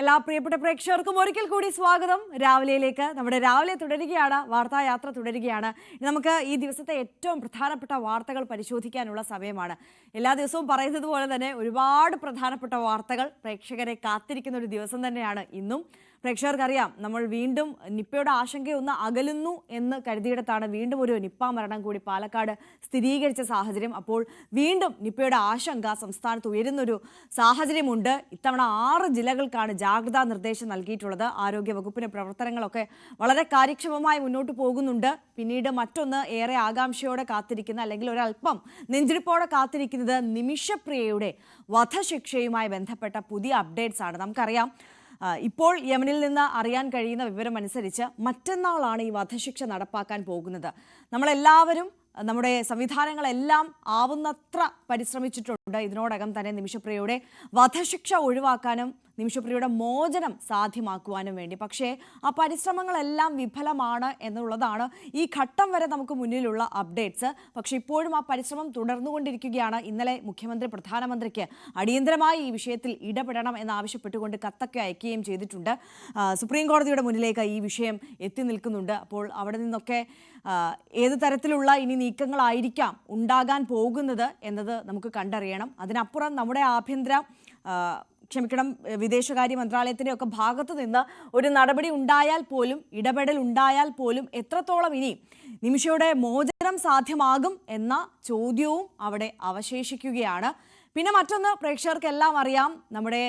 എല്ലാ പ്രിയപ്പെട്ട പ്രേക്ഷകർക്കും ഒരിക്കൽ കൂടി സ്വാഗതം രാവിലെയിലേക്ക്. നമ്മുടെ രാവിലെ തുടരുകയാണ്, വാർത്തായാത്ര തുടരുകയാണ്. നമുക്ക് ഈ ദിവസത്തെ ഏറ്റവും പ്രധാനപ്പെട്ട വാർത്തകൾ പരിശോധിക്കാനുള്ള സമയമാണ്. എല്ലാ ദിവസവും പറയുന്നത് പോലെ തന്നെ ഒരുപാട് പ്രധാനപ്പെട്ട വാർത്തകൾ പ്രേക്ഷകരെ കാത്തിരിക്കുന്ന ഒരു ദിവസം തന്നെയാണ് ഇന്നും. പ്രേക്ഷകർക്കറിയാം, നമ്മൾ വീണ്ടും നിപ്പയുടെ ആശങ്കയൊന്ന് അകലുന്നു എന്ന് കരുതിയിടത്താണ് വീണ്ടും ഒരു നിപ്പ മരണം കൂടി പാലക്കാട് സ്ഥിരീകരിച്ച സാഹചര്യം. അപ്പോൾ വീണ്ടും നിപ്പയുടെ ആശങ്ക സംസ്ഥാനത്ത് ഉയരുന്നൊരു സാഹചര്യമുണ്ട്. ഇത്തവണ 6 ജില്ലകൾക്കാണ് ജാഗ്രതാ നിർദ്ദേശം നൽകിയിട്ടുള്ളത്. ആരോഗ്യവകുപ്പിന്റെ പ്രവർത്തനങ്ങളൊക്കെ വളരെ കാര്യക്ഷമമായി മുന്നോട്ട് പോകുന്നുണ്ട്. പിന്നീട് മറ്റൊന്ന് ഏറെ ആകാംക്ഷയോടെ കാത്തിരിക്കുന്ന, അല്ലെങ്കിൽ ഒരല്പം നെഞ്ചിരിപ്പോടെ കാത്തിരിക്കുന്നത് നിമിഷപ്രിയയുടെ വധശിക്ഷയുമായി ബന്ധപ്പെട്ട പുതിയ അപ്ഡേറ്റ്സ് ആണ്. നമുക്കറിയാം, ഇപ്പോൾ യമനിൽ നിന്ന് അറിയാൻ കഴിയുന്ന വിവരമനുസരിച്ച് മറ്റന്നാളാണ് ഈ വധശിക്ഷ നടപ്പാക്കാൻ പോകുന്നത്. നമ്മളെല്ലാവരും, നമ്മുടെ സംവിധാനങ്ങളെല്ലാം ആവുന്നത്ര പരിശ്രമിച്ചിട്ടുണ്ട് ഇതിനോടകം തന്നെ നിമിഷപ്രിയയുടെ വധശിക്ഷ ഒഴിവാക്കാനും നിമിഷപ്രിയയുടെ മോചനം സാധ്യമാക്കുവാനും വേണ്ടി. പക്ഷേ ആ പരിശ്രമങ്ങളെല്ലാം വിഫലമാണ് എന്നുള്ളതാണ് ഈ ഘട്ടം വരെ നമുക്ക് മുന്നിലുള്ള അപ്ഡേറ്റ്സ്. പക്ഷേ ഇപ്പോഴും ആ പരിശ്രമം തുടർന്നുകൊണ്ടിരിക്കുകയാണ്. ഇന്നലെ മുഖ്യമന്ത്രി പ്രധാനമന്ത്രിക്ക് അടിയന്തരമായി ഈ വിഷയത്തിൽ ഇടപെടണം എന്നാവശ്യപ്പെട്ടുകൊണ്ട് കത്തൊക്കെ അയക്കുകയും ചെയ്തിട്ടുണ്ട്. സുപ്രീം കോടതിയുടെ മുന്നിലേക്ക് ഈ വിഷയം എത്തി നിൽക്കുന്നുണ്ട്. അപ്പോൾ അവിടെ നിന്നൊക്കെ ഏത് തരത്തിലുള്ള ഇനി നീക്കങ്ങളായിരിക്കാം ഉണ്ടാകാൻ പോകുന്നത് എന്നത് നമുക്ക് കണ്ടറിയണം. അതിനപ്പുറം നമ്മുടെ വിദേശകാര്യ മന്ത്രാലയത്തിൻ്റെ ഒക്കെ ഭാഗത്തു നിന്ന് ഒരു നടപടി ഉണ്ടായാൽ പോലും, ഇടപെടൽ ഉണ്ടായാൽ പോലും എത്രത്തോളം ഇനി നിമിഷയുടെ മോചനം സാധ്യമാകും എന്ന ചോദ്യവും അവിടെ അവശേഷിക്കുകയാണ്. പിന്നെ മറ്റൊന്ന്, പ്രേക്ഷകർക്കെല്ലാം അറിയാം, നമ്മുടെ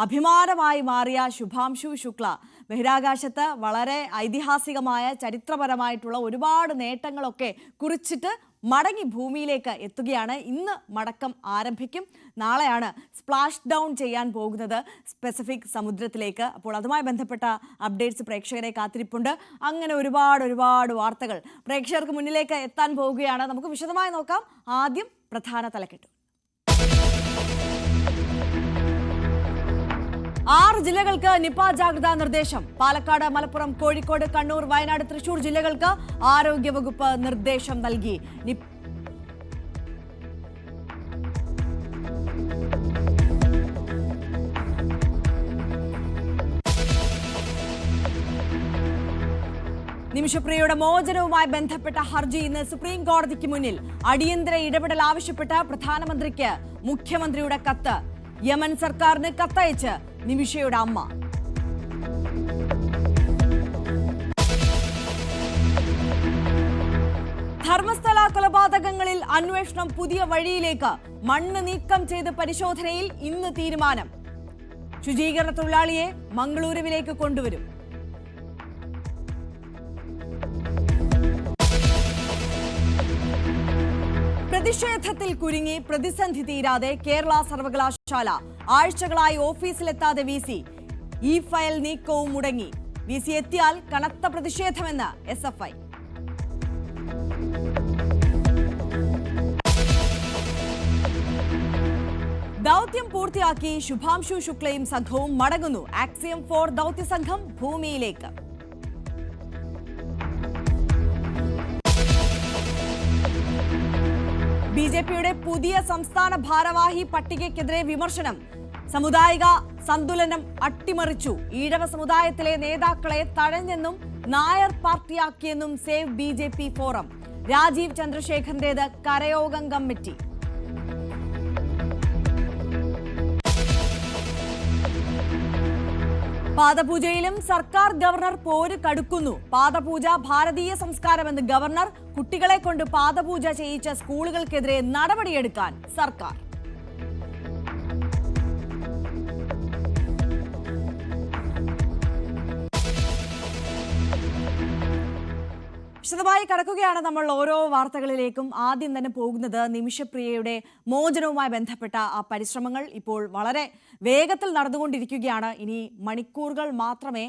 അഭിമാനമായി മാറിയ ശുഭാംശു ശുക്ല ബഹിരാകാശത്ത് വളരെ ഐതിഹാസികമായ ചരിത്രപരമായിട്ടുള്ള ഒരുപാട് നേട്ടങ്ങളൊക്കെ കുറിച്ചിട്ട് മടങ്ങി ഭൂമിയിലേക്ക് എത്തുകയാണ്. ഇന്ന് മടക്കം ആരംഭിക്കും. നാളെയാണ് സ്പ്ലാഷ് ഡൗൺ ചെയ്യാൻ പോകുന്നത് പസഫിക് സമുദ്രത്തിലേക്ക്. അപ്പോൾ അതുമായി ബന്ധപ്പെട്ട അപ്ഡേറ്റ്സ് പ്രേക്ഷകരെ കാത്തിരിപ്പുണ്ട്. അങ്ങനെ ഒരുപാട് വാർത്തകൾ പ്രേക്ഷകർക്ക് മുന്നിലേക്ക് എത്താൻ പോവുകയാണ്. നമുക്ക് വിശദമായി നോക്കാം. ആദ്യം പ്രധാന തലക്കെട്ട്. 6 ജില്ലകൾക്ക് നിപ ജാഗ്രതാ നിർദ്ദേശം. പാലക്കാട്, മലപ്പുറം, കോഴിക്കോട്, കണ്ണൂർ, വയനാട്, തൃശൂർ ജില്ലകൾക്ക് ആരോഗ്യവകുപ്പ് നിർദ്ദേശം നൽകി. നിമിഷപ്രിയയുടെ മോചനവുമായി ബന്ധപ്പെട്ട ഹർജി ഇന്ന് സുപ്രീം കോടതിക്ക് മുന്നിൽ. അടിയന്തര ഇടപെടൽ ആവശ്യപ്പെട്ട പ്രധാനമന്ത്രിക്ക് മുഖ്യമന്ത്രിയുടെ കത്ത്. യമൻ സർക്കാരിന് കത്തയച്ച് നിമിഷയുടെ അമ്മ. ധർമ്മസ്ഥല കൊലപാതകങ്ങളിൽ അന്വേഷണം പുതിയ വഴിയിലേക്ക്. മണ്ണ് നീക്കം ചെയ്ത് പരിശോധനയിൽ ഇന്ന് തീരുമാനം. ശുചീകരണ തൊഴിലാളിയെ മംഗളൂരുവിലേക്ക് കൊണ്ടുവരും. പ്രതിഷേധത്തിൽ കുരുങ്ങി പ്രതിസന്ധി തീരാതെ കേരള സർവകലാശാല. ആഴ്ചകളായി ഓഫീസിലെത്താതെ VC. ഈ ഫയൽ നീക്കവും മുടങ്ങി. VC എത്തിയാൽ കനത്ത പ്രതിഷേധമെന്ന് SFI. ദൗത്യം പൂർത്തിയാക്കി ശുഭാംശു ശുക്ലയും സംഘവും മടങ്ങുന്നു. ആക്സിയം 4 ദൗത്യ സംഘം ഭൂമിയിലേക്ക്. BJPയുടെ പുതിയ സംസ്ഥാന ഭാരവാഹി പട്ടികയ്ക്കെതിരെ വിമർശനം. സമുദായിക സന്തുലനം അട്ടിമറിച്ചു. ഈഴവ സമുദായത്തിലെ നേതാക്കളെ തഴഞ്ഞെന്നും നായർ പാർട്ടിയാക്കിയെന്നും സേവ് BJP ഫോറം. രാജീവ് ചന്ദ്രശേഖറിന്റേത് കരയോഗം കമ്മിറ്റി. പാദപൂജയിലും സർക്കാർ ഗവർണർ പോര് കടുക്കുന്നു. പാദപൂജ ഭാരതീയ സംസ്കാരമെന്ന് ഗവർണർ. കുട്ടികളെ കൊണ്ട് പാദപൂജ ചെയ്യിച്ച സ്കൂളുകൾക്കെതിരെ നടപടിയെടുക്കാൻ സർക്കാർ. വിശദമായി കടക്കുകയാണ് നമ്മൾ ഓരോ വാർത്തകളിലേക്കും. ആദ്യം തന്നെ പോകുന്നത് നിമിഷപ്രിയയുടെ മോചനവുമായി ബന്ധപ്പെട്ട ആ പരിശ്രമങ്ങൾ ഇപ്പോൾ വളരെ വേഗത്തിൽ നടന്നുകൊണ്ടിരിക്കുകയാണ്. ഇനി മണിക്കൂറുകൾ മാത്രമേ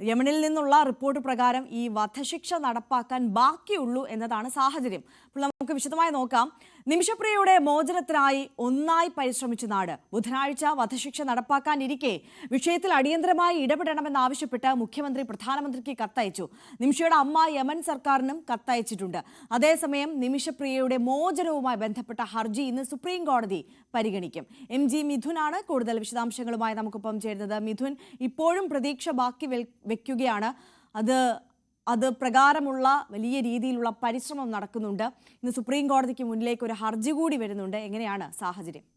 യമനിൽ നിന്നുള്ള റിപ്പോർട്ട് പ്രകാരം ഈ വധശിക്ഷ നടപ്പാക്കാൻ ബാക്കിയുള്ളൂ എന്നതാണ് സാഹചര്യം. അപ്പോൾ നമുക്ക് വിശദമായി നോക്കാം. നിമിഷപ്രിയയുടെ മോചനത്തിനായി ഒന്നായി പരിശ്രമിച്ച നാട്. ബുധനാഴ്ച വധശിക്ഷ നടപ്പാക്കാനിരിക്കെ വിഷയത്തിൽ അടിയന്തരമായി ഇടപെടണമെന്നാവശ്യപ്പെട്ട് മുഖ്യമന്ത്രി പ്രധാനമന്ത്രിക്ക് കത്തയച്ചു. നിമിഷയുടെ അമ്മ യമൻ സർക്കാരിനും കത്തയച്ചിട്ടുണ്ട്. അതേസമയം നിമിഷപ്രിയയുടെ മോചനവുമായി ബന്ധപ്പെട്ട ഹർജി ഇന്ന് സുപ്രീം കോടതി പരിഗണിക്കും. MG മിഥുനാണ് കൂടുതൽ വിശദാംശങ്ങളുമായി നമുക്കൊപ്പം ചേരുന്നത്. മിഥുൻ, ഇപ്പോഴും പ്രതീക്ഷ ബാക്കി വെക്കുകയാണ്. അത് പ്രകാരമുള്ള വലിയ രീതിയിലുള്ള പരിശ്രമം നടക്കുന്നുണ്ട്. ഇന്ന് സുപ്രീം കോടതിക്ക് മുന്നിലേക്ക് ഒരു ഹർജി കൂടി വരുന്നുണ്ട്. എങ്ങനെയാണ് സാഹചര്യം?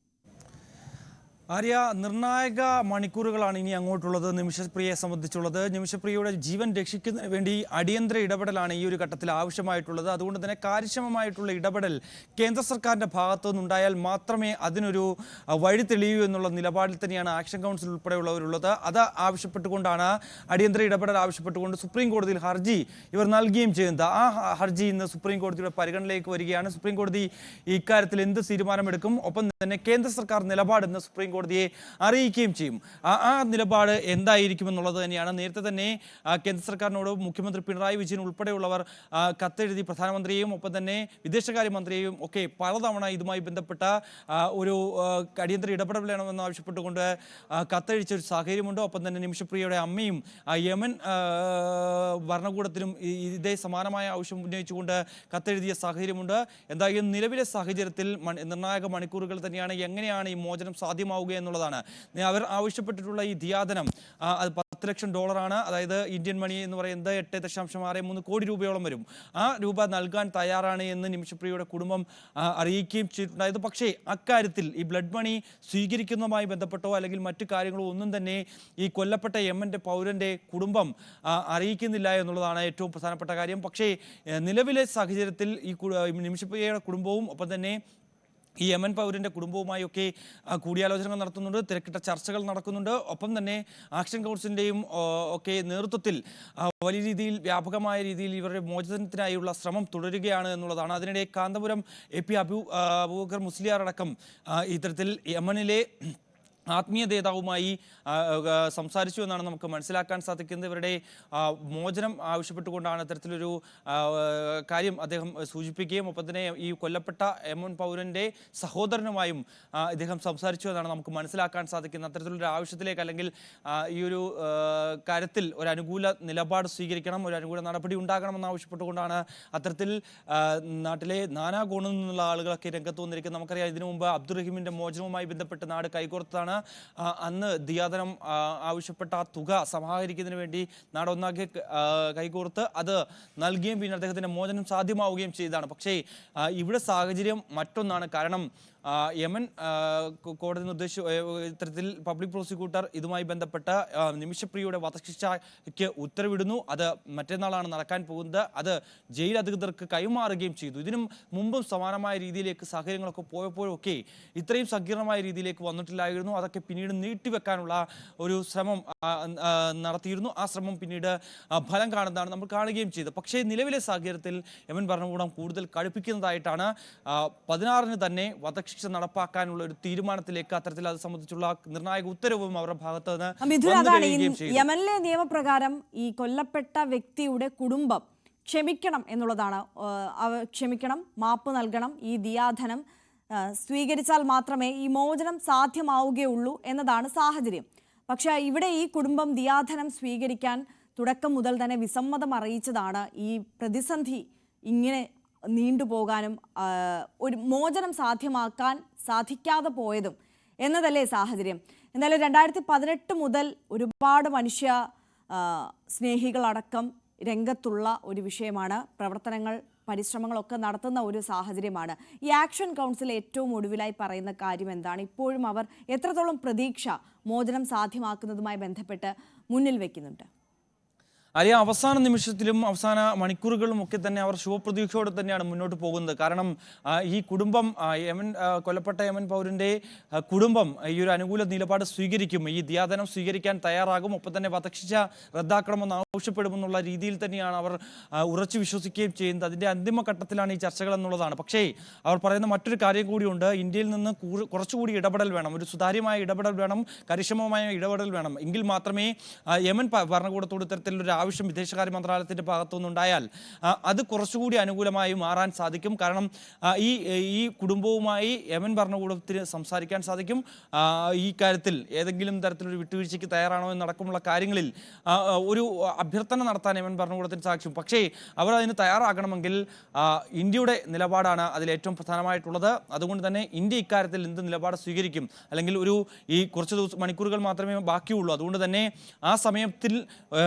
ആര്യ, നിർണായക മണിക്കൂറുകളാണ് ഇനി അങ്ങോട്ടുള്ളത് നിമിഷപ്രിയയെ സംബന്ധിച്ചുള്ളത്. നിമിഷപ്രിയയുടെ ജീവൻ രക്ഷിക്കുന്നതിന് വേണ്ടി അടിയന്തര ഇടപെടലാണ് ഈ ഒരു ഘട്ടത്തിൽ ആവശ്യമായിട്ടുള്ളത്. അതുകൊണ്ട് തന്നെ കാര്യക്ഷമമായിട്ടുള്ള ഇടപെടൽ കേന്ദ്ര സർക്കാരിൻ്റെ ഭാഗത്തു നിന്നുണ്ടായാൽ മാത്രമേ അതിനൊരു വഴി തെളിയൂ എന്നുള്ള നിലപാടിൽ തന്നെയാണ് ആക്ഷൻ കൗൺസിൽ ഉൾപ്പെടെയുള്ളവരുള്ളത്. അത് ആവശ്യപ്പെട്ടുകൊണ്ടാണ് അടിയന്തര ഇടപെടൽ ആവശ്യപ്പെട്ടുകൊണ്ട് സുപ്രീം കോടതിയിൽ ഹർജി ഇവർ നൽകുകയും ചെയ്യുന്നത്. ആ ഹർജി ഇന്ന് സുപ്രീം കോടതിയുടെ പരിഗണനയിലേക്ക് വരികയാണ്. സുപ്രീം കോടതി ഇക്കാര്യത്തിൽ എന്ത് തീരുമാനമെടുക്കും, ഒപ്പം തന്നെ കേന്ദ്ര സർക്കാർ നിലപാടെന്ന് സുപ്രീം കോടതിയെ അറിയിക്കുകയും ചെയ്യും. ആ നിലപാട് എന്തായിരിക്കുമെന്നുള്ളത് തന്നെയാണ്. നേരത്തെ തന്നെ കേന്ദ്ര സർക്കാരിനോട് മുഖ്യമന്ത്രി പിണറായി വിജയൻ ഉൾപ്പെടെയുള്ളവർ കത്തെഴുതി പ്രധാനമന്ത്രിയെയും ഒപ്പം തന്നെ വിദേശകാര്യമന്ത്രിയെയും ഒക്കെ പലതവണ ഇതുമായി ബന്ധപ്പെട്ട ഒരു അടിയന്തര ഇടപെടൽ വേണമെന്ന് ആവശ്യപ്പെട്ടുകൊണ്ട് കത്തഴിച്ച ഒരു സാഹചര്യമുണ്ട്. ഒപ്പം തന്നെ നിമിഷപ്രിയയുടെ അമ്മയും യമൻ ഭരണകൂടത്തിനും ഇതേ സമാനമായ ആവശ്യം ഉന്നയിച്ചുകൊണ്ട് കത്തെഴുതിയ സാഹചര്യമുണ്ട്. എന്തായാലും നിലവിലെ സാഹചര്യത്തിൽ നിർണായക മണിക്കൂറുകൾ തന്നെയാണ്. എങ്ങനെയാണ് ഈ മോചനം സാധ്യമാവുക എന്നുള്ളതാണ്. അവർ ആവശ്യപ്പെട്ടിട്ടുള്ള ഈ ദിയാധനം അത് $10 ലക്ഷം, അതായത് ഇന്ത്യൻ മണി എന്ന് പറയുന്നത് 8.63 കോടി രൂപയോളം വരും. ആ രൂപ നൽകാൻ തയ്യാറാണ് എന്ന് നിമിഷപ്രിയയുടെ കുടുംബം അറിയിക്കുകയും ചെയ്തിട്ടുണ്ടായത്. പക്ഷേ അക്കാര്യത്തിൽ ഈ ബ്ലഡ് മണി സ്വീകരിക്കുന്നതുമായി ബന്ധപ്പെട്ടോ അല്ലെങ്കിൽ മറ്റു കാര്യങ്ങളോ ഒന്നും തന്നെ ഈ കൊല്ലപ്പെട്ട യമന്റെ പൗരന്റെ കുടുംബം അറിയിക്കുന്നില്ല എന്നുള്ളതാണ് ഏറ്റവും പ്രധാനപ്പെട്ട കാര്യം. പക്ഷേ നിലവിലെ സാഹചര്യത്തിൽ ഈ നിമിഷപ്രിയയുടെ കുടുംബവും ഒപ്പം തന്നെ ഈ യമൻ പൗരൻ്റെ കുടുംബവുമായൊക്കെ കൂടിയാലോചനകൾ നടത്തുന്നുണ്ട്, തിരക്കിട്ട ചർച്ചകൾ നടക്കുന്നുണ്ട്. ഒപ്പം തന്നെ ആക്ഷൻ കൗൺസിലിൻ്റെയും ഒക്കെ നേതൃത്വത്തിൽ വലിയ രീതിയിൽ വ്യാപകമായ രീതിയിൽ ഇവരുടെ മോചനത്തിനായുള്ള ശ്രമം തുടരുകയാണ് എന്നുള്ളതാണ്. അതിനിടെ കാന്തപുരം AP അബൂബക്കർ മുസ്ലിയാർ അടക്കം ഇത്തരത്തിൽ യമനിലെ ആത്മീയ നേതാവുമായി സംസാരിച്ചു എന്നാണ് നമുക്ക് മനസ്സിലാക്കാൻ സാധിക്കുന്നത്. ഇവരുടെ മോചനം ആവശ്യപ്പെട്ടുകൊണ്ടാണ് ഇത്തരത്തിലൊരു കാര്യം അദ്ദേഹം സൂചിപ്പിക്കുകയും ഒപ്പം തന്നെ ഈ കൊല്ലപ്പെട്ട യമൻ പൗരൻ്റെ സഹോദരനുമായും ഇദ്ദേഹം സംസാരിച്ചു എന്നാണ് നമുക്ക് മനസ്സിലാക്കാൻ സാധിക്കുന്നത്. അത്തരത്തിലൊരു ആവശ്യത്തിലേക്ക് അല്ലെങ്കിൽ ഈ ഒരു കാര്യത്തിൽ ഒരു അനുകൂല നിലപാട് സ്വീകരിക്കണം, ഒരു അനുകൂല നടപടി ഉണ്ടാകണമെന്ന് ആവശ്യപ്പെട്ടുകൊണ്ടാണ് അത്തരത്തിൽ നാട്ടിലെ നാനാകോണിൽ നിന്നുള്ള ആളുകളൊക്കെ രംഗത്ത് വന്നിരിക്കുന്നത്. നമുക്കറിയാം, ഇതിനു മുമ്പ് അബ്ദുറഹീമിൻ്റെ മോചനവുമായി ബന്ധപ്പെട്ട് നാട് കൈകോർത്താണ്. അന്ന് ദിയാദനം ആവശ്യപ്പെട്ട ആ തുക സമാഹരിക്കുന്നതിന് വേണ്ടി നാടൊന്നാകെ കൈകോർത്ത് അത് നൽകുകയും പിന്നെ അദ്ദേഹത്തിന്റെ മോചനം സാധ്യമാവുകയും ചെയ്തതാണ്. പക്ഷേ ഇവിടെ സാഹചര്യം മറ്റൊന്നാണ്. കാരണം യമൻ കോടതി നിർദ്ദേശിച്ചു ഇത്തരത്തിൽ പബ്ലിക് പ്രോസിക്യൂട്ടർ ഇതുമായി ബന്ധപ്പെട്ട നിമിഷപ്രിയയുടെ വധശിക്ഷയ്ക്ക് ഉത്തരവിടുന്നു. അത് മറ്റന്നാളാണ് നടക്കാൻ പോകുന്നത്. അത് ജയിൽ അധികൃതർക്ക് കൈമാറുകയും ചെയ്തു. ഇതിനും മുമ്പും സമാനമായ രീതിയിലേക്ക് സാഹചര്യങ്ങളൊക്കെ പോയപ്പോഴൊക്കെ ഇത്രയും സങ്കീർണമായ രീതിയിലേക്ക് വന്നിട്ടില്ലായിരുന്നു. അതൊക്കെ പിന്നീട് നീട്ടിവെക്കാനുള്ള ഒരു ശ്രമം നടത്തിയിരുന്നു. ആ ശ്രമം പിന്നീട് ഫലം കാണുന്നതാണ് നമ്മൾ കാണുകയും ചെയ്തത്. പക്ഷേ നിലവിലെ സാഹചര്യത്തിൽ യമൻ ഭരണകൂടം കൂടുതൽ കടുപ്പിക്കുന്നതായിട്ടാണ്. 16-ന് തന്നെ വധശിക്ഷ നടപ്പാക്കാനുള്ള ഒരു തീരുമാനത്തിലേക്ക് അത്തരത്തിൽ അത് സംബന്ധിച്ചുള്ള നിർണായക ഉത്തരവും അവരുടെ ഭാഗത്ത് നിന്ന് യമനിലെ നിയമപ്രകാരം ഈ കൊല്ലപ്പെട്ട വ്യക്തിയുടെ കുടുംബം ക്ഷമിക്കണം എന്നുള്ളതാണ്. ക്ഷമിക്കണം, മാപ്പ് നൽകണം, ഈ ദിയാധനം സ്വീകരിച്ചാൽ മാത്രമേ ഈ മോചനം സാധ്യമാവുകയുള്ളൂ എന്നതാണ് സാഹചര്യം. പക്ഷെ ഇവിടെ ഈ കുടുംബം ദിയാധനം സ്വീകരിക്കാൻ തുടക്കം മുതൽ തന്നെ വിസമ്മതം അറിയിച്ചതാണ് ഈ പ്രതിസന്ധി ഇങ്ങനെ നീണ്ടുപോകാനും ഒരു മോചനം സാധ്യമാക്കാൻ സാധിക്കാതെ പോയതും എന്നതല്ലേ സാഹചര്യം. എന്തായാലും 2018 മുതൽ ഒരുപാട് മനുഷ്യ സ്നേഹികളടക്കം രംഗത്തുള്ള ഒരു വിഷയമാണ്. പരിശ്രമങ്ങളൊക്കെ നടത്തുന്ന ഒരു സാഹചര്യമാണ്. ഈ ആക്ഷൻ കൗൺസിൽ ഏറ്റവും ഒടുവിലായി പറയുന്ന കാര്യം എന്താണ്? ഇപ്പോഴും അവർ എത്രത്തോളം പ്രതീക്ഷ മോചനം സാധ്യമാക്കുന്നതുമായി ബന്ധപ്പെട്ട് മുന്നിൽ വെക്കുന്നുണ്ട്? അറിയാം, അവസാന നിമിഷത്തിലും അവസാന മണിക്കൂറുകളിലും ഒക്കെ തന്നെ അവർ ശുഭപ്രതീക്ഷയോടെ തന്നെയാണ് മുന്നോട്ട് പോകുന്നത്. കാരണം ഈ കുടുംബം കൊല്ലപ്പെട്ട യമൻ പൗരൻ്റെ കുടുംബം ഈ ഒരു അനുകൂല നിലപാട് സ്വീകരിക്കും, ഈ ദിയാധനം സ്വീകരിക്കാൻ തയ്യാറാകും, ഒപ്പം തന്നെ വധശിക്ഷ റദ്ദാക്കണമെന്ന് ആവശ്യപ്പെടുമെന്നുള്ള രീതിയിൽ തന്നെയാണ് അവർ ഉറച്ചു വിശ്വസിക്കുകയും ചെയ്യുന്നത്. അതിൻ്റെ അന്തിമഘട്ടത്തിലാണ് ഈ ചർച്ചകൾ എന്നുള്ളതാണ്. പക്ഷേ അവർ പറയുന്ന മറ്റൊരു കാര്യം കൂടിയുണ്ട്. ഇന്ത്യയിൽ നിന്ന് കുറച്ചുകൂടി ഇടപെടൽ വേണം, ഒരു സുതാര്യമായ ഇടപെടൽ വേണം, കാര്യക്ഷമമായ ഇടപെടൽ വേണം. എങ്കിൽ മാത്രമേ യമൻ ഭരണകൂടത്തോട് ഇത്തരത്തിലൊരു ആവശ്യം വിദേശകാര്യ മന്ത്രാലയത്തിൻ്റെ ഭാഗത്തുനിന്നുണ്ടായാൽ അത് കുറച്ചുകൂടി അനുകൂലമായി മാറാൻ സാധിക്കും. കാരണം ഈ കുടുംബവുമായി യമൻ ഭരണകൂടത്തിന് സംസാരിക്കാൻ സാധിക്കും. ഈ കാര്യത്തിൽ ഏതെങ്കിലും തരത്തിലൊരു വിട്ടുവീഴ്ചയ്ക്ക് തയ്യാറാണോ എന്നടക്കമുള്ള കാര്യങ്ങളിൽ ഒരു അഭ്യർത്ഥന നടത്താൻ യമൻ ഭരണകൂടത്തിന് സാധിക്കും. പക്ഷേ അവർ അതിന് തയ്യാറാകണമെങ്കിൽ ഇന്ത്യയുടെ നിലപാടാണ് അതിലേറ്റവും പ്രധാനമായിട്ടുള്ളത്. അതുകൊണ്ട് തന്നെ ഇന്ത്യ ഇക്കാര്യത്തിൽ എന്ത് നിലപാട് സ്വീകരിക്കും, അല്ലെങ്കിൽ ഈ കുറച്ച് മണിക്കൂറുകൾ മാത്രമേ ബാക്കിയുള്ളൂ. അതുകൊണ്ട് തന്നെ ആ സമയത്തിൽ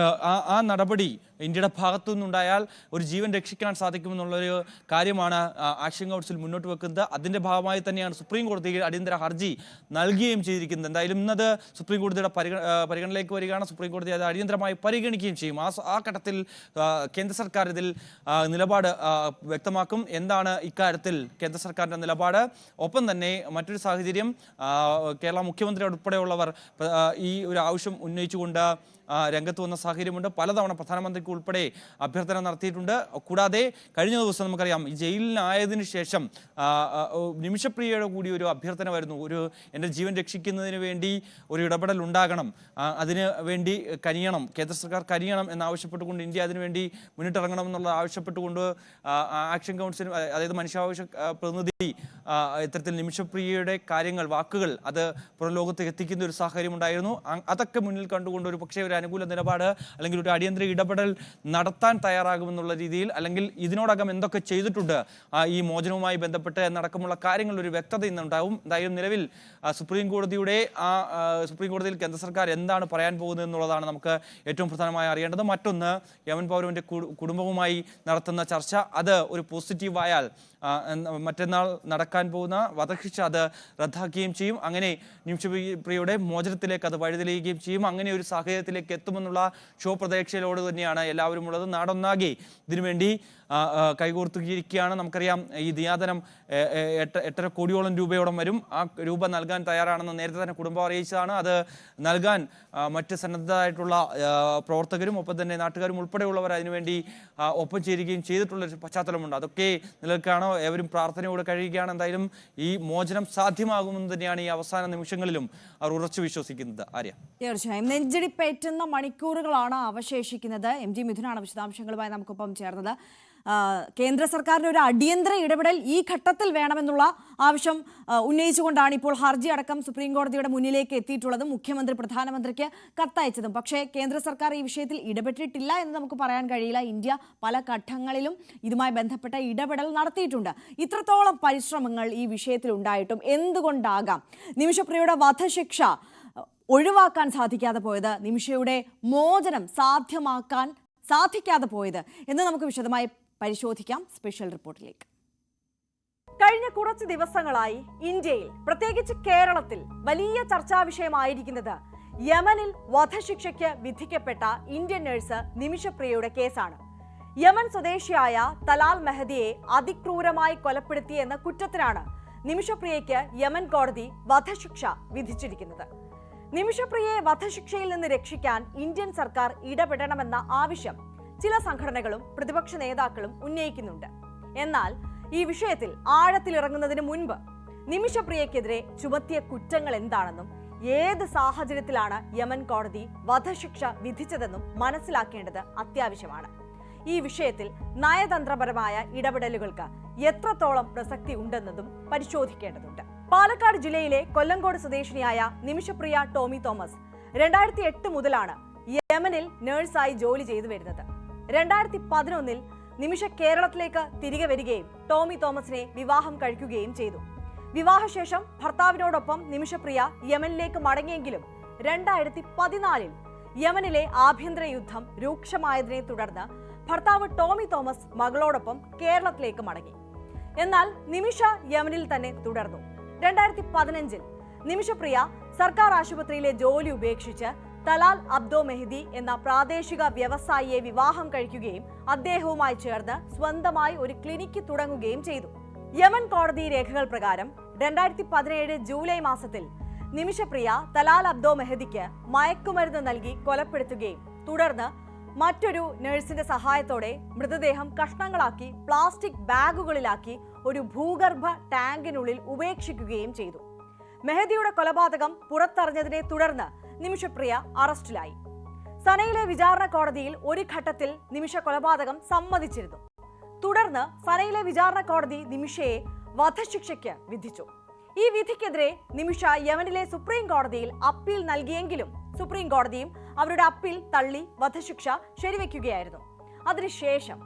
ആ നടപടി ഇന്ത്യയുടെ ഭാഗത്തു നിന്നുണ്ടായാൽ ഒരു ജീവൻ രക്ഷിക്കാൻ സാധിക്കുമെന്നുള്ളൊരു കാര്യമാണ് ആക്ഷൻ കൗൺസിൽ മുന്നോട്ട് വെക്കുന്നത്. അതിൻ്റെ ഭാഗമായി തന്നെയാണ് സുപ്രീം കോടതിയിൽ അടിയന്തര ഹർജി നൽകുകയും ചെയ്തിരിക്കുന്നത്. എന്തായാലും ഇന്നത് സുപ്രീം കോടതിയുടെ പരിഗണനയിലേക്ക് വരികയാണ്. സുപ്രീം കോടതി അത് അടിയന്തരമായി പരിഗണിക്കുകയും ചെയ്യും. ആ ഘട്ടത്തിൽ കേന്ദ്ര സർക്കാർ ഇതിൽ നിലപാട് വ്യക്തമാക്കും. എന്താണ് ഇക്കാര്യത്തിൽ കേന്ദ്ര സർക്കാരിൻ്റെ നിലപാട്? ഒപ്പം തന്നെ മറ്റൊരു സാഹചര്യം, കേരള മുഖ്യമന്ത്രി ഉൾപ്പെടെയുള്ളവർ ഈ ഒരു ആവശ്യം ഉന്നയിച്ചുകൊണ്ട് രംഗത്ത് വന്ന സാഹചര്യമുണ്ട്. പലതവണ പ്രധാനമന്ത്രിക്ക് ഉൾപ്പെടെ അഭ്യർത്ഥന നടത്തിയിട്ടുണ്ട്. കൂടാതെ കഴിഞ്ഞ ദിവസം നമുക്കറിയാം, ഈ ജയിലിലായതിനു ശേഷം നിമിഷപ്രിയയുടെ കൂടി ഒരു അഭ്യർത്ഥന വരുന്നു. എൻ്റെ ജീവൻ രക്ഷിക്കുന്നതിന് വേണ്ടി ഒരു ഇടപെടൽ ഉണ്ടാകണം, അതിന് വേണ്ടി കനിയണം, കേന്ദ്ര സർക്കാർ കനിയണം എന്നാവശ്യപ്പെട്ടുകൊണ്ട് ഇന്ത്യ അതിനുവേണ്ടി മുന്നിട്ടിറങ്ങണം എന്നുള്ള ആവശ്യപ്പെട്ടുകൊണ്ട് ആക്ഷൻ കൗൺസിൽ, അതായത് മനുഷ്യാവകാശ പ്രതിനിധി ഇത്തരത്തിൽ നിമിഷപ്രിയയുടെ വാക്കുകൾ അത് പുറംലോകത്തേക്ക് എത്തിക്കുന്ന ഒരു സാഹചര്യം ഉണ്ടായിരുന്നു. അതൊക്കെ മുന്നിൽ കണ്ടുകൊണ്ട് ഒരു പക്ഷേ ഒരു അനുകൂല നിലപാട് അല്ലെങ്കിൽ ഒരു അടിയന്തര ഇടപെടൽ നടത്താൻ തയ്യാറാകുമെന്നുള്ള രീതിയിൽ, അല്ലെങ്കിൽ ഇതിനോടകം എന്തൊക്കെ ചെയ്തിട്ടുണ്ട് ഈ മോചനവുമായി ബന്ധപ്പെട്ട് എന്നടക്കമുള്ള കാര്യങ്ങൾ ഒരു വ്യക്തത ഇന്നുണ്ടാവും. എന്തായാലും നിലവിൽ സുപ്രീം കോടതിയിൽ കേന്ദ്ര സർക്കാർ എന്താണ് പറയാൻ പോകുന്നത് എന്നുള്ളതാണ് നമുക്ക് ഏറ്റവും പ്രധാനമായി അറിയേണ്ടത്. മറ്റൊന്ന്, യമൻ പൗരന്റെ കുടുംബവുമായി നടത്തുന്ന ചർച്ച, അത് ഒരു പോസിറ്റീവായാൽ മറ്റന്നാൾ നടക്കാൻ പോകുന്ന വധശിക്ഷ അത് റദ്ദാക്കുകയും ചെയ്യും. അങ്ങനെ നിമിഷപ്രിയയുടെ മോചനത്തിലേക്ക് അത് വഴിതെളിയുകയും ചെയ്യും. അങ്ങനെ ഒരു സാഹചര്യത്തിലേക്ക് എത്തുമെന്നുള്ള പ്രതീക്ഷയിലോട് തന്നെയാണ് എല്ലാവരും ഉള്ളത്. നാടൊന്നാകെ ഇതിനുവേണ്ടി കൈകോർത്തിരിക്കുകയാണ്. നമുക്കറിയാം, ഈ ദിയാദനം 8.5 കോടിയോളം രൂപയോളം വരും. ആ രൂപ നൽകാൻ തയ്യാറാണെന്ന് നേരത്തെ തന്നെ കുടുംബം അറിയിച്ചതാണ്. അത് നൽകാൻ മറ്റ് സന്നദ്ധരായിട്ടുള്ള പ്രവർത്തകരും ഒപ്പം തന്നെ നാട്ടുകാരും ഉൾപ്പെടെയുള്ളവർ അതിനുവേണ്ടി ഒപ്പം ചേരുകയും ചെയ്തിട്ടുള്ളൊരു പശ്ചാത്തലമുണ്ട്. അതൊക്കെ നിലനിൽക്കുകയാണ്. ഏവരും പ്രാർത്ഥനയോടെ കഴിയുകയാണ്. എന്തായാലും ഈ മോചനം സാധ്യമാകുമെന്ന് തന്നെയാണ് ഈ അവസാന നിമിഷങ്ങളിലും അവർ ഉറച്ചു വിശ്വസിക്കുന്നത്. ആര്യ, തീർച്ചയായും നെഞ്ചിടിപ്പേറ്റുന്ന മണിക്കൂറുകളാണ് അവശേഷിക്കുന്നത്. MG മിഥുനാണ് വിശദാംശങ്ങളുമായി നമുക്കൊപ്പം ചേർന്നത്. കേന്ദ്ര സർക്കാരിന്റെ ഒരു അടിയന്തര ഇടപെടൽ ഈ ഘട്ടത്തിൽ വേണമെന്നുള്ള ആവശ്യം ഉന്നയിച്ചുകൊണ്ടാണ് ഇപ്പോൾ ഹർജി അടക്കം സുപ്രീം കോടതിയുടെ മുന്നിലേക്ക് എത്തിയിട്ടുള്ളതും മുഖ്യമന്ത്രി പ്രധാനമന്ത്രിക്ക് കത്തയച്ചതും. പക്ഷേ കേന്ദ്ര സർക്കാർ ഈ വിഷയത്തിൽ ഇടപെട്ടിട്ടില്ല എന്ന് നമുക്ക് പറയാൻ കഴിയില്ല. ഇന്ത്യ പല ഘട്ടങ്ങളിലും ഇതുമായി ബന്ധപ്പെട്ട ഇടപെടൽ നടത്തിയിട്ടുണ്ട്. ഇത്രത്തോളം പരിശ്രമങ്ങൾ ഈ വിഷയത്തിൽ ഉണ്ടായിട്ടും എന്തുകൊണ്ടാകാം നിമിഷപ്രിയയുടെ വധശിക്ഷ ഒഴിവാക്കാൻ സാധിക്കാതെ പോയത്, നിമിഷയുടെ മോചനം സാധിക്കാതെ പോയത് എന്ന് നമുക്ക് വിശദമായി പരിശോധിക്കാം സ്പെഷ്യൽ റിപ്പോർട്ടിലേക്ക്. കഴിഞ്ഞ കുറച്ച് ദിവസങ്ങളായി ഇന്ത്യയിൽ, പ്രത്യേകിച്ച് കേരളത്തിൽ വലിയ ചർച്ചാ വിഷയമായിരിക്കുന്നത് യമനിൽ വധശിക്ഷയ്ക്ക് വിധിക്കപ്പെട്ട ഇന്ത്യൻ നഴ്സ് നിമിഷപ്രിയയുടെ കേസാണ്. യമൻ സ്വദേശിയായ തലാൽ മെഹദിയെ അതിക്രൂരമായി കൊലപ്പെടുത്തി എന്ന കുറ്റത്തിനാണ് നിമിഷപ്രിയയ്ക്ക് യമൻ കോടതി വധശിക്ഷ വിധിച്ചിരിക്കുന്നത്. നിമിഷപ്രിയയെ വധശിക്ഷയിൽ നിന്ന് രക്ഷിക്കാൻ ഇന്ത്യൻ സർക്കാർ ഇടപെടണമെന്ന ആവശ്യം ചില സംഘടനകളും പ്രതിപക്ഷ നേതാക്കളും ഉന്നയിക്കുന്നുണ്ട്. എന്നാൽ ഈ വിഷയത്തിൽ ആഴത്തിലിറങ്ങുന്നതിന് മുൻപ് നിമിഷപ്രിയയ്ക്കെതിരെ ചുമത്തിയ കുറ്റങ്ങൾ എന്താണെന്നും ഏത് സാഹചര്യത്തിലാണ് യമൻ കോടതി വധശിക്ഷ വിധിച്ചതെന്നും മനസ്സിലാക്കേണ്ടത് അത്യാവശ്യമാണ്. ഈ വിഷയത്തിൽ നയതന്ത്രപരമായ ഇടപെടലുകൾക്ക് എത്രത്തോളം പ്രസക്തി ഉണ്ടെന്നതും പരിശോധിക്കേണ്ടതുണ്ട്. പാലക്കാട് ജില്ലയിലെ കൊല്ലങ്കോട് സ്വദേശിനിയായ നിമിഷപ്രിയ ടോമി തോമസ് 2008 മുതലാണ് യമനിൽ നഴ്സായി ജോലി ചെയ്തു വരുന്നത്. 2011 നിമിഷ കേരളത്തിലേക്ക് തിരികെ വരികയും ടോമി തോമസിനെ വിവാഹം കഴിക്കുകയും ചെയ്തു. വിവാഹശേഷം ഭർത്താവിനോടൊപ്പം നിമിഷപ്രിയ യമനിലേക്ക് മടങ്ങിയെങ്കിലും 2014 യമനിലെ ആഭ്യന്തര യുദ്ധം രൂക്ഷമായതിനെ തുടർന്ന് ഭർത്താവ് ടോമി തോമസ് മകളോടൊപ്പം കേരളത്തിലേക്ക് മടങ്ങി. എന്നാൽ നിമിഷ യമനിൽ തന്നെ തുടർന്നു. 2015 നിമിഷപ്രിയ സർക്കാർ ആശുപത്രിയിലെ ജോലി ഉപേക്ഷിച്ച് തലാൽ അബ്ദോ മെഹദി എന്ന പ്രാദേശിക വ്യവസായിയെ വിവാഹം കഴിക്കുകയും അദ്ദേഹവുമായി ചേർന്ന് സ്വന്തമായി ഒരു ക്ലിനിക്ക് തുടങ്ങുകയും ചെയ്തു. യമൻ കോടതി രേഖകൾ പ്രകാരം 2017 ജൂലൈ മാസത്തിൽ നിമിഷപ്രിയ തലാൽ അബ്ദോ മെഹദിക്ക് മയക്കുമരുന്ന് നൽകി കൊലപ്പെടുത്തുകയും തുടർന്ന് മറ്റൊരു നഴ്സിന്റെ സഹായത്തോടെ മൃതദേഹം കഷ്ണങ്ങളാക്കി പ്ലാസ്റ്റിക് ബാഗുകളിലാക്കി ഒരു ഭൂഗർഭ ടാങ്കിനുള്ളിൽ ഉപേക്ഷിക്കുകയും ചെയ്തു. മെഹദിയുടെ കൊലപാതകം പുറത്തറിഞ്ഞതിനെ തുടർന്ന് നിമിഷപ്രിയ അറസ്റ്റിലായി. സനയിലെ വിചാരണ കോടതിയിൽ ഒരു ഘട്ടത്തിൽ നിമിഷ കൊലപാതകം സമ്മതിച്ചിരുന്നു. തുടർന്ന് സനയിലെ വിചാരണ കോടതി നിമിഷയെ വധശിക്ഷയ്ക്ക് വിധിച്ചു. ഈ വിധിക്കെതിരെ നിമിഷ യമനിലെ സുപ്രീം കോടതിയിൽ അപ്പീൽ നൽകിയെങ്കിലും സുപ്രീം കോടതിയും അവരുടെ അപ്പീൽ തള്ളി വധശിക്ഷ ശരിവെക്കുകയായിരുന്നു. അതിനുശേഷം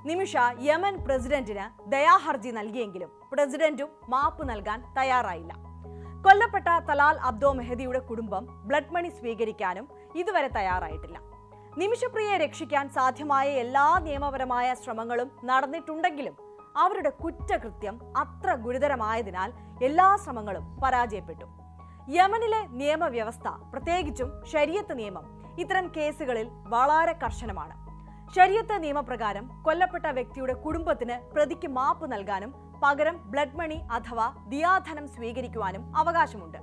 നിമിഷ യമൻ പ്രസിഡന്റിന് ദയാഹർജി നൽകിയെങ്കിലും പ്രസിഡന്റും മാപ്പ് നൽകാൻ തയ്യാറായില്ല. കൊല്ലപ്പെട്ട തലാൽ അബ്ദോ മെഹദിയുടെ കുടുംബം ബ്ലഡ് മണി സ്വീകരിക്കാനും ഇതുവരെ തയ്യാറായിട്ടില്ല. നിമിഷപ്രിയയെ രക്ഷിക്കാൻ സാധ്യമായ എല്ലാ നിയമപരമായ ശ്രമങ്ങളും നടന്നിട്ടുണ്ടെങ്കിലും അവരുടെ കുറ്റകൃത്യം അത്ര ഗുരുതരമായതിനാൽ എല്ലാ ശ്രമങ്ങളും പരാജയപ്പെട്ടു. യമനിലെ നിയമവ്യവസ്ഥ, പ്രത്യേകിച്ചും ശരീഅത്ത് നിയമം ഇത്തരം കേസുകളിൽ വളരെ കർശനമാണ്. ശരീഅത്ത് നിയമപ്രകാരം കൊല്ലപ്പെട്ട വ്യക്തിയുടെ കുടുംബത്തിന് പ്രതിക്ക് മാപ്പ് നൽകാനും പകരം ബ്ലഡ് മണി അഥവാ ദിയാധനം സ്വീകരിക്കുവാനും അവകാശമുണ്ട്.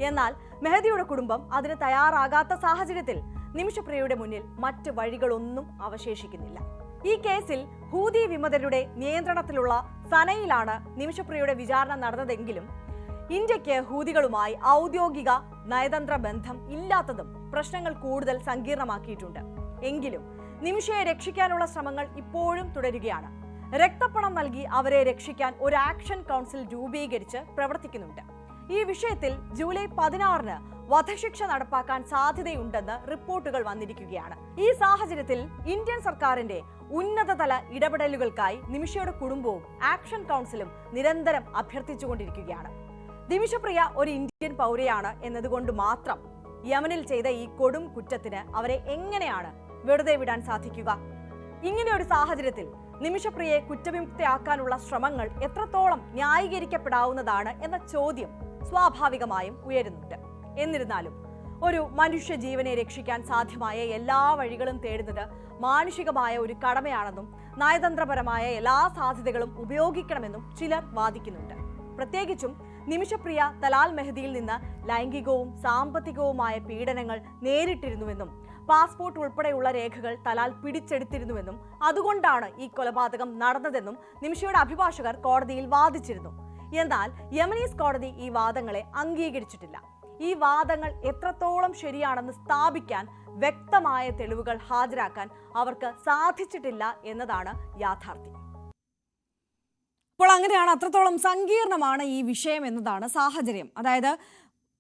എന്നാൽ മെഹദിയുടെ കുടുംബം അതിന് തയ്യാറാകാത്ത സാഹചര്യത്തിൽ നിമിഷപ്രിയയുടെ മുന്നിൽ മറ്റ് വഴികളൊന്നും അവശേഷിക്കുന്നില്ല. ഈ കേസിൽ ഹൂതി വിമതരുടെ നിയന്ത്രണത്തിലുള്ള സനയിലാണ് നിമിഷപ്രിയയുടെ വിചാരണ നടന്നതെങ്കിലും ഇന്ത്യക്ക് ഹൂതികളുമായി ഔദ്യോഗിക നയതന്ത്ര ബന്ധം ഇല്ലാത്തതും പ്രശ്നങ്ങൾ കൂടുതൽ സങ്കീർണമാക്കിയിട്ടുണ്ട്. എങ്കിലും നിമിഷയെ രക്ഷിക്കാനുള്ള ശ്രമങ്ങൾ ഇപ്പോഴും തുടരുകയാണ്. രക്തപ്പണം നൽകി അവരെ രക്ഷിക്കാൻ ഒരു ആക്ഷൻ കൗൺസിൽ രൂപീകരിച്ച് പ്രവർത്തിക്കുന്നുണ്ട്. ഈ വിഷയത്തിൽ ജൂലൈ 16-ന് വധശിക്ഷ നടപ്പാക്കാൻ സാധ്യതയുണ്ടെന്ന് റിപ്പോർട്ടുകൾ വന്നിരിക്കുകയാണ്. ഈ സാഹചര്യത്തിൽ ഇന്ത്യൻ സർക്കാരിന്റെ ഉന്നതതല ഇടപെടലുകൾക്കായി നിമിഷയുടെ കുടുംബവും ആക്ഷൻ കൗൺസിലും നിരന്തരം അഭ്യർത്ഥിച്ചുകൊണ്ടിരിക്കുകയാണ്. നിമിഷപ്രിയ ഒരു ഇന്ത്യൻ പൗരയാണ് എന്നതുകൊണ്ട് മാത്രം യമനിൽ ചെയ്ത ഈ കൊടും കുറ്റത്തിന് അവരെ എങ്ങനെയാണ് വെറുതെ വിടാൻ സാധിക്കുക? ഇങ്ങനെയൊരു സാഹചര്യത്തിൽ നിമിഷപ്രിയയെ കുറ്റവിമുക്തയാക്കാനുള്ള ശ്രമങ്ങൾ എത്രത്തോളം ന്യായീകരിക്കപ്പെടാവുന്നതാണ് എന്ന ചോദ്യം സ്വാഭാവികമായും ഉയരുന്നുണ്ട്. എന്നിരുന്നാലും ഒരു മനുഷ്യ ജീവനെ രക്ഷിക്കാൻ സാധ്യമായ എല്ലാ വഴികളും തേടുന്നത് മാനുഷികമായ ഒരു കടമയാണെന്നും നയതന്ത്രപരമായ എല്ലാ സാധ്യതകളും ഉപയോഗിക്കണമെന്നും ചിലർ വാദിക്കുന്നുണ്ട്. പ്രത്യേകിച്ചും നിമിഷപ്രിയ തലാൽ മെഹദിയിൽ നിന്ന് ലൈംഗികവും സാമ്പത്തികവുമായ പീഡനങ്ങൾ നേരിട്ടിരുന്നുവെന്നും പാസ്പോർട്ട് ഉൾപ്പെടെയുള്ള രേഖകൾ തലാൽ പിടിച്ചെടുത്തിരുന്നുവെന്നും അതുകൊണ്ടാണ് ഈ കൊലപാതകം നടന്നതെന്നും നിമിഷയുടെ അഭിഭാഷകർ കോടതിയിൽ വാദിച്ചിരുന്നു. എന്നാൽ യമനീസ് കോടതി ഈ വാദങ്ങളെ അംഗീകരിച്ചിട്ടില്ല. ഈ വാദങ്ങൾ എത്രത്തോളം ശരിയാണെന്ന് സ്ഥാപിക്കാൻ വ്യക്തമായ തെളിവുകൾ ഹാജരാക്കാൻ അവർക്ക് സാധിച്ചിട്ടില്ല എന്നതാണ് യാഥാർത്ഥ്യം. അപ്പോൾ അങ്ങനെയാണ്, അത്രത്തോളം സങ്കീർണമാണ് ഈ വിഷയം എന്നതാണ് സാഹചര്യം. അതായത്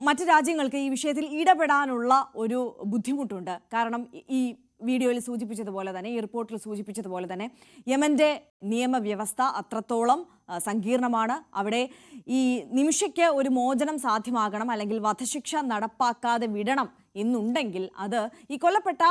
മറ്റ് രാജ്യങ്ങൾക്ക് ഈ വിഷയത്തിൽ ഇടപെടാനുള്ള ഒരു ബുദ്ധിമുട്ടുണ്ട്. കാരണം ഈ വീഡിയോയിൽ സൂചിപ്പിച്ചതുപോലെ തന്നെ, ഈ റിപ്പോർട്ടിൽ സൂചിപ്പിച്ചതുപോലെ തന്നെ യമന്റെ നിയമവ്യവസ്ഥ അത്രത്തോളം സങ്കീർണമാണ്. അവിടെ ഈ നിമിഷയ്ക്ക് ഒരു മോചനം സാധ്യമാകണം, അല്ലെങ്കിൽ വധശിക്ഷ നടപ്പാക്കാതെ വിടണം എന്നുണ്ടെങ്കിൽ അത് ഈ കൊല്ലപ്പെട്ട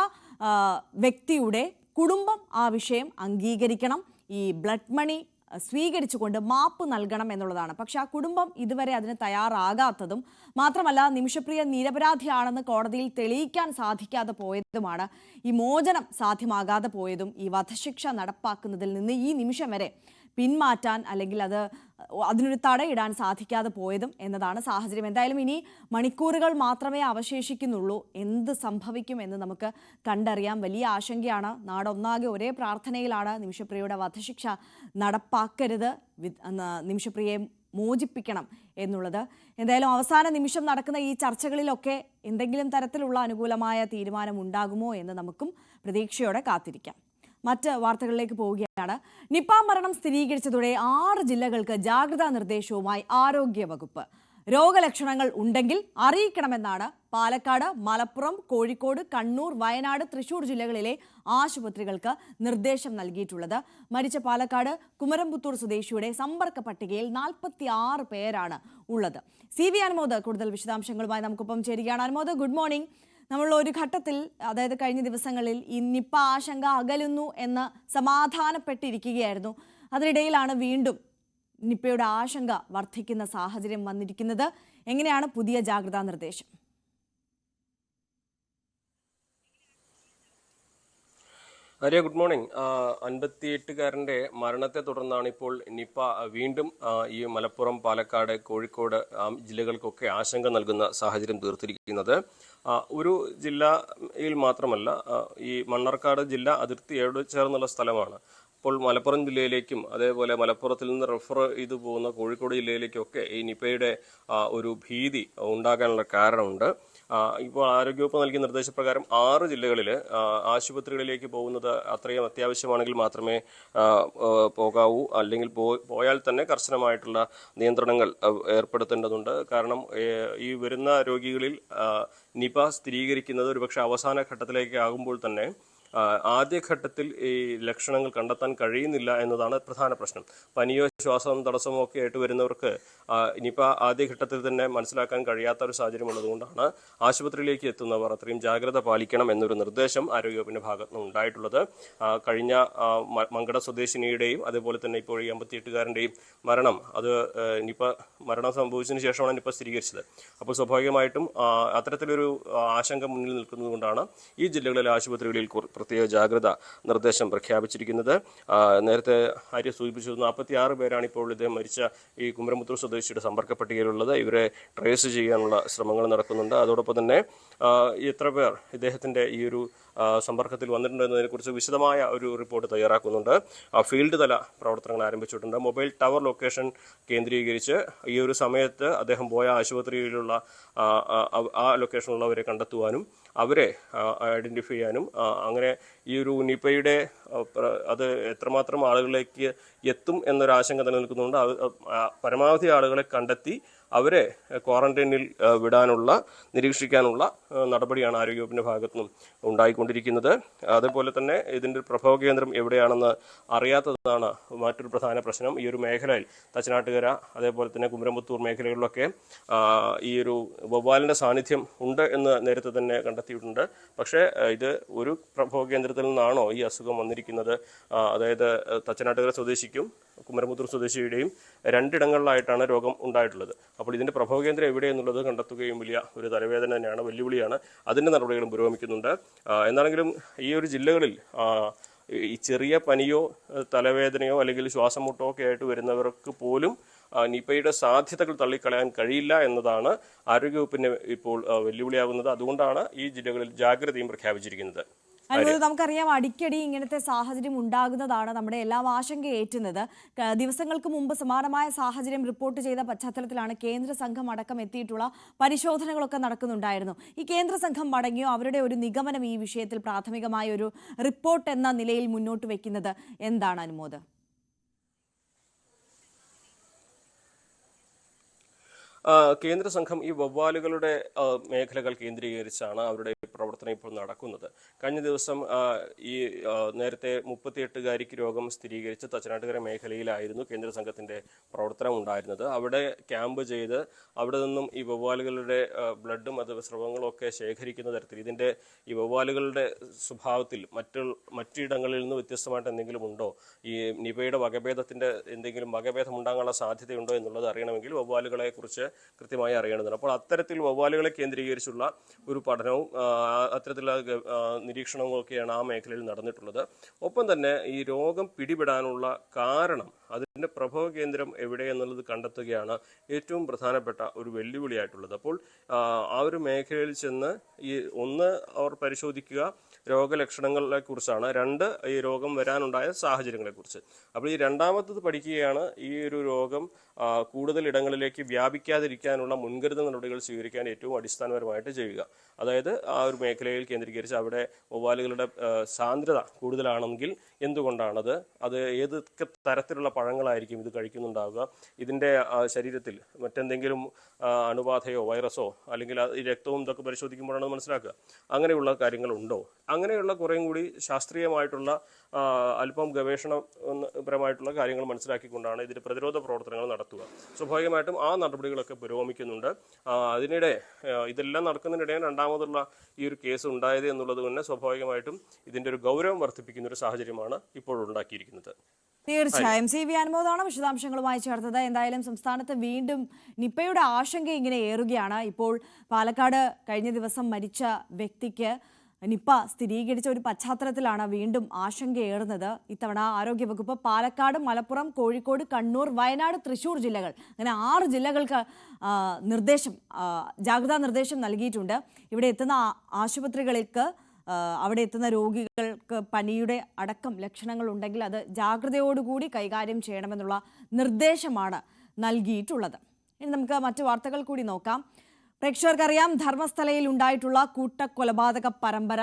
വ്യക്തിയുടെ കുടുംബം ആ വിഷയം അംഗീകരിക്കണം, ഈ ബ്ലഡ് മണി സ്വീകരിച്ചുകൊണ്ട് മാപ്പ് നൽകണം എന്നുള്ളതാണ്. പക്ഷെ ആ കുടുംബം ഇതുവരെ അതിന് തയ്യാറാകാത്തതും മാത്രമല്ല നിമിഷപ്രിയ നിരപരാധിയാണെന്ന് കോടതിയിൽ തെളിയിക്കാൻ സാധിക്കാതെ പോയതുമാണ് ഈ മോചനം സാധ്യമാകാതെ പോയതും ഈ വധശിക്ഷ നടപ്പാക്കുന്നതിൽ നിന്ന് ഈ നിമിഷം വരെ പിന്മാറ്റാൻ അല്ലെങ്കിൽ അതിനൊരു തടയിടാൻ സാധിക്കാതെ പോയതും എന്നതാണ് സാഹചര്യം. എന്തായാലും ഇനി മണിക്കൂറുകൾ മാത്രമേ അവശേഷിക്കുന്നുള്ളൂ. എന്ത് സംഭവിക്കും എന്ന് നമുക്ക് കണ്ടറിയാം. വലിയ ആശങ്കയാണ്. നാടൊന്നാകെ ഒരേ പ്രാർത്ഥനയിലാണ് നിമിഷപ്രിയയുടെ വധശിക്ഷ നടപ്പാക്കരുത്, നിമിഷപ്രിയയെ മോചിപ്പിക്കണം എന്നുള്ളത്. എന്തായാലും അവസാന നിമിഷം നടക്കുന്ന ഈ ചർച്ചകളിലൊക്കെ എന്തെങ്കിലും തരത്തിലുള്ള അനുകൂലമായ തീരുമാനം ഉണ്ടാകുമോ എന്ന് നമുക്കും പ്രതീക്ഷയോടെ കാത്തിരിക്കാം. മറ്റ് വാർത്തകളിലേക്ക് പോവുകയാണ്. നിപ മരണം സ്ഥിരീകരിച്ചതോടെ 6 ജില്ലകൾക്ക് ജാഗ്രതാ നിർദ്ദേശവുമായി ആരോഗ്യവകുപ്പ്. രോഗലക്ഷണങ്ങൾ ഉണ്ടെങ്കിൽ അറിയിക്കണമെന്നാണ് പാലക്കാട്, മലപ്പുറം, കോഴിക്കോട്, കണ്ണൂർ, വയനാട്, തൃശൂർ ജില്ലകളിലെ ആശുപത്രികൾക്ക് നിർദ്ദേശം നൽകിയിട്ടുള്ളത്. മരിച്ച പാലക്കാട് കുമരംപുത്തൂർ സ്വദേശിയുടെ സമ്പർക്ക പട്ടികയിൽ 46 പേരാണ് ഉള്ളത്. CV അനുമോദ് കൂടുതൽ വിശദാംശങ്ങളുമായി നമുക്കൊപ്പം ചേരുകയാണ്. Anumod, good morning. നമ്മൾ ഒരു ഘട്ടത്തിൽ, അതായത് കഴിഞ്ഞ ദിവസങ്ങളിൽ ഈ നിപ്പ ആശങ്ക അകലുന്നു എന്ന് സമാധാനപ്പെട്ടിരിക്കുകയായിരുന്നു. അതിനിടയിലാണ് വീണ്ടും നിപ്പയുടെ ആശങ്ക വർദ്ധിക്കുന്ന സാഹചര്യം വന്നിരിക്കുന്നത്. എങ്ങനെയാണ് പുതിയ ജാഗ്രതാ നിർദ്ദേശം? Arya, good morning. 58-കാരൻ്റെ മരണത്തെ തുടർന്നാണ് ഇപ്പോൾ നിപ്പ വീണ്ടും ഈ മലപ്പുറം, പാലക്കാട്, കോഴിക്കോട് ജില്ലകൾക്കൊക്കെ ആശങ്ക നൽകുന്ന സാഹചര്യം തീർത്തിരിക്കുന്നത്. ഒരു ജില്ലയിൽ മാത്രമല്ല, ഈ മണ്ണാർക്കാട് ജില്ല അതിർത്തിയോട് ചേർന്നുള്ള സ്ഥലമാണ്. അപ്പോൾ മലപ്പുറം ജില്ലയിലേക്കും അതേപോലെ മലപ്പുറത്തിൽ നിന്ന് റെഫർ ചെയ്തു പോകുന്ന കോഴിക്കോട് ജില്ലയിലേക്കൊക്കെ ഈ നിപ്പയുടെ ഒരു ഭീതി ഉണ്ടാകാനുള്ള കാരണമുണ്ട്. ഇപ്പോൾ ആരോഗ്യവകുപ്പ് നൽകിയ നിർദ്ദേശപ്രകാരം 6 ജില്ലകളിൽ ആശുപത്രികളിലേക്ക് പോകുന്നത് അത്രയും അത്യാവശ്യമാണെങ്കിൽ മാത്രമേ പോകാവൂ. അല്ലെങ്കിൽ പോയാൽ തന്നെ കർശനമായിട്ടുള്ള നിയന്ത്രണങ്ങൾ ഏർപ്പെടുത്തേണ്ടതുണ്ട്. കാരണം ഈ വരുന്ന രോഗികളിൽ നിപ സ്ഥിരീകരിക്കുന്നത് ഒരുപക്ഷെ അവസാന ഘട്ടത്തിലേക്ക് ആകുമ്പോൾ തന്നെ ആദ്യഘട്ടത്തിൽ ഈ ലക്ഷണങ്ങൾ കണ്ടെത്താൻ കഴിയുന്നില്ല എന്നതാണ് പ്രധാന പ്രശ്നം. പനിയോ ശ്വാസം തടസ്സമോ ഒക്കെ ആയിട്ട് വരുന്നവർക്ക് ഇനിയിപ്പോൾ ആദ്യഘട്ടത്തിൽ തന്നെ മനസ്സിലാക്കാൻ കഴിയാത്ത ഒരു സാഹചര്യം ഉള്ളതുകൊണ്ടാണ് ആശുപത്രിയിലേക്ക് എത്തുന്നവർ അത്രയും ജാഗ്രത പാലിക്കണം എന്നൊരു നിർദ്ദേശം ആരോഗ്യവകുപ്പിൻ്റെ ഭാഗത്ത് നിന്ന് ഉണ്ടായിട്ടുള്ളത്. കഴിഞ്ഞ മങ്കട സ്വദേശിനിയുടെയും അതേപോലെ തന്നെ ഇപ്പോൾ ഈ 58-കാരൻ്റെയും മരണം, അത് ഇനിയിപ്പോൾ മരണം സംഭവിച്ചതിന് ശേഷമാണ് ഇനിയിപ്പോൾ സ്ഥിരീകരിച്ചത്. അപ്പോൾ സ്വാഭാവികമായിട്ടും അത്തരത്തിലൊരു ആശങ്ക മുന്നിൽ നിൽക്കുന്നതുകൊണ്ടാണ് ഈ ജില്ലകളിലെ ആശുപത്രികളിൽ പ്രത്യേക ജാഗ്രത നിർദ്ദേശം പ്രഖ്യാപിച്ചിരിക്കുന്നത്. നേരത്തെ ആര്യ സൂചിപ്പിച്ചു 46 പേരാണ് ഇപ്പോൾ ഇദ്ദേഹം മരിച്ച ഈ കുമരംപുത്തൂർ സ്വദേശിയുടെ സമ്പർക്ക പട്ടികയിലുള്ളത്. ഇവരെ ട്രേസ് ചെയ്യാനുള്ള ശ്രമങ്ങൾ നടക്കുന്നുണ്ട്. അതോടൊപ്പം തന്നെ എത്ര പേർ ഇദ്ദേഹത്തിൻ്റെ ഈ ഒരു സമ്പർക്കത്തിൽ വന്നിട്ടുണ്ട് എന്നതിനെക്കുറിച്ച് വിശദമായ ഒരു റിപ്പോർട്ട് തയ്യാറാക്കുന്നുണ്ട്. ഫീൽഡ് തല പ്രവർത്തനങ്ങൾ ആരംഭിച്ചിട്ടുണ്ട്. മൊബൈൽ ടവർ ലൊക്കേഷൻ കേന്ദ്രീകരിച്ച് ഈ ഒരു സമയത്ത് അദ്ദേഹം പോയ ആശുപത്രിയിലുള്ള ആ ലൊക്കേഷനിലുള്ളവരെ കണ്ടെത്തുവാനും അവരെ ഐഡൻറ്റിഫൈ ചെയ്യാനും അങ്ങനെ ഈ ഒരു നിപയുടെ അത് എത്രമാത്രം ആളുകളിലേക്ക് എത്തും എന്നൊരാശങ്ക നിലനിൽക്കുന്നുണ്ട്. പരമാവധി ആളുകളെ കണ്ടെത്തി അവരെ ക്വാറന്റൈനിൽ വിടാനുള്ള നിരീക്ഷിക്കാനുള്ള നടപടിയാണ് ആരോഗ്യവകുപ്പിൻ്റെ ഭാഗത്തുനിന്നും ഉണ്ടായിക്കൊണ്ടിരിക്കുന്നത്. അതേപോലെ തന്നെ ഇതിൻ്റെ പ്രഭവ കേന്ദ്രം എവിടെയാണെന്ന് അറിയാത്തതാണ് മറ്റൊരു പ്രധാന പ്രശ്നം. ഈ ഒരു മേഖലയിൽ തച്ചനാട്ടുകര അതേപോലെ തന്നെ കുമരംപുത്തൂർ മേഖലകളിലൊക്കെ ഈ ഒരു വവ്വാലിൻ്റെ സാന്നിധ്യം ഉണ്ട് എന്ന് നേരത്തെ തന്നെ കണ്ടെത്തിയിട്ടുണ്ട്. പക്ഷേ ഇത് ഒരു പ്രഭവ കേന്ദ്രത്തിൽ നിന്നാണോ ഈ അസുഖം വന്നിരിക്കുന്നത്? അതായത് തച്ചനാട്ടുകര സ്വദേശിക്കും കുമരംപുത്തൂർ സ്വദേശിയുടെയും 2 ഇടങ്ങളിലായിട്ടാണ് രോഗം ഉണ്ടായിട്ടുള്ളത്. അപ്പോൾ ഇതിൻ്റെ പ്രഭവ കേന്ദ്രം എവിടെയെന്നുള്ളത് കണ്ടെത്തുകയും വലിയ ഒരു തലവേദന തന്നെയാണ്, വെല്ലുവിളിയാണ്. അതിൻ്റെ നടപടികളും പുരോഗമിക്കുന്നുണ്ട്. എന്നാണെങ്കിലും ഈ ഒരു ജില്ലകളിൽ ഈ ചെറിയ പനിയോ തലവേദനയോ അല്ലെങ്കിൽ ശ്വാസം മുട്ടോ ഒക്കെ ആയിട്ട് വരുന്നവർക്ക് പോലും നിപയുടെ സാധ്യതകൾ തള്ളിക്കളയാൻ കഴിയില്ല എന്നതാണ് ആരോഗ്യവകുപ്പിന് ഇപ്പോൾ വെല്ലുവിളിയാകുന്നത്. അതുകൊണ്ടാണ് ഈ ജില്ലകളിൽ ജാഗ്രതയും പ്രഖ്യാപിച്ചിരിക്കുന്നത്. അതുപോലെ നമുക്കറിയാം അടിക്കടി ഇങ്ങനത്തെ സാഹചര്യം ഉണ്ടാകുന്നതാണ് നമ്മുടെ എല്ലാം ആശങ്കയേറ്റുന്നത്. ദിവസങ്ങൾക്ക് മുമ്പ് സമാനമായ സാഹചര്യം റിപ്പോർട്ട് ചെയ്ത പശ്ചാത്തലത്തിലാണ് കേന്ദ്ര സംഘം അടക്കം എത്തിയിട്ടുള്ള പരിശോധനകളൊക്കെ നടക്കുന്നുണ്ടായിരുന്നു. ഈ കേന്ദ്ര സംഘം മടങ്ങിയോ അവരുടെ ഒരു നിഗമനം ഈ വിഷയത്തിൽ പ്രാഥമികമായ ഒരു റിപ്പോർട്ട് എന്ന നിലയിൽ മുന്നോട്ട് വെക്കുന്നത് എന്താണ് അനുമോദ്? കേന്ദ്ര സംഘം ഈ വവ്വാലുകളുടെ മേഖലകൾ കേന്ദ്രീകരിച്ചാണ് അവരുടെ പ്രവർത്തനം ഇപ്പോൾ നടക്കുന്നത്. കഴിഞ്ഞ ദിവസം ഈ നേരത്തെ 38-കാരിക്ക് രോഗം സ്ഥിരീകരിച്ച് തച്ചനാട്ടുകര മേഖലയിലായിരുന്നു കേന്ദ്ര സംഘത്തിൻ്റെ പ്രവർത്തനം ഉണ്ടായിരുന്നത്. അവിടെ ക്യാമ്പ് ചെയ്ത് അവിടെ നിന്നും ഈ വവ്വാലുകളുടെ ബ്ലഡും അത് സ്രവങ്ങളും ഒക്കെ ശേഖരിക്കുന്ന തരത്തിൽ ഇതിൻ്റെ ഈ വവ്വാലുകളുടെ സ്വഭാവത്തിൽ മറ്റിടങ്ങളിൽ നിന്ന് വ്യത്യസ്തമായിട്ട് എന്തെങ്കിലും ഉണ്ടോ, ഈ നിപയുടെ വകഭേദത്തിൻ്റെ എന്തെങ്കിലും വകഭേദം ഉണ്ടാകാനുള്ള സാധ്യതയുണ്ടോ എന്നുള്ളത് അറിയണമെങ്കിൽ വവ്വാലുകളെ കുറിച്ച് കൃത്യമായി അറിയേണ്ടതുണ്ട്. അപ്പോൾ അത്തരത്തിൽ വവ്വാലുകളെ കേന്ദ്രീകരിച്ചുള്ള ഒരു പഠനവും അത്തരത്തിലുള്ള നിരീക്ഷണങ്ങളൊക്കെയാണ് ആ മേഖലയിൽ നടന്നിട്ടുള്ളത്. ഒപ്പം തന്നെ ഈ രോഗം പിടിപെടാനുള്ള കാരണം, അതിൻ്റെ പ്രഭവ കേന്ദ്രം എവിടെയെന്നുള്ളത് കണ്ടെത്തുകയാണ് ഏറ്റവും പ്രധാനപ്പെട്ട ഒരു വെല്ലുവിളിയായിട്ടുള്ളത്. അപ്പോൾ ആ ഒരു മേഖലയിൽ ചെന്ന് ഈ ഒന്ന് അവർ പരിശോധിക്കുക രോഗലക്ഷണങ്ങളെ കുറിച്ചാണ്, 2 ഈ രോഗം വരാനുണ്ടായ സാഹചര്യങ്ങളെക്കുറിച്ച്. അപ്പോൾ ഈ രണ്ടാമത്തത് പഠിക്കുകയാണ് ഈ ഒരു രോഗം കൂടുതൽ ഇടങ്ങളിലേക്ക് വ്യാപിക്കാതിരിക്കാനുള്ള മുൻകരുതൽ നടപടികൾ സ്വീകരിക്കാൻ ഏറ്റവും അടിസ്ഥാനപരമായിട്ട് ചെയ്യുക. അതായത് ആ ഒരു മേഖലയിൽ കേന്ദ്രീകരിച്ച് അവിടെ വവ്വാലുകളുടെ സാന്ദ്രത കൂടുതലാണെങ്കിൽ എന്തുകൊണ്ടാണത്, അത് ഏതൊക്കെ തരത്തിലുള്ള പഴങ്ങളായിരിക്കും ഇത് കഴിക്കുന്നുണ്ടാവുക, ഇതിൻ്റെ ശരീരത്തിൽ മറ്റെന്തെങ്കിലും അണുബാധയോ വൈറസോ അല്ലെങ്കിൽ ഈ രക്തവും ഇതൊക്കെ പരിശോധിക്കുമ്പോഴാണ് മനസ്സിലാക്കുക അങ്ങനെയുള്ള കാര്യങ്ങളുണ്ടോ. അങ്ങനെയുള്ള കുറേയും കൂടി ശാസ്ത്രീയമായിട്ടുള്ള അല്പം ഗവേഷണപരമായിട്ടുള്ള കാര്യങ്ങൾ മനസ്സിലാക്കിക്കൊണ്ടാണ് ഇതിൻ്റെ പ്രതിരോധ പ്രവർത്തനങ്ങൾ നടത്തുക. സ്വാഭാവികമായിട്ടും ആ നടപടികളൊക്കെ പുരോഗമിക്കുന്നുണ്ട്. അതിനിടെ ഇതെല്ലാം നടക്കുന്നതിനിടെയാണ് രണ്ടാമതുള്ള ഈ ഒരു കേസ് ഉണ്ടായത് എന്നുള്ളത് തന്നെ സ്വാഭാവികമായിട്ടും ഇതിൻ്റെ ഒരു ഗൗരവം വർദ്ധിപ്പിക്കുന്ന ഒരു സാഹചര്യമാണ് ഇപ്പോൾ ഉണ്ടാക്കിയിരിക്കുന്നത്. തീർച്ചയായും CV അനുമോദാണ് വിശദാംശങ്ങളുമായി ചേർത്തത്. എന്തായാലും സംസ്ഥാനത്ത് വീണ്ടും നിപ്പയുടെ ആശങ്ക ഇങ്ങനെ ഏറുകയാണ്. ഇപ്പോൾ പാലക്കാട് കഴിഞ്ഞ ദിവസം മരിച്ച വ്യക്തിക്ക് നിപ്പ സ്ഥിരീകരിച്ച ഒരു പശ്ചാത്തലത്തിലാണ് വീണ്ടും ആശങ്കയേറുന്നത്. ഇത്തവണ ആരോഗ്യവകുപ്പ് പാലക്കാട്, മലപ്പുറം, കോഴിക്കോട്, കണ്ണൂർ, വയനാട്, തൃശൂർ ജില്ലകൾ അങ്ങനെ 6 ജില്ലകൾക്ക് ജാഗ്രതാ നിർദ്ദേശം നൽകിയിട്ടുണ്ട്. ഇവിടെ എത്തുന്ന ആശുപത്രികളിലേക്ക് അവിടെ എത്തുന്ന രോഗികൾക്ക് പനിയുടെ അടക്കം ലക്ഷണങ്ങൾ ഉണ്ടെങ്കിൽ അത് ജാഗ്രതയോടുകൂടി കൈകാര്യം ചെയ്യണമെന്നുള്ള നിർദ്ദേശമാണ് നൽകിയിട്ടുള്ളത്. ഇനി നമുക്ക് മറ്റു വാർത്തകൾ കൂടി നോക്കാം. പ്രേക്ഷകർക്കറിയാം ധർമ്മസ്ഥലയിൽ ഉണ്ടായിട്ടുള്ള കൂട്ടക്കൊലപാതക പരമ്പര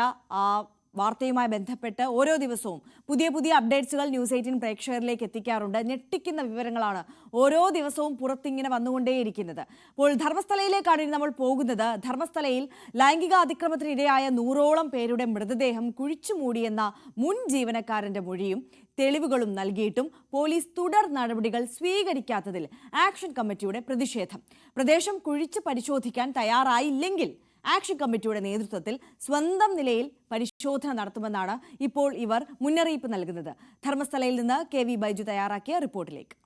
വാർത്തയുമായി ബന്ധപ്പെട്ട് ഓരോ ദിവസവും പുതിയ പുതിയ അപ്ഡേറ്റ്സുകൾ ന്യൂസ് 18 പ്രേക്ഷകരിലേക്ക് എത്തിക്കാറുണ്ട്. ഞെട്ടിക്കുന്ന വിവരങ്ങളാണ് ഓരോ ദിവസവും പുറത്തിങ്ങനെ വന്നുകൊണ്ടേയിരിക്കുന്നത്. അപ്പോൾ ധർമ്മസ്ഥലയിലേക്കാണ് ഇനി നമ്മൾ പോകുന്നത്. ധർമ്മസ്ഥലയിൽ ലൈംഗിക അതിക്രമത്തിനിരയായ 100ഓളം പേരുടെ മൃതദേഹം കുഴിച്ചുമൂടിയെന്ന മുൻ ജീവനക്കാരന്റെ മൊഴിയും തെളിവുകളും നൽകിയിട്ടും പോലീസ് തുടർ നടപടികൾ സ്വീകരിക്കാത്തതിൽ ആക്ഷൻ കമ്മിറ്റിയുടെ പ്രതിഷേധം. പ്രദേശം കുഴിച്ച് പരിശോധിക്കാൻ തയ്യാറായില്ലെങ്കിൽ ആക്ഷൻ കമ്മിറ്റിയുടെ നേതൃത്വത്തിൽ സ്വന്തം നിലയിൽ പരിശോധന നടത്തുമെന്നാണ് ഇപ്പോൾ ഇവർ മുന്നറിയിപ്പ് നൽകുന്നത്. ധർമ്മസ്ഥലയിൽ നിന്ന് KV ബൈജു തയ്യാറാക്കിയ റിപ്പോർട്ടിലേക്ക്.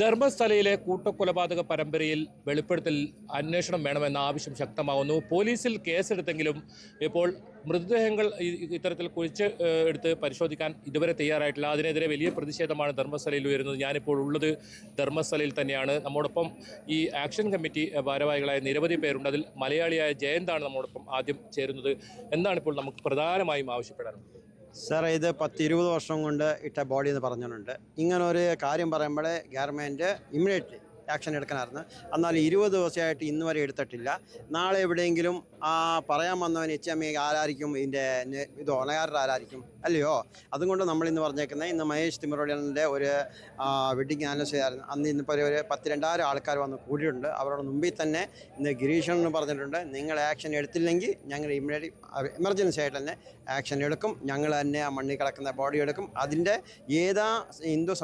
ധർമ്മസ്ഥലയിലെ കൂട്ടക്കൊലപാതക പരമ്പരയിൽ വെളിപ്പെടുത്തൽ അന്വേഷണം വേണമെന്ന ആവശ്യം ശക്തമാവുന്നു. പോലീസിൽ കേസെടുത്തെങ്കിലും ഇപ്പോൾ മൃതദേഹങ്ങൾ ഇത്തരത്തിൽ കുഴിച്ച് എടുത്ത് പരിശോധിക്കാൻ ഇതുവരെ തയ്യാറായിട്ടില്ല. അതിനെതിരെ വലിയ പ്രതിഷേധമാണ് ധർമ്മസ്ഥലയിൽ ഉയരുന്നത്. ഞാനിപ്പോൾ ഉള്ളത് ധർമ്മസ്ഥലയിൽ തന്നെയാണ്. നമ്മോടൊപ്പം ഈ ആക്ഷൻ കമ്മിറ്റി ഭാരവാഹികളായ നിരവധി പേരുണ്ട്. അതിൽ മലയാളിയായ ജയന്താണ് നമ്മോടൊപ്പം ആദ്യം ചേരുന്നത്. എന്താണിപ്പോൾ നമുക്ക് പ്രധാനമായും ആവശ്യപ്പെടാനുള്ളത്? സാർ, ഇത് 10-20 വർഷം കൊണ്ട് ഇട്ട ബോഡി എന്ന് പറഞ്ഞിട്ടുണ്ട്. ഇങ്ങനൊരു കാര്യം പറയുമ്പോൾ ഗവൺമെൻറ് ഇമ്മീഡിയറ്റ്ലി ആക്ഷൻ എടുക്കണമായിരുന്നു. എന്നാൽ 20 ദിവസമായിട്ട് ഇന്ന് വരെ എടുത്തിട്ടില്ല. നാളെ എവിടെയെങ്കിലും പറയാൻ വന്നവൻ HME ആരായിരിക്കും, ഇതിൻ്റെ ഇത് ഓണകാരുടെ ആരായിരിക്കും, അല്ലയോ? അതുകൊണ്ട് നമ്മളിന്ന് പറഞ്ഞേക്കുന്നത്, ഇന്ന് മഹേഷ് തിമ്മറോടിയൻ്റെ ഒരു വെഡിങ് ആനിവേഴ്സറി ആയിരുന്നു. അന്ന് ഇന്നിപ്പോൾ ഒരു 10,000-2000 ആൾക്കാർ വന്ന് കൂടിയിട്ടുണ്ട്. അവരുടെ മുമ്പിൽ തന്നെ ഇന്ന് ഗിരീഷൻ എന്ന് പറഞ്ഞിട്ടുണ്ട്, നിങ്ങൾ ആക്ഷൻ എടുത്തില്ലെങ്കിൽ ഞങ്ങൾ ഇമ്മീഡിയറ്റ് എമർജൻസി ആയിട്ട് തന്നെ ആക്ഷൻ എടുക്കും. ഞങ്ങൾ തന്നെ ആ മണ്ണിൽ കിടക്കുന്ന ബോഡി എടുക്കും. അതിൻ്റെ ഏതാ ഹിന്ദു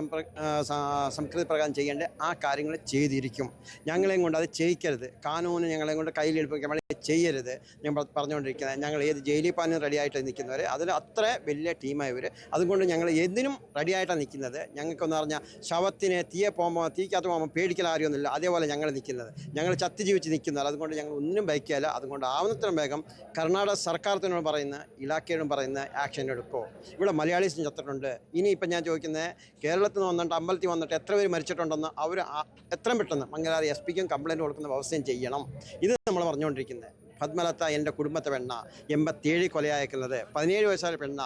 സംസ്കൃതി പ്രകാരം ചെയ്യേണ്ട ആ കാര്യങ്ങൾ ചെയ്തിരിക്കും. ഞങ്ങളെയും കൊണ്ട് അത് ചെയ്യിക്കരുത്. കാനൂന് ഞങ്ങളെയും കൊണ്ട് കയ്യിലെടുപ്പിക്കാൻ വേണ്ടി ചെയ്യരുത്. ഞാൻ പറഞ്ഞുകൊണ്ടിരിക്കുന്നത്, ഞങ്ങൾ ഏത് ജയിലിൽ പാനും റെഡിയായിട്ട് നിൽക്കുന്നവർ, അതിൽ അത്ര വലിയ ടീമായവർ. അതുകൊണ്ട് ഞങ്ങൾ എന്തിനും റെഡിയായിട്ടാണ് നിൽക്കുന്നത്. ഞങ്ങൾക്കെന്ന് പറഞ്ഞാൽ ശവത്തിനെ തീക്കകത്ത് പോകുമ്പോൾ പേടിക്കൽ കാര്യമൊന്നുമില്ല. അതേപോലെ ഞങ്ങൾ നിൽക്കുന്നത്, ഞങ്ങൾ ചത്തി ജീവിച്ച് നിൽക്കുന്നവർ. അതുകൊണ്ട് ഞങ്ങൾ ഒന്നിനും ഭയക്കുകയില്ല. അതുകൊണ്ട് ആവുന്നത്രയും വേഗം കർണാടക സർക്കാരത്തിനോട് പറയുന്ന, ഇലാഖയോടും പറയുന്ന ആക്ഷൻ എടുക്കുമോ? ഇവിടെ മലയാളീസിന് ചത്തിട്ടുണ്ട്. ഇനിയിപ്പം ഞാൻ ചോദിക്കുന്നത്, കേരളത്തിൽ നിന്ന് വന്നിട്ട് അമ്പലത്തിൽ വന്നിട്ട് എത്ര പേര് മരിച്ചിട്ടുണ്ടെന്ന് അവർ എത്രയും പെട്ടെന്ന് മംഗലാപുരം SP കംപ്ലയിൻറ്റ് കൊടുക്കുന്ന വ്യവസ്ഥയും ചെയ്യണം. ഇത് നമ്മൾ പറഞ്ഞുകൊണ്ടിരിക്കുന്നത്. പത്മലത എൻ്റെ കുടുംബത്തെ പെണ്ണ, 87 കൊലയായിരിക്കുന്നത്, 17 വയസ്സായ പെണ്ണ.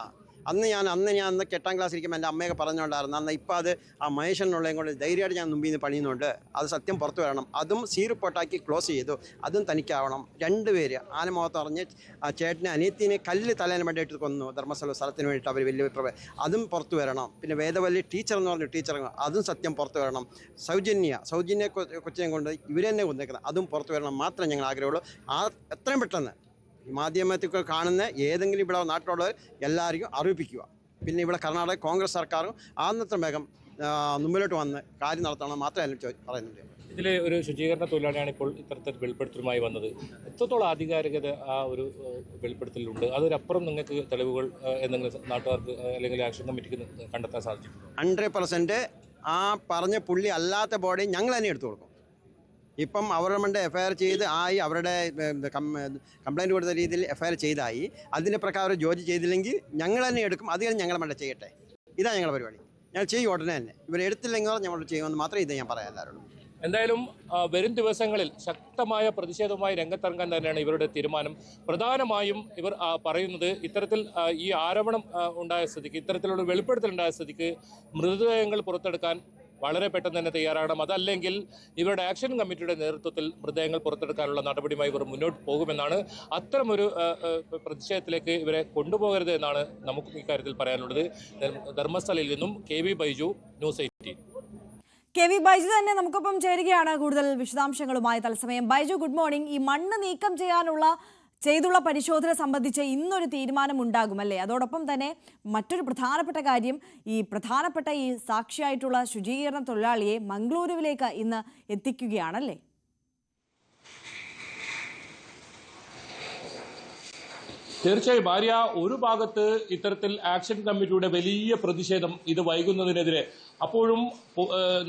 അന്ന് ഞാൻ 8ാം ക്ലാസ്സിലിരിക്കുമ്പോൾ എൻ്റെ അമ്മയൊക്കെ പറഞ്ഞുകൊണ്ടായിരുന്നു. അന്ന് ഇപ്പോൾ അത് ആ മഹേഷനുള്ളതും കൊണ്ട് ധൈര്യമായിട്ട് ഞാൻ മുമ്പിൽ നിന്ന് പണിയുന്നുണ്ട്. അത് സത്യം പുറത്തു വരണം. അതും റിപ്പോർട്ടാക്കി ക്ലോസ് ചെയ്തു. അതും തനിക്കാവണം. 2 പേര് ആനമുഖത്ത് പറഞ്ഞ് ആ ചേട്ടനെ അനിയത്തിനെ കല്ല് തലേനെ വേണ്ടിയിട്ട് കൊന്നു. ധർമ്മസ്ഥല സ്ഥലത്തിന് വേണ്ടിയിട്ട് അവർ വലിയ അതും പുറത്തു വരണം. പിന്നെ വേദവല്ലി ടീച്ചർ എന്ന് പറഞ്ഞ ടീച്ചർ, അതും സത്യം പുറത്തു വരണം. സൗജന്യ കൊച്ചിനെ കൊണ്ട് ഇവരെന്നെ കൊന്നേക്കുന്നത്, അതും പുറത്തു വരണം മാത്രമേ ഞങ്ങൾ ആഗ്രഹമുള്ളൂ. എത്രയും പെട്ടെന്ന് മാധ്യമത്തിൽ കാണുന്ന ഏതെങ്കിലും ഇവിടെ നാട്ടിലുള്ളവർ എല്ലാവർക്കും അറിയിപ്പിക്കുക. പിന്നെ ഇവിടെ കർണാടക കോൺഗ്രസ് സർക്കാരും അന്നത്തെ വേഗം മുമ്പിലോട്ട് വന്ന് കാര്യം നടത്തണം മാത്രമേ പറയുന്നുണ്ട്. ഇതിലെ ഒരു ശുചീകരണ തൊഴിലാളിയാണ് ഇപ്പോൾ ഇത്തരത്തിൽ വെളിപ്പെടുത്തലുമായി വന്നത്. എത്രത്തോളം ആധികാരികത ആ ഒരു വെളിപ്പെടുത്തലുണ്ട്? അതിനപ്പുറം നിങ്ങൾക്ക് തെളിവുകൾ എന്തെങ്കിലും നാട്ടുകാർക്ക് അല്ലെങ്കിൽ ആക്ഷൻ കമ്മിറ്റിക്ക് കണ്ടെത്താൻ സാധിച്ചു? 100% ആ പറഞ്ഞ പുള്ളി അല്ലാത്ത ബോഡി ഞങ്ങൾ തന്നെ എടുത്തു കൊടുക്കും. ഇപ്പം അവരുടെ മണ്ട് FIR ചെയ്ത് അവരുടെ കംപ്ലയിൻറ്റ് കൊടുത്ത രീതിയിൽ FIR ചെയ്തായി. അതിൻ്റെ പ്രകാരം ജോലി ചെയ്തില്ലെങ്കിൽ ഞങ്ങൾ തന്നെ എടുക്കും. അത് കഴിഞ്ഞ് ഞങ്ങൾ മണ്ട ചെയ്യട്ടെ. ഇതാണ് ഞങ്ങളുടെ പരിപാടി. ഞങ്ങൾ ചെയ്യും ഉടനെ തന്നെ. ഇവരെടുത്തില്ലെങ്കിൽ ഞങ്ങൾ ചെയ്യുമെന്ന് മാത്രമേ ഇത് ഞാൻ പറയാൻ എല്ലാവരോടും. എന്തായാലും വരും ദിവസങ്ങളിൽ ശക്തമായ പ്രതിഷേധവുമായി രംഗത്തിറങ്ങാൻ തന്നെയാണ് ഇവരുടെ തീരുമാനം. പ്രധാനമായും ഇവർ പറയുന്നത്, ഇത്തരത്തിൽ ഈ ആരോപണം ഉണ്ടായ സ്ഥിതിക്ക്, ഇത്തരത്തിലുള്ള വെളിപ്പെടുത്തൽ ഉണ്ടായ സ്ഥിതിക്ക് മൃതദേഹങ്ങൾ പുറത്തെടുക്കാൻ വളരെ പെട്ടെന്ന് തന്നെ തയ്യാറാകണം. അതല്ലെങ്കിൽ ഇവരുടെ ആക്ഷൻ കമ്മിറ്റിയുടെ നേതൃത്വത്തിൽ മൃതദേഹങ്ങൾ പുറത്തെടുക്കാനുള്ള നടപടിയുമായി ഇവർ മുന്നോട്ട് പോകുമെന്നാണ്. അത്തരമൊരു പ്രതിഷേധത്തിലേക്ക് ഇവരെ കൊണ്ടുപോകരുത് എന്നാണ് നമുക്ക് ഇക്കാര്യത്തിൽ പറയാനുള്ളത്. ധർമ്മസ്ഥലയിൽ നിന്നും KV Baiju, news 18. KV Baiju തന്നെ നമുക്കൊപ്പം ചേരുകയാണ് കൂടുതൽ വിശദാംശങ്ങളുമായി തത്സമയം. Baiju, good morning. ഈ മണ്ണ് നീക്കം ചെയ്തുള്ള പരിശോധന സംബന്ധിച്ച് ഇന്നൊരു തീരുമാനം ഉണ്ടാകുമല്ലേ? അതോടൊപ്പം തന്നെ മറ്റൊരു പ്രധാനപ്പെട്ട കാര്യം, ഈ സാക്ഷിയായിട്ടുള്ള ശുചീകരണ തൊഴിലാളിയെ മംഗളൂരുവിലേക്ക് ഇന്ന് എത്തിക്കുകയാണല്ലേ? തീർച്ചയായും ഭാര്യ, ഒരു ഭാഗത്ത് ഇത്തരത്തിൽ ആക്ഷൻ കമ്മിറ്റിയുടെ വലിയ പ്രതിഷേധം ഇത് വൈകുന്നതിനെതിരെ, അപ്പോഴും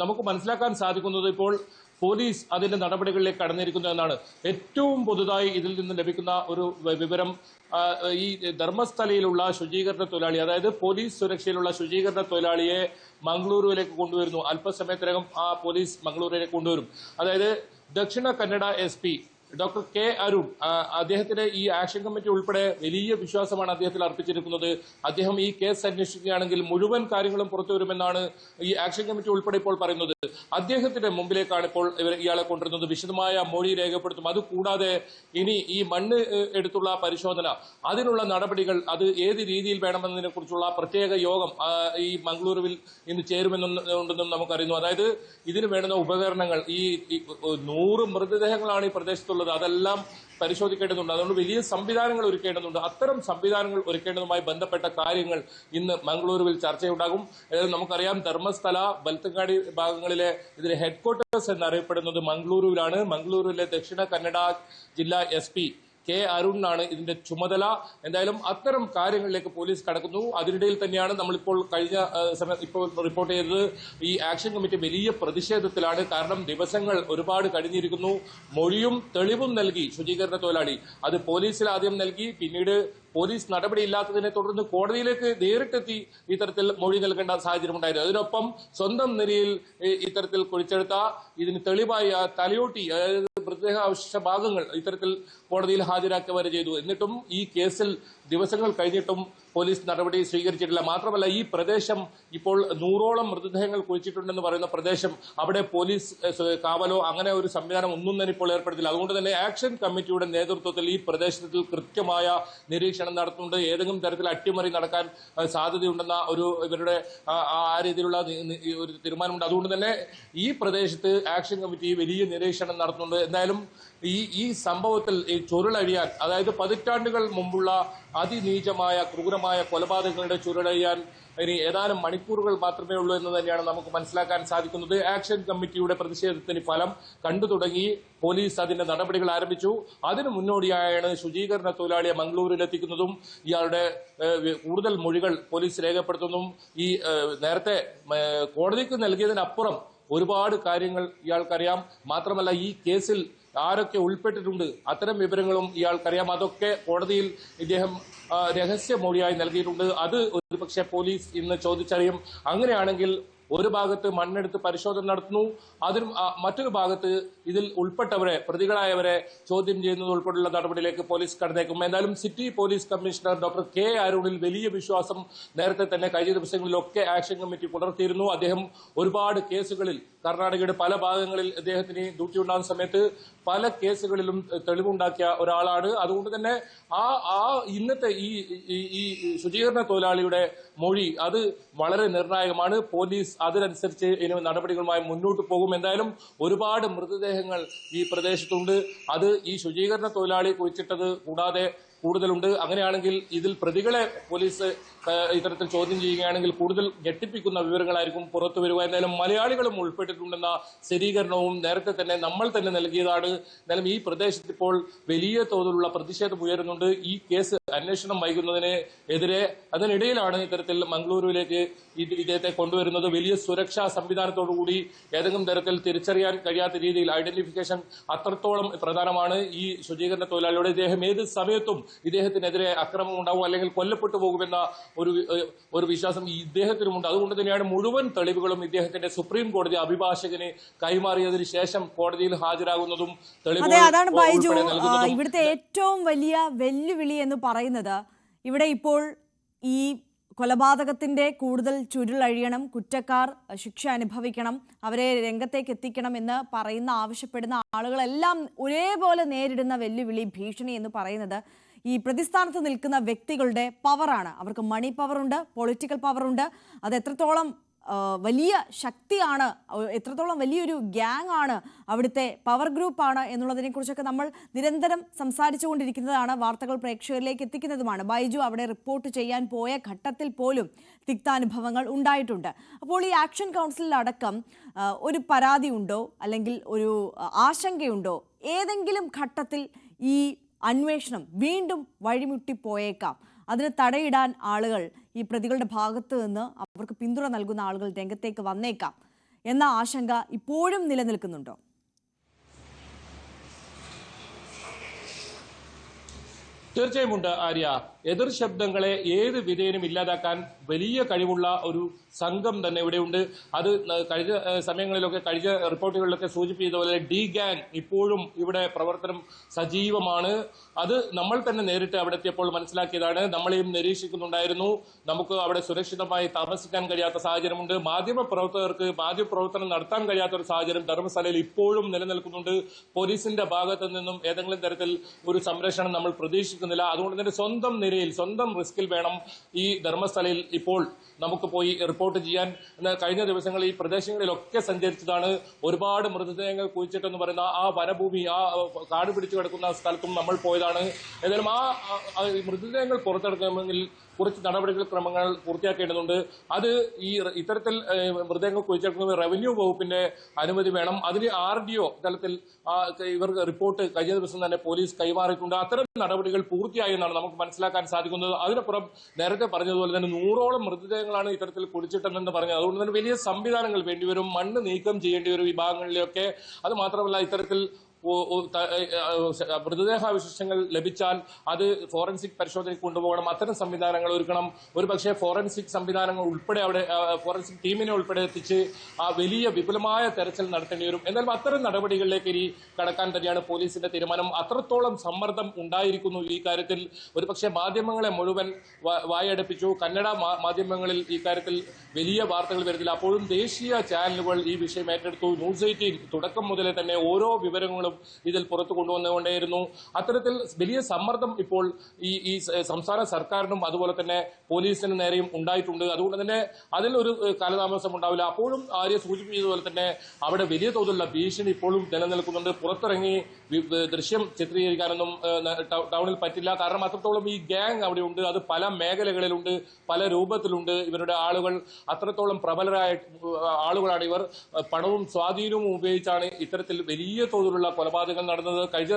നമുക്ക് മനസ്സിലാക്കാൻ സാധിക്കുന്നത് ഇപ്പോൾ പോലീസ് അതിന്റെ നടപടികളിലേക്ക് കടന്നിരിക്കുന്നു എന്നാണ്. ഏറ്റവും പുതുതായി ഇതിൽ നിന്ന് ലഭിക്കുന്ന ഒരു വിവരം, ഈ ധർമ്മസ്ഥലയിലുള്ള ശുചീകരണ തൊഴിലാളി, അതായത് പോലീസ് സുരക്ഷയിലുള്ള ശുചീകരണ തൊഴിലാളിയെ മംഗളൂരുവിലേക്ക് കൊണ്ടുവരുന്നു. അല്പസമയത്തിനകം ആ പോലീസ് മംഗളൂരുവിലേക്ക് കൊണ്ടുവരും. അതായത് Dakshina Kannada SP doctor K Arun അദ്ദേഹത്തിന് ഈ ആക്ഷൻ കമ്മിറ്റി ഉൾപ്പെടെ വലിയ വിശ്വാസമാണ് അദ്ദേഹത്തിൽ അർപ്പിച്ചിരിക്കുന്നത്. അദ്ദേഹം ഈ കേസ് അന്വേഷിക്കുകയാണെങ്കിൽ മുഴുവൻ കാര്യങ്ങളും പുറത്തുവരുമെന്നാണ് ഈ ആക്ഷൻ കമ്മിറ്റി ഉൾപ്പെടെ ഇപ്പോൾ പറയുന്നത്. അദ്ദേഹത്തിന്റെ മുമ്പിലേക്കാണ് ഇപ്പോൾ ഇയാളെ കൊണ്ടുവരുന്നത്. വിശദമായ മൊഴി രേഖപ്പെടുത്തും. അതുകൂടാതെ ഇനി ഈ മണ്ണ് എടുത്തുള്ള പരിശോധന, അതിനുള്ള നടപടികൾ, അത് ഏത് രീതിയിൽ വേണമെന്നതിനെ കുറിച്ചുള്ള പ്രത്യേക യോഗം ഈ മംഗളൂരുവിൽ ഇന്ന് ചേരുമെന്നുണ്ടെന്നും നമുക്കറിയുന്നു. അതായത് ഇതിന് വേണ്ടുന്ന ഉപകരണങ്ങൾ, ഈ 100 മൃതദേഹങ്ങളാണ് ഈ പ്രദേശത്തുള്ളത്, അതെല്ലാം പരിശോധിക്കേണ്ടതുണ്ട്. അതുകൊണ്ട് വലിയ സംവിധാനങ്ങൾ ഒരുക്കേണ്ടതുണ്ട്. അത്തരം സംവിധാനങ്ങൾ ഒരുക്കേണ്ടതുമായി ബന്ധപ്പെട്ട കാര്യങ്ങൾ ഇന്ന് മംഗളൂരുവിൽ ചർച്ചയുണ്ടാകും. നമുക്കറിയാം, ധർമ്മസ്ഥല, ബൽത്തങ്ങാടി ഭാഗങ്ങളിലെ ഇതിന് ഹെഡ്ക്വാർട്ടേഴ്സ് എന്നറിയപ്പെടുന്നത് മംഗളൂരുവിലാണ്. മംഗളൂരുവിലെ ദക്ഷിണ കന്നഡ ജില്ലാ SP കെ അരുണിനാണ് ഇതിന്റെ ചുമതല. എന്തായാലും അത്തരം കാര്യങ്ങളിലേക്ക് പോലീസ് കടക്കുന്നു. അതിനിടയിൽ തന്നെയാണ് നമ്മളിപ്പോൾ കഴിഞ്ഞ ഇപ്പോൾ റിപ്പോർട്ട് ചെയ്തത്, ഈ ആക്ഷൻ കമ്മിറ്റി വലിയ പ്രതിഷേധത്തിലാണ്. കാരണം ദിവസങ്ങൾ ഒരുപാട് കഴിഞ്ഞിരിക്കുന്നു. മൊഴിയും തെളിവും നൽകി ശുചീകരണ തൊഴിലാളി, അത് പോലീസിൽ ആദ്യം നൽകി, പിന്നീട് പോലീസ് നടപടിയില്ലാത്തതിനെ തുടർന്ന് കോടതിയിലേക്ക് നേരിട്ടെത്തി ഇത്തരത്തിൽ മൊഴി നൽകേണ്ട സാഹചര്യം ഉണ്ടായിരുന്നു. അതിനൊപ്പം സ്വന്തം നിലയിൽ ഇത്തരത്തിൽ കുഴിച്ചെടുത്ത ഇതിന് തെളിവായ തലയോട്ടി, അതായത് മൃതദേഹ അവശിഷ്ട ഭാഗങ്ങൾ ഇത്തരത്തിൽ കോടതിയിൽ ഹാജരാക്കുക വരെ ചെയ്തു. എന്നിട്ടും ഈ കേസിൽ ദിവസങ്ങൾ കഴിഞ്ഞിട്ടും പോലീസ് നടപടി സ്വീകരിച്ചിട്ടില്ല. മാത്രമല്ല, ഈ പ്രദേശം ഇപ്പോൾ 100ഓളം മൃതദേഹങ്ങൾ കുഴിച്ചിട്ടുണ്ടെന്ന് പറയുന്ന പ്രദേശം, അവിടെ പോലീസ് കാവലോ അങ്ങനെ ഒരു സംവിധാനം ഒന്നും തന്നെ ഇപ്പോൾ ഏർപ്പെടുത്തില്ല. അതുകൊണ്ട് തന്നെ ആക്ഷൻ കമ്മിറ്റിയുടെ നേതൃത്വത്തിൽ ഈ പ്രദേശത്തിൽ കൃത്യമായ നിരീക്ഷണം നടത്തുന്നുണ്ട്. ഏതെങ്കിലും തരത്തിൽ അട്ടിമറി നടക്കാൻ സാധ്യതയുണ്ടെന്ന ഇവരുടെ ആ രീതിയിലുള്ള ഒരു തീരുമാനമുണ്ട്. അതുകൊണ്ട് തന്നെ ഈ പ്രദേശത്ത് ആക്ഷൻ കമ്മിറ്റി വലിയ നിരീക്ഷണം നടത്തുന്നുണ്ട്. എന്തായാലും ഈ സംഭവത്തിൽ ഈ ചുരുളഴിയാൻ, അതായത് പതിറ്റാണ്ടുകൾ മുമ്പുള്ള അതിനീചമായ ക്രൂരമായ കൊലപാതകങ്ങളുടെ ചുരുളഴിയാൻ ഇനി ഏതാനും മണിക്കൂറുകൾ മാത്രമേ ഉള്ളൂ എന്ന് തന്നെയാണ് നമുക്ക് മനസ്സിലാക്കാൻ സാധിക്കുന്നത്. ആക്ഷൻ കമ്മിറ്റിയുടെ പ്രതിഷേധത്തിന് ഫലം കണ്ടു തുടങ്ങി. പോലീസ് അതിന്റെ നടപടികൾ ആരംഭിച്ചു. അതിനു മുന്നോടിയായാണ് ശുചീകരണ തൊഴിലാളിയെ മംഗളൂരിലെത്തിക്കുന്നതും ഇയാളുടെ കൂടുതൽ മൊഴികൾ പോലീസ് രേഖപ്പെടുത്തുന്നതും. ഈ നേരത്തെ കോടതിക്ക് നൽകിയതിനപ്പുറം ഒരുപാട് കാര്യങ്ങൾ ഇയാൾക്കറിയാം. മാത്രമല്ല, ഈ കേസിൽ ആരൊക്കെ ഉൾപ്പെട്ടിട്ടുണ്ട് അത്തരം വിവരങ്ങളും ഇയാൾക്കറിയാം. അതൊക്കെ കോടതിയിൽ ഇദ്ദേഹം രഹസ്യമൊഴിയായി നൽകിയിട്ടുണ്ട്. അത് ഒരുപക്ഷെ പോലീസ് ഇന്ന് ചോദിച്ചറിയും. അങ്ങനെയാണെങ്കിൽ ഒരു ഭാഗത്ത് മണ്ണെടുത്ത് പരിശോധന നടത്തുന്നു, അതിനും മറ്റൊരു ഭാഗത്ത് ഇതിൽ ഉൾപ്പെട്ടവരെ, പ്രതികളായവരെ ചോദ്യം ചെയ്യുന്നത് ഉൾപ്പെടെയുള്ള നടപടിയിലേക്ക് പോലീസ് കടന്നേക്കും. എന്തായാലും city police commissioner doctor K അരുണിൽ വലിയ വിശ്വാസം നേരത്തെ തന്നെ കഴിഞ്ഞ ദിവസങ്ങളിലൊക്കെ ആക്ഷൻ കമ്മിറ്റി പുലർത്തിയിരുന്നു. അദ്ദേഹം ഒരുപാട് കേസുകളിൽ, കർണാടകയുടെ പല ഭാഗങ്ങളിൽ അദ്ദേഹത്തിന് ഡ്യൂട്ടി ഉണ്ടാകുന്ന സമയത്ത് പല കേസുകളിലും തെളിവുണ്ടാക്കിയ ഒരാളാണ്. അതുകൊണ്ട് തന്നെ ഇന്നത്തെ ഈ ശുചീകരണ തൊഴിലാളിയുടെ മൊഴി അത് വളരെ നിർണായകമാണ്. പോലീസ് അതിനനുസരിച്ച് ഇനി നടപടികളുമായി മുന്നോട്ട് പോകും. എന്തായാലും ഒരുപാട് മൃതദേഹങ്ങൾ ഈ പ്രദേശത്തുണ്ട്. അത് ഈ ശുചീകരണ തൊഴിലാളി കുഴിച്ചിട്ടത് കൂടാതെ കൂടുതലുണ്ട്. അങ്ങനെയാണെങ്കിൽ ഇതിൽ പ്രതികളെ പോലീസ് ഇത്തരത്തിൽ ചോദ്യം ചെയ്യുകയാണെങ്കിൽ കൂടുതൽ ഞെട്ടിപ്പിക്കുന്ന വിവരങ്ങളായിരിക്കും പുറത്തു വരിക. എന്തായാലും മലയാളികളും ഉൾപ്പെട്ടിട്ടുണ്ടെന്ന സ്ഥിരീകരണവും നേരത്തെ തന്നെ നമ്മൾ തന്നെ നൽകിയതാണ്. എന്തായാലും ഈ പ്രദേശത്ത് ഇപ്പോൾ വലിയ തോതിലുള്ള പ്രതിഷേധം ഉയരുന്നുണ്ട്. ഈ കേസ് അന്വേഷണം വൈകുന്നതിന് എതിരെ. അതിനിടയിലാണ് ഇത്തരത്തിൽ മംഗളൂരുവിലേക്ക് ഇദ്ദേഹത്തെ കൊണ്ടുവരുന്നത്. വലിയ സുരക്ഷാ സംവിധാനത്തോടുകൂടി ഏതെങ്കിലും തരത്തിൽ തിരിച്ചറിയാൻ കഴിയാത്ത രീതിയിൽ ഐഡന്റിഫിക്കേഷൻ അത്രത്തോളം പ്രധാനമാണ്. ഈ ശുചീകരണ തൊഴിലാളിയുടെ ഇദ്ദേഹം ഏത് സമയത്തും ഇദ്ദേഹത്തിനെതിരെ അക്രമം ഉണ്ടാവും അല്ലെങ്കിൽ കൊല്ലപ്പെട്ടു പോകുമെന്ന ഒരു വിശ്വാസം ഇദ്ദേഹത്തിനുമുണ്ട്. അതുകൊണ്ട് തന്നെയാണ് മുഴുവൻ തെളിവുകളും ഇദ്ദേഹത്തിന്റെ സുപ്രീം കോടതി അഭിഭാഷകന് കൈമാറിയതിനു ശേഷം കോടതിയിൽ ഹാജരാകുന്നതും അതാണ് ബൈജു ഇവിടുത്തെ ഏറ്റവും വലിയ വെല്ലുവിളി എന്ന് പറയുന്നത്. ഇവിടെ ഇപ്പോൾ ഈ കൊലപാതകത്തിന്റെ കൂടുതൽ ചുരുളഴിയണം, കുറ്റക്കാർ ശിക്ഷ അനുഭവിക്കണം, അവരെ രംഗത്തേക്ക് എത്തിക്കണം എന്ന് പറയുന്ന ആവശ്യപ്പെടുന്ന ആളുകളെല്ലാം ഒരേപോലെ നേരിടുന്ന വെല്ലുവിളി, ഭീഷണി എന്ന് പറയുന്നത് ഈ പ്രതിസ്ഥാനത്ത് നിൽക്കുന്ന വ്യക്തികളുടെ പവറാണ്. അവർക്ക് മണി പവറുണ്ട്, പൊളിറ്റിക്കൽ പവറുണ്ട്. അത് എത്രത്തോളം വലിയ ശക്തിയാണ്, എത്രത്തോളം വലിയൊരു ഗ്യാങ് ആണ്, അവിടുത്തെ പവർ ഗ്രൂപ്പാണ് എന്നുള്ളതിനെ കുറിച്ചൊക്കെ നമ്മൾ നിരന്തരം സംസാരിച്ചുകൊണ്ടിരിക്കുന്നതാണ്, വാർത്തകൾ പ്രേക്ഷകരിലേക്ക് എത്തിക്കുന്നതുമാണ്. ബൈജു അവിടെ റിപ്പോർട്ട് ചെയ്യാൻ പോയ ഘട്ടത്തിൽ പോലും തിക്താനുഭവങ്ങൾ ഉണ്ടായിട്ടുണ്ട്. അപ്പോൾ ഈ ആക്ഷൻ കൗൺസിലടക്കം ഒരു പരാതി ഉണ്ടോ, അല്ലെങ്കിൽ ഒരു ആശങ്കയുണ്ടോ, ഏതെങ്കിലും ഘട്ടത്തിൽ ഈ അന്വേഷണം വീണ്ടും വഴിമുട്ടിപ്പോയേക്കാം, അതിന് തടയിടാൻ ആളുകൾ, ഈ പ്രതികളുടെ ഭാഗത്ത് നിന്ന് അവർക്ക് പിന്തുണ നൽകുന്ന ആളുകൾ രംഗത്തേക്ക് വന്നേക്കാം എന്ന ആശങ്ക ഇപ്പോഴും നിലനിൽക്കുന്നുണ്ടോ? തീർച്ചയായും ഉണ്ട് ആര്യ. എതിർ ശബ്ദങ്ങളെ ഏത് വിധേയനും ഇല്ലാതാക്കാൻ വലിയ കഴിവുള്ള ഒരു സംഘം തന്നെ ഇവിടെയുണ്ട്. അത് കഴിഞ്ഞ സമയങ്ങളിലൊക്കെ കഴിഞ്ഞ റിപ്പോർട്ടുകളിലൊക്കെ സൂചിപ്പിച്ചതുപോലെ ഡി ഗാങ് ഇപ്പോഴും ഇവിടെ പ്രവർത്തനം സജീവമാണ്. അത് നമ്മൾ തന്നെ നേരിട്ട് അവിടെ എത്തിയപ്പോൾ മനസ്സിലാക്കിയതാണ്. നമ്മളെയും നിരീക്ഷിക്കുന്നുണ്ടായിരുന്നു. നമുക്ക് അവിടെ സുരക്ഷിതമായി താമസിക്കാൻ കഴിയാത്ത സാഹചര്യമുണ്ട്. മാധ്യമപ്രവർത്തകർക്ക് മാധ്യമപ്രവർത്തനം നടത്താൻ കഴിയാത്ത ഒരു സാഹചര്യം ധർമ്മസ്ഥലയിൽ ഇപ്പോഴും നിലനിൽക്കുന്നുണ്ട്. പോലീസിന്റെ ഭാഗത്തു നിന്നും ഏതെങ്കിലും തരത്തിൽ ഒരു സംരക്ഷണം നമ്മൾ പ്രതീക്ഷിക്കുന്നില്ല. അതുകൊണ്ട് തന്നെ സ്വന്തം നിരയിൽ സ്വന്തം റിസ്കിൽ വേണം ഈ ധർമ്മസ്ഥലയിൽ ഇപ്പോൾ നമുക്ക് പോയി റിപ്പോർട്ട് ചെയ്യാൻ. കഴിഞ്ഞ ദിവസങ്ങളിൽ ഈ പ്രദേശങ്ങളിലൊക്കെ സഞ്ചരിച്ചതാണ്. ഒരുപാട് മൃതദേഹങ്ങൾ കുഴിച്ചിട്ടെന്ന് പറയുന്ന ആ വനഭൂമി, ആ കാട് പിടിച്ചു കിടക്കുന്ന സ്ഥലത്തും നമ്മൾ പോയതാണ്. ഏതായാലും ആ മൃതദേഹങ്ങൾ പുറത്തെടുക്കണമെങ്കിൽ കുറച്ച് നടപടികൾ ക്രമങ്ങൾ പൂർത്തിയാക്കേണ്ടതുണ്ട്. അത് ഈ ഇത്തരത്തിൽ മൃതദേഹങ്ങൾ കുഴിച്ചെടുക്കുന്നത് റവന്യൂ വകുപ്പിന്റെ അനുമതി വേണം. അതിന് RDO തലത്തിൽ ഇവർക്ക് റിപ്പോർട്ട് കഴിഞ്ഞ ദിവസം തന്നെ പോലീസ് കൈമാറിയിട്ടുണ്ട്. അത്തരം നടപടികൾ പൂർത്തിയായി എന്നാണ് നമുക്ക് മനസ്സിലാക്കാൻ സാധിക്കുന്നത്. അതിനപ്പുറം നേരത്തെ പറഞ്ഞതുപോലെ തന്നെ 100ഓളം മൃതദേഹങ്ങളാണ് ഇത്തരത്തിൽ കുഴിച്ചിട്ടെന്ന് പറഞ്ഞത്. അതുകൊണ്ട് തന്നെ വലിയ സംവിധാനങ്ങൾ വേണ്ടിവരും. മണ്ണ് നീക്കം ചെയ്യേണ്ടി വരും ഈ ഭാഗങ്ങളിലൊക്കെ. അത് മാത്രമല്ല, ഇത്തരത്തിൽ മൃതദേഹാവശിഷ്ടങ്ങൾ ലഭിച്ചാൽ അത് ഫോറൻസിക് പരിശോധനയ്ക്ക് കൊണ്ടുപോകണം. അത്തരം സംവിധാനങ്ങൾ ഒരുക്കണം. ഒരുപക്ഷെ ഫോറൻസിക് സംവിധാനങ്ങൾ ഉൾപ്പെടെ അവിടെ ഫോറൻസിക് ടീമിനെ ഉൾപ്പെടെ എത്തിച്ച് ആ വലിയ വിപുലമായ തെരച്ചിൽ നടത്തേണ്ടി വരും. എന്നാലും അത്തരം നടപടികളിലേക്ക് ഇനി കടക്കാൻ തന്നെയാണ് പോലീസിന്റെ തീരുമാനം. അത്രത്തോളം സമ്മർദ്ദം ഉണ്ടായിരിക്കുന്നു ഈ കാര്യത്തിൽ. ഒരുപക്ഷെ മാധ്യമങ്ങളെ മുഴുവൻ വായടപ്പിച്ചു. കന്നഡ മാധ്യമങ്ങളിൽ ഈ കാര്യത്തിൽ വലിയ വാർത്തകൾ വരുന്നില്ല. അപ്പോഴും ദേശീയ ചാനലുകൾ ഈ വിഷയം ഏറ്റെടുത്തു. ന്യൂസ് 18 തുടക്കം മുതലേ തന്നെ ഓരോ വിവരങ്ങളും ഇതിൽ പുറത്തു കൊണ്ടുവന്നുകൊണ്ടേയിരുന്നു. അത്തരത്തിൽ വലിയ സമ്മർദ്ദം ഇപ്പോൾ ഈ സംസ്ഥാന സർക്കാരിനും അതുപോലെ തന്നെ പോലീസിന് നേരെയും ഉണ്ടായിട്ടുണ്ട്. അതുകൊണ്ട് തന്നെ അതിലൊരു കാലതാമസം ഉണ്ടാവില്ല. അപ്പോഴും ആര്യ സൂചിപ്പിച്ചതുപോലെ തന്നെ അവിടെ വലിയ തോതിലുള്ള ഭീഷണി ഇപ്പോഴും നിലനിൽക്കുന്നുണ്ട്. പുറത്തിറങ്ങി ദൃശ്യം ചിത്രീകരിക്കാനൊന്നും ടൗണിൽ പറ്റില്ല. കാരണം അത്രത്തോളം ഈ ഗ്യാങ് അവിടെ ഉണ്ട്. അത് പല മേഖലകളിലുണ്ട്, പല രൂപത്തിലുണ്ട്. ഇവരുടെ ആളുകൾ അത്രത്തോളം പ്രബലരായ ആളുകളാണ്. ഇവർ പണവും സ്വാധീനവും ഉപയോഗിച്ചാണ് ഇത്തരത്തിൽ വലിയ തോതിലുള്ള കൊലപാതകങ്ങൾ നടന്നത്. കഴിഞ്ഞ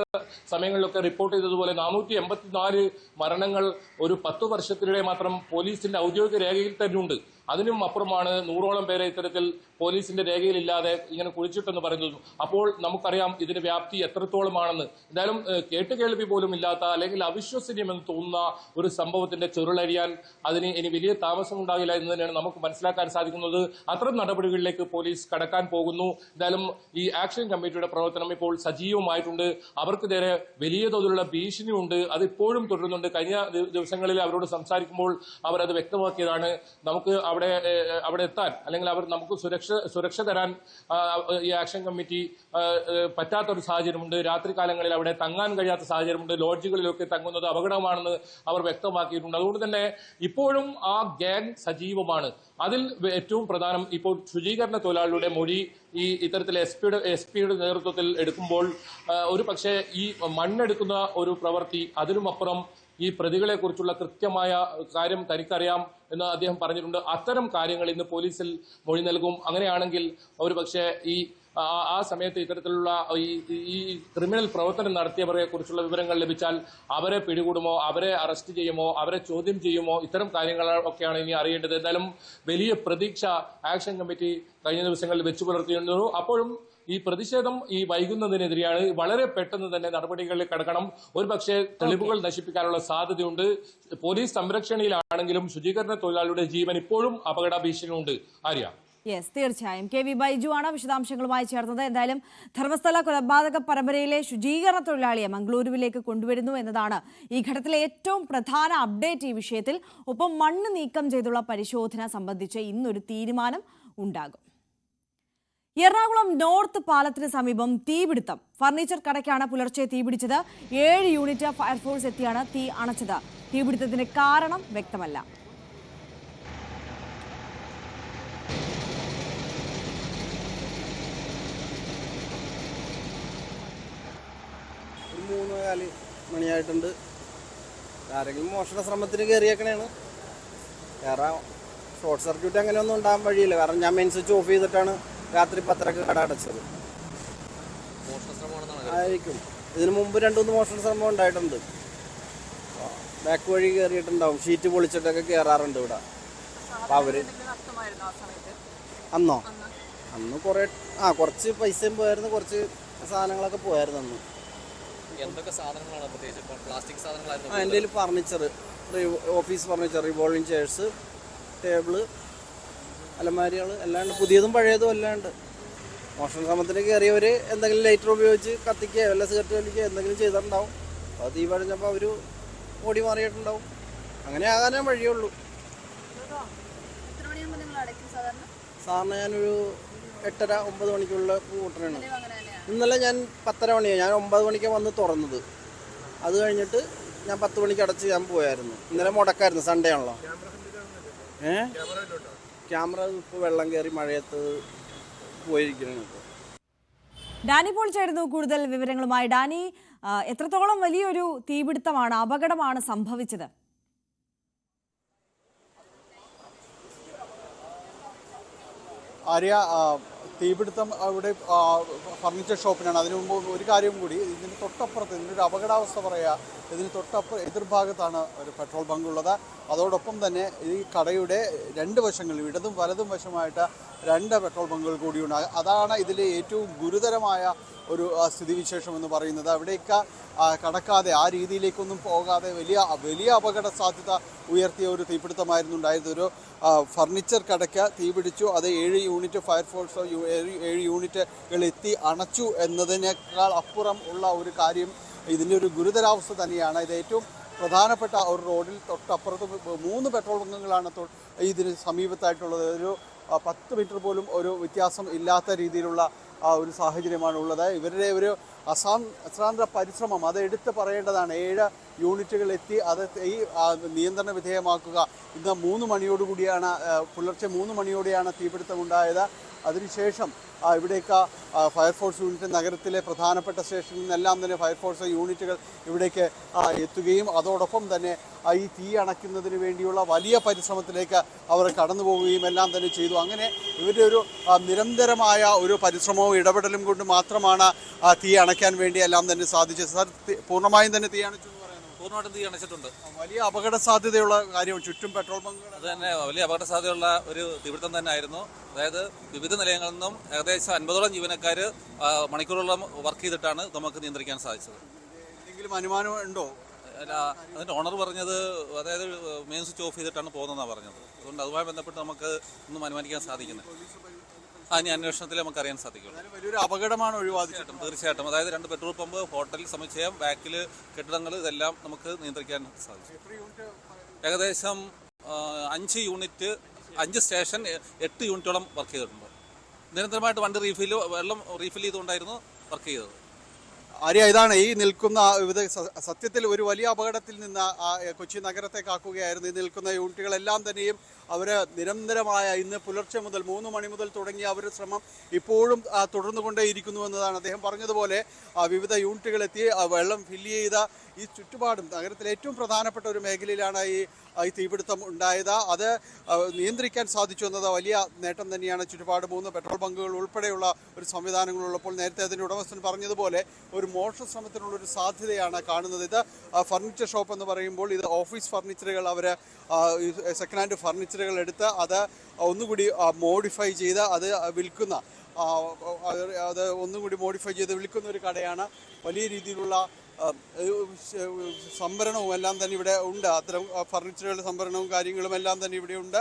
സമയങ്ങളിലൊക്കെ റിപ്പോർട്ട് ചെയ്തതുപോലെ 484 മരണങ്ങൾ ഒരു 10 വർഷത്തിനിടെ മാത്രം പോലീസിന്റെ ഔദ്യോഗിക രേഖയിൽ തന്നെയുണ്ട്. അതിനും അപ്പുറമാണ് 100ഓളം പേരെ ഇത്തരത്തിൽ പോലീസിന്റെ രേഖയിലില്ലാതെ ഇങ്ങനെ കുഴിച്ചിട്ടെന്ന് പറയുന്നത്. അപ്പോൾ നമുക്കറിയാം ഇതിന്റെ വ്യാപ്തി എത്രത്തോളമാണെന്ന്. എന്തായാലും കേട്ടുകേൾവി പോലും ഇല്ലാത്ത അല്ലെങ്കിൽ അവിശ്വസനീയമെന്ന് തോന്നുന്ന ഒരു സംഭവത്തിന്റെ ചുരുളരിയാൻ അതിന് ഇനി വലിയ താമസം ഉണ്ടാകില്ല എന്ന് തന്നെയാണ് നമുക്ക് മനസ്സിലാക്കാൻ സാധിക്കുന്നത്. അത്തരം നടപടികളിലേക്ക് പോലീസ് കടക്കാൻ പോകുന്നു. എന്തായാലും ഈ ആക്ഷൻ കമ്മിറ്റിയുടെ പ്രവർത്തനം ഇപ്പോൾ സജീവമായിട്ടുണ്ട്. അവർക്ക് നേരെ വലിയ തോതിലുള്ള ഭീഷണിയുണ്ട്. അത് ഇപ്പോഴും തുടരുന്നുണ്ട്. കഴിഞ്ഞ ദിവസങ്ങളിൽ അവരോട് സംസാരിക്കുമ്പോൾ അവരത് വ്യക്തമാക്കിയതാണ്. നമുക്ക് അവിടെ എത്താൻ അല്ലെങ്കിൽ അവർ നമുക്ക് സുരക്ഷ തരാൻ ഈ ആക്ഷൻ കമ്മിറ്റി പറ്റാത്തൊരു സാഹചര്യമുണ്ട്. രാത്രികാലങ്ങളിൽ അവിടെ തങ്ങാൻ കഴിയാത്ത സാഹചര്യമുണ്ട്. ലോഡ്ജുകളിലൊക്കെ തങ്ങുന്നത് അപകടമാണെന്ന് അവർ വ്യക്തമാക്കിയിട്ടുണ്ട്. അതുകൊണ്ട് തന്നെ ഇപ്പോഴും ആ ഗ്യാങ് സജീവമാണ്. അതിൽ ഏറ്റവും പ്രധാനം ഇപ്പോൾ ശുചീകരണ തൊഴിലാളികളുടെ മൊഴി ഈ ഇത്തരത്തിൽ എസ്പിയുടെ നേതൃത്വത്തിൽ എടുക്കുമ്പോൾ ഒരു പക്ഷേ ഈ മണ്ണെടുക്കുന്ന ഒരു പ്രവൃത്തി, അതിനുമപ്പുറം ഈ പ്രതികളെ കുറിച്ചുള്ള കൃത്യമായ കാര്യം തനിക്കറിയാം എന്ന് അദ്ദേഹം പറഞ്ഞിട്ടുണ്ട്. അത്തരം കാര്യങ്ങൾ ഇന്ന് പോലീസിൽ മൊഴി നൽകും. അങ്ങനെയാണെങ്കിൽ ഒരു പക്ഷേ ആ സമയത്ത് ഇത്തരത്തിലുള്ള ഈ ക്രിമിനൽ പ്രവർത്തനം നടത്തിയവരെ കുറിച്ചുള്ള വിവരങ്ങൾ ലഭിച്ചാൽ അവരെ പിടികൂടുമോ, അവരെ അറസ്റ്റ് ചെയ്യുമോ, അവരെ ചോദ്യം ചെയ്യുമോ, ഇത്തരം കാര്യങ്ങളൊക്കെയാണ് ഇനി അറിയേണ്ടത്. എന്തായാലും വലിയ പ്രതീക്ഷ ആക്ഷൻ കമ്മിറ്റി കഴിഞ്ഞ ദിവസങ്ങളിൽ വെച്ചു പുലർത്തിയിരുന്നു. അപ്പോഴും ഈ പ്രതിഷേധം വൈകുന്നതിനെതിരെയാണ്. വളരെ പെട്ടെന്ന് തന്നെ നടപടികളിൽ കടക്കണം. ഒരുപക്ഷെ തെളിവുകൾ നശിപ്പിക്കാനുള്ള സാധ്യതയുണ്ട്. പോലീസ് സംരക്ഷണയിലാണെങ്കിലും ശുചീകരണ തൊഴിലാളിയുടെ ജീവൻ ഇപ്പോഴും അപകട ഭീഷണിയുണ്ട്. ആര്യ. യെസ്, തീർച്ചയായും. KV ബൈജു ആണ് വിശദാംശങ്ങളുമായി ചേർന്നത്. എന്തായാലും ധർമ്മസ്ഥല കൊലപാതക പരമ്പരയിലെ ശുചീകരണ തൊഴിലാളിയെ മംഗളൂരുവിലേക്ക് കൊണ്ടുവരുന്നു എന്നതാണ് ഈ ഘട്ടത്തിലെ ഏറ്റവും പ്രധാന അപ്ഡേറ്റ് ഈ വിഷയത്തിൽ. ഒപ്പം മണ്ണ് നീക്കം ചെയ്തുള്ള പരിശോധന സംബന്ധിച്ച് ഇന്നൊരു തീരുമാനം ഉണ്ടാകും. എറണാകുളം നോർത്ത് പാലത്തിന് സമീപം തീപിടുത്തം. ഫർണിച്ചർ കടയ്ക്കാണ് പുലർച്ചെ തീപിടിച്ചത്. 7 യൂണിറ്റ് ഫയർഫോഴ്സ് എത്തിയാണ് തീ അണച്ചത്. തീപിടുത്തത്തിന്റെ കാരണം വ്യക്തമല്ല. ഒരു 3:15 മണിയായിട്ടുണ്ട്. ആരെങ്കിലും മോഷണ ശ്രമത്തിന് കയറിയേക്കണേണ്. വേറെ ഷോർട്ട് സർക്യൂട്ട് അങ്ങനെയൊന്നും ഉണ്ടാകാൻ വഴിയില്ല. കാരണം ഞാൻ മെയിൻ സ്വിച്ച് ഓഫ് ചെയ്തിട്ടാണ് രാത്രി 10:30 കട അടച്ചത്. ആയിരിക്കും. ഇതിനു മുമ്പ് 2-3 മോഷണ ശ്രമം ഉണ്ടായിട്ടുണ്ട്. ബാക്ക് വഴി കയറിയിട്ടുണ്ടാവും. ഷീറ്റ് പൊളിച്ചിട്ടൊക്കെ കയറാറുണ്ട് ഇവിടെ. അപ്പം അവര് അന്ന് കുറച്ച് പൈസയും പോയായിരുന്നു, കുറച്ച് സാധനങ്ങളൊക്കെ പോയായിരുന്നു അന്ന്. എന്തൊക്കെ സാധനങ്ങളാണ് പ്രത്യേകിച്ച് ഇപ്പോൾ പ്ലാസ്റ്റിക് സാധനങ്ങളായിരുന്നു? എൻ്റെ കയ്യിൽ furniture, office furniture, revolving chairs, table, അലമാരികൾ എല്ലാം ഉണ്ട്. പുതിയതും പഴയതും എല്ലാം ഉണ്ട്. മോഷണ ശ്രമത്തിന് കയറിയവർ എന്തെങ്കിലും ലൈറ്റർ ഉപയോഗിച്ച് കത്തിക്കുകയോ വല്ല സിഗരറ്റ് വലിക്കുകയോ എന്തെങ്കിലും ചെയ്തിട്ടുണ്ടാവും. അപ്പോൾ തീ പഴഞ്ഞപ്പോൾ അവർ ഓടി മാറിയിട്ടുണ്ടാവും. അങ്ങനെ ആകാനേ വഴിയുള്ളൂ. സാറിന് ഞാനൊരു 8:30-9 മണിക്കുള്ള കൂട്ടനാണ്. ഇന്നലെ ഞാൻ 10:30 മണിയാണ്, ഞാൻ 9 മണിക്കാണ് വന്ന് തുറന്നത്. അത് കഴിഞ്ഞിട്ട് ഞാൻ 10 മണിക്ക് അടച്ച് ഞാൻ പോയായിരുന്നു. ഇന്നലെ മുടക്കായിരുന്നു, സൺഡേ ആണല്ലോ. ക്യാമറ ഇപ്പോൾ വെള്ളം കയറി മഴയത്ത് പോയിരിക്കണം. ഡാനി പോൾ ചേരുന്നു കൂടുതൽ വിവരങ്ങളുമായി. ഡാനി, എത്രത്തോളം വലിയൊരു തീപിടുത്തമാണ്, അപകടമാണ് സംഭവിച്ചത്? ആര്യ, തീപിടുത്തം അവിടെ ഫർണിച്ചർ ഷോപ്പിനാണ്. അതിനു മുമ്പ് ഒരു കാര്യം കൂടി, ഇതിന് തൊട്ടപ്പുറത്ത് ഇതിനൊരു അപകടാവസ്ഥ പറയുക, ഇതിന് തൊട്ടപ്പുറം എതിർഭാഗത്താണ് ഒരു പെട്രോൾ ബങ്ക് ഉള്ളത്. അതോടൊപ്പം തന്നെ ഈ കടയുടെ രണ്ട് വശങ്ങളിലും ഇടതും വലതും വശമായിട്ട് 2 പെട്രോൾ ബങ്കുകൾ കൂടിയുണ്ട്. അതാണ് ഇതിലെ ഏറ്റവും ഗുരുതരമായ ഒരു സ്ഥിതിവിശേഷം എന്ന് പറയുന്നത്. അവിടേക്ക് കടക്കാതെ ആ രീതിയിലേക്കൊന്നും പോകാതെ വലിയ അപകട സാധ്യത ഉയർത്തിയ ഒരു തീപിടുത്തമായിരുന്നു ഉണ്ടായിരുന്നത്. ഒരു ഫർണിച്ചർ കടയ്ക്ക് തീപിടിച്ചു. അത് 7 യൂണിറ്റ് ഫയർഫോഴ്സ് 7 യൂണിറ്റുകൾ എത്തി അണച്ചു എന്നതിനേക്കാൾ അപ്പുറം ഉള്ള ഒരു കാര്യം ഇതിൻ്റെ ഒരു ഗുരുതരാവസ്ഥ തന്നെയാണ്. ഇത് ഏറ്റവും പ്രധാനപ്പെട്ട ഒരു റോഡിൽ തൊട്ടപ്പുറത്ത് 3 പെട്രോൾ ബങ്കുകളാണ് ഇതിന് സമീപത്തായിട്ടുള്ളത്. ഒരു 10 മീറ്റർ പോലും ഒരു വ്യത്യാസം ഇല്ലാത്ത രീതിയിലുള്ള ഒരു സാഹചര്യമാണ് ഉള്ളത്. ഇവരുടെ ഒരു അശ്രാന്ത പരിശ്രമം അത് എടുത്ത് പറയേണ്ടതാണ്. 7 യൂണിറ്റുകൾ എത്തി അത് ഈ നിയന്ത്രണ വിധേയമാക്കുക. ഇന്ന് 3 മണിയോടുകൂടിയാണ്, പുലർച്ചെ 3 മണിയോടെയാണ് തീപിടുത്തമുണ്ടായത്. അതിനുശേഷം ഇവിടേക്ക് ഫയർഫോഴ്സ് യൂണിറ്റ്, നഗരത്തിലെ പ്രധാനപ്പെട്ട സ്റ്റേഷനിൽ നിന്നെല്ലാം തന്നെ ഫയർഫോഴ്സ് യൂണിറ്റുകൾ ഇവിടേക്ക് എത്തുകയും അതോടൊപ്പം തന്നെ ഈ തീ അണയ്ക്കുന്നതിന് വേണ്ടിയുള്ള വലിയ പരിശ്രമത്തിലേക്ക് അവർ കടന്നു പോവുകയും എല്ലാം തന്നെ ചെയ്തു. അങ്ങനെ ഇവരുടെ ഒരു നിരന്തരമായ ഒരു പരിശ്രമവും ഇടപെടലും കൊണ്ട് മാത്രമാണ് തീ അണയ്ക്കാൻ വേണ്ടി എല്ലാം തന്നെ സാധിച്ചത്. സാർ, പൂർണ്ണമായും തന്നെ തീ അണച്ചു എന്ന് പറയുന്നത്? പൂർണ്ണമായിട്ടും തീ അണച്ചിട്ടുണ്ട്. വലിയ അപകട സാധ്യതയുള്ള കാര്യമാണ്. ചുറ്റും പെട്രോൾ ബങ്കുകൾ, അത് തന്നെ വലിയ അപകട സാധ്യതയുള്ള ഒരു തീപിടുത്തം തന്നെ ആയിരുന്നു. അതായത് വിവിധ നിലയങ്ങളിൽ നിന്നും ഏകദേശം 50ഓളം ജീവനക്കാർ മണിക്കൂറോളം വർക്ക് ചെയ്തിട്ടാണ് നമുക്ക് നിയന്ത്രിക്കാൻ സാധിച്ചത്. എന്തെങ്കിലും അനുമാനം ഉണ്ടോ? അല്ല, അതിൻ്റെ ഓണർ പറഞ്ഞത് അതായത് മെയിൻ സ്വിച്ച് ഓഫ് ചെയ്തിട്ടാണ് പോകുന്നതെന്നാണ് പറഞ്ഞത്. അതുകൊണ്ട് അതുമായി ബന്ധപ്പെട്ട് നമുക്ക് ഒന്നും അനുമാനിക്കാൻ സാധിക്കുന്നത് ഇനി അന്വേഷണത്തിൽ നമുക്ക് അറിയാൻ സാധിക്കും. വലിയൊരു അപകടമാണ് ഒഴിവാക്കിയിട്ടും. തീർച്ചയായിട്ടും. അതായത് 2 പെട്രോൾ പമ്പ്, ഹോട്ടൽ സമുച്ചയം, ബാക്കിൽ കെട്ടിടങ്ങൾ, ഇതെല്ലാം നമുക്ക് നിയന്ത്രിക്കാൻ സാധിച്ചു. ഏകദേശം 5 യൂണിറ്റ്, 5 സ്റ്റേഷൻ, 8 യൂണിറ്റോളം വർക്ക് ചെയ്തിട്ടുണ്ട്. നിരന്തരമായിട്ട് വണ്ടി വെള്ളം റീഫിൽ ചെയ്തുകൊണ്ടായിരുന്നു വർക്ക് ചെയ്തത്. ആര്യ, ഇതാണ് ഈ നിൽക്കുന്ന സത്യത്തിൽ ഒരു വലിയ അപകടത്തിൽ നിന്ന് കൊച്ചി നഗരത്തെ കാക്കുകയായിരുന്നു. ഈ നിൽക്കുന്ന യൂണിറ്റുകളെല്ലാം തന്നെയും അവർ നിരന്തരമായ ഇന്ന് പുലർച്ചെ മുതൽ 3 മണി മുതൽ തുടങ്ങിയ അവരുടെ ശ്രമം ഇപ്പോഴും തുടർന്നുകൊണ്ടേയിരിക്കുന്നു എന്നതാണ്. അദ്ദേഹം പറഞ്ഞതുപോലെ വിവിധ യൂണിറ്റുകളെത്തി വെള്ളം ഫില്ല് ചെയ്ത ഈ ചുറ്റുപാടും നഗരത്തിലെ ഏറ്റവും പ്രധാനപ്പെട്ട ഒരു മേഖലയിലാണ് ഈ തീപിടുത്തം ഉണ്ടായത്. അത് നിയന്ത്രിക്കാൻ സാധിച്ചു എന്നത് വലിയ നേട്ടം തന്നെയാണ്. ചുറ്റുപാട് 3 പെട്രോൾ ബങ്കുകൾ ഉൾപ്പെടെയുള്ള ഒരു സംവിധാനങ്ങളുള്ളപ്പോൾ നേരത്തെ അതിൻ്റെ ഉടമസ്ഥൻ പറഞ്ഞതുപോലെ ഒരു മോഷണ ശ്രമത്തിനുള്ളൊരു സാധ്യതയാണ് കാണുന്നത്. ഇത് ഫർണിച്ചർ ഷോപ്പ് എന്ന് പറയുമ്പോൾ ഇത് ഓഫീസ് ഫർണിച്ചറുകൾ, അവർ സെക്കൻഡ് ഹാൻഡ് ഫർണിച്ചറുകൾ എടുത്ത് അത് ഒന്നുകൂടി മോഡിഫൈ ചെയ്ത് അത് വിൽക്കുന്ന ഒരു കടയാണ്. വലിയ രീതിയിലുള്ള സംഭരണവും എല്ലാം തന്നെ ഇവിടെ ഉണ്ട്. അത്തരം ഫർണിച്ചറുകളുടെ സംഭരണവും കാര്യങ്ങളും എല്ലാം തന്നെ ഇവിടെ ഉണ്ട്.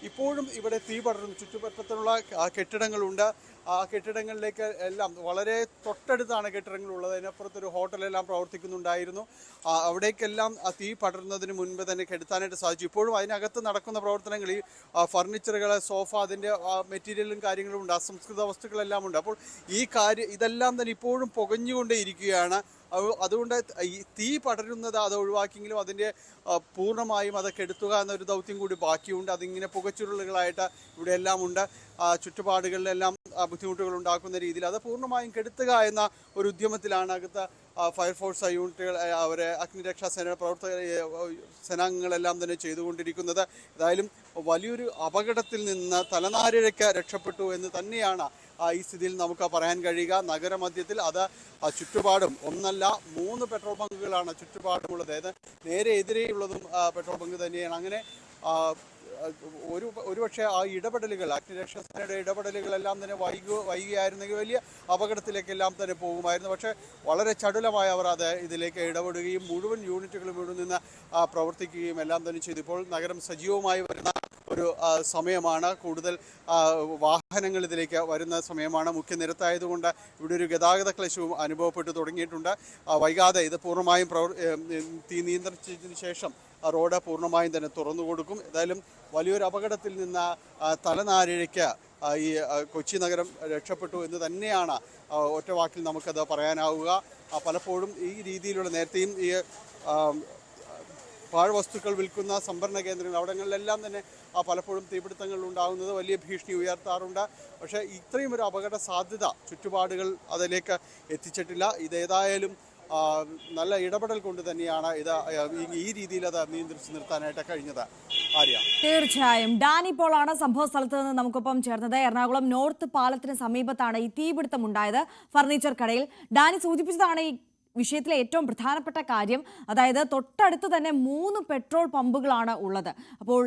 ഇപ്പോഴും ഇവിടെ തീ പടരുന്നു. ചുറ്റുപറ്റത്തുള്ള കെട്ടിടങ്ങളുണ്ട്. ആ കെട്ടിടങ്ങളിലേക്ക് എല്ലാം വളരെ തൊട്ടടുത്താണ് കെട്ടിടങ്ങളുള്ളത്. അതിനപ്പുറത്തൊരു ഹോട്ടലെല്ലാം പ്രവർത്തിക്കുന്നുണ്ടായിരുന്നു. അവിടേക്കെല്ലാം തീ പടരുന്നതിന് മുൻപ് തന്നെ കെടുത്താനായിട്ട് സാധിച്ചു. ഇപ്പോഴും അതിനകത്ത് നടക്കുന്ന പ്രവർത്തനങ്ങൾ, ഈ ഫർണിച്ചറുകൾ, സോഫ, അതിൻ്റെ മെറ്റീരിയലും കാര്യങ്ങളും ഉണ്ട്, അസംസ്കൃത വസ്തുക്കളെല്ലാം ഉണ്ട്. അപ്പോൾ ഇതെല്ലാം തന്നെ ഇപ്പോഴും പുകഞ്ഞുകൊണ്ടേയിരിക്കുകയാണ്. അതുകൊണ്ട് ഈ തീ പടരുന്നത് അത് ഒഴിവാക്കിയെങ്കിലും അതിൻ്റെ പൂർണ്ണമായും അത് കെടുത്തുക എന്നൊരു ദൗത്യം കൂടി ബാക്കിയുണ്ട്. അതിങ്ങനെ പുകച്ചുരുളുകളായിട്ട് ഇവിടെ എല്ലാം ഉണ്ട്. ചുറ്റുപാടുകളിലെല്ലാം ബുദ്ധിമുട്ടുകൾ ഉണ്ടാക്കുന്ന രീതിയിൽ അത് പൂർണ്ണമായും കെടുത്തുക എന്ന ഒരു ഉദ്യമത്തിലാണ് അകത്ത് ഫയർഫോഴ്സ് യൂണിറ്റുകൾ, അവരെ അഗ്നിരക്ഷാ സേനാംഗങ്ങളെല്ലാം തന്നെ ചെയ്തുകൊണ്ടിരിക്കുന്നത്. ഏതായാലും വലിയൊരു അപകടത്തിൽ നിന്ന് തലനാരിഴയ്ക്ക് രക്ഷപ്പെട്ടു എന്ന് തന്നെയാണ് ഈ സ്ഥിതിയിൽ നമുക്ക് പറയാൻ കഴിയുക. നഗരമധ്യത്തിൽ അത് ചുറ്റുപാടും 1 അല്ല 3 പെട്രോൾ ബങ്കുകളാണ് ചുറ്റുപാടുമുള്ളത്. അതായത് നേരെ എതിരെയുള്ളതും പെട്രോൾ ബങ്ക് തന്നെയാണ്. അങ്ങനെ ഒരുപക്ഷെ ആ ഇടപെടലുകൾ അഗ്നിരക്ഷാസേനയുടെ ഇടപെടലുകളെല്ലാം തന്നെ വൈകിയായിരുന്നെങ്കിൽ വലിയ അപകടത്തിലേക്കെല്ലാം തന്നെ പോകുമായിരുന്നു. പക്ഷേ വളരെ ചടുലമായി അവർ ഇതിലേക്ക് ഇടപെടുകയും മുഴുവൻ യൂണിറ്റുകളും ഇവിടെ നിന്ന് പ്രവർത്തിക്കുകയും എല്ലാം തന്നെ ചെയ്തു. ഇപ്പോൾ നഗരം സജീവമായി വരുന്ന ഒരു സമയമാണ്. കൂടുതൽ വാഹനങ്ങൾ ഇതിലേക്ക് വരുന്ന സമയമാണ്. മുഖ്യ നിരത്തായതുകൊണ്ട് ഇവിടെ ഒരു ഗതാഗത ക്ലേശവും അനുഭവപ്പെട്ടു തുടങ്ങിയിട്ടുണ്ട്. വൈകാതെ ഇത് പൂർണ്ണമായും തീ നിയന്ത്രിച്ചതിന് ശേഷം റോഡ് പൂർണ്ണമായും തന്നെ തുറന്നു കൊടുക്കും. ഏതായാലും വലിയൊരു അപകടത്തിൽ നിന്ന് തലനാരിഴയ്ക്ക് ഈ കൊച്ചി നഗരം രക്ഷപ്പെട്ടു എന്ന് തന്നെയാണ് ഒറ്റ വാക്കിൽ നമുക്കത് പറയാനാവുക. പലപ്പോഴും ഈ രീതിയിലുള്ള നേരത്തെയും ഈ പാഴ്വസ്തുക്കൾ വിൽക്കുന്ന സംഭരണ കേന്ദ്രങ്ങൾ അവിടങ്ങളിലെല്ലാം തന്നെ പലപ്പോഴും തീപിടുത്തങ്ങൾ ഉണ്ടാകുന്നത് വലിയ ഭീഷണി ഉയർത്താറുണ്ട്. പക്ഷേ ഇത്രയും ഒരു അപകട സാധ്യത ചുറ്റുപാടുകൾ അതിലേക്ക് എത്തിച്ചിട്ടില്ല. ഇതേതായാലും നല്ല ഇടപെടൽ കൊണ്ട് തന്നെയാണ് ഇത് ഈ രീതിയിൽ അത് നിയന്ത്രിച്ച് നിർത്താനായിട്ട് കഴിഞ്ഞത്. ആര്യ, തീർച്ചയായും ഡാനി പോളാണ് സംഭവ സ്ഥലത്ത് നിന്ന് നമുക്കൊപ്പം ചേർന്നത്. എറണാകുളം നോർത്ത് പാലത്തിന് സമീപത്താണ് ഈ തീപിടുത്തം ഉണ്ടായത്, ഫർണിച്ചർ കടയിൽ. ഡാനി സൂചിപ്പിച്ചതാണ് ഈ വിഷയത്തിലെ ഏറ്റവും പ്രധാനപ്പെട്ട കാര്യം. അതായത് തൊട്ടടുത്ത് തന്നെ 3 പെട്രോൾ പമ്പുകളാണ് ഉള്ളത്. അപ്പോൾ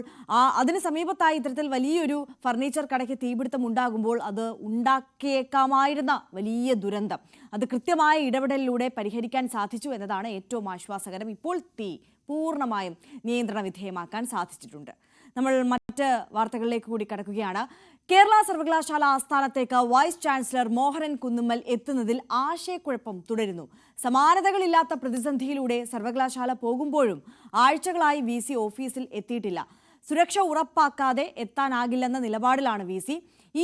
അതിന് സമീപത്തായി ഇത്തരത്തിൽ വലിയൊരു ഫർണിച്ചർ കടയ്ക്ക് തീപിടുത്തം ഉണ്ടാകുമ്പോൾ അത് ഉണ്ടാക്കിയേക്കാമായിരുന്ന വലിയ ദുരന്തം അത് കൃത്യമായ ഇടപെടലിലൂടെ പരിഹരിക്കാൻ സാധിച്ചു എന്നതാണ് ഏറ്റവും ആശ്വാസകരം. ഇപ്പോൾ തീ പൂർണ്ണമായും നിയന്ത്രണ വിധേയമാക്കാൻ സാധിച്ചിട്ടുണ്ട്. നമ്മൾ മറ്റ് വാർത്തകളിലേക്ക് കൂടി കടക്കുകയാണ്. കേരള സർവകലാശാല ആസ്ഥാനത്തേക്ക് വൈസ് ചാൻസലർ മോഹനൻ കുന്നുമ്മൽ എത്തുന്നതിൽ ആശയക്കുഴപ്പം തുടരുന്നു. സമാനതകളില്ലാത്ത പ്രതിസന്ധിയിലൂടെ സർവകലാശാല പോകുമ്പോഴും ആഴ്ചകളായി VC ഓഫീസിൽ എത്തിയിട്ടില്ല. സുരക്ഷ ഉറപ്പാക്കാതെ എത്താനാകില്ലെന്ന നിലപാടിലാണ് VC.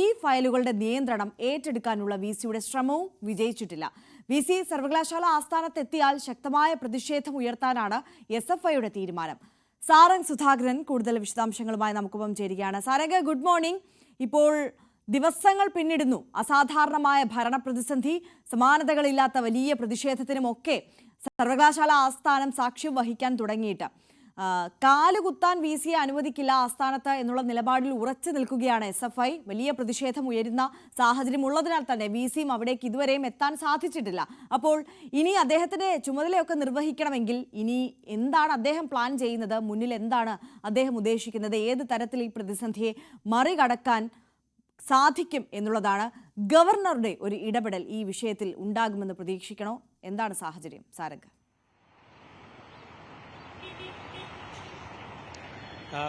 ഈ ഫയലുകളുടെ നിയന്ത്രണം ഏറ്റെടുക്കാനുള്ള VCയുടെ ശ്രമവും വിജയിച്ചിട്ടില്ല. VC സർവകലാശാല ആസ്ഥാനത്തെത്തിയാൽ ശക്തമായ പ്രതിഷേധം ഉയർത്താനാണ് SFIയുടെ തീരുമാനം. സാരംഗ് സുധാകരൻ കൂടുതൽ വിശദാംശങ്ങളുമായി നമുക്കൊപ്പം ചേരുകയാണ്. Sarang, good morning. ഇപ്പോൾ ദിവസങ്ങൾ പിന്നിടുന്നു. അസാധാരണമായ ഭരണപ്രതിസന്ധി, സമാനതകളില്ലാത്ത വലിയ പ്രതിഷേധത്തിനുമൊക്കെ സർവകലാശാല ആസ്ഥാനം സാക്ഷ്യം വഹിക്കാൻ തുടങ്ങിയിട്ട് കാലുകുത്താൻ VCയെ അനുവദിക്കില്ല ആസ്ഥാനത്ത് എന്നുള്ള നിലപാടിൽ ഉറച്ചു നിൽക്കുകയാണ് SFI. വലിയ പ്രതിഷേധം ഉയരുന്ന സാഹചര്യം ഉള്ളതിനാൽ തന്നെ VCയും അവിടേക്ക് ഇതുവരെയും എത്താൻ സാധിച്ചിട്ടില്ല. അപ്പോൾ ഇനി അദ്ദേഹത്തിന്റെ ചുമതലയൊക്കെ നിർവഹിക്കണമെങ്കിൽ ഇനി എന്താണ് അദ്ദേഹം പ്ലാൻ ചെയ്യുന്നത്? മുന്നിൽ എന്താണ് അദ്ദേഹം ഉദ്ദേശിക്കുന്നത്? ഏത് തരത്തിൽ ഈ പ്രതിസന്ധിയെ മറികടക്കാൻ സാധിക്കും എന്നുള്ളതാണ്. ഗവർണറുടെ ഒരു ഇടപെടൽ ഈ വിഷയത്തിൽ ഉണ്ടാകുമെന്ന് പ്രതീക്ഷിക്കണോ? എന്താണ് സാഹചര്യം? സാരംഗ്.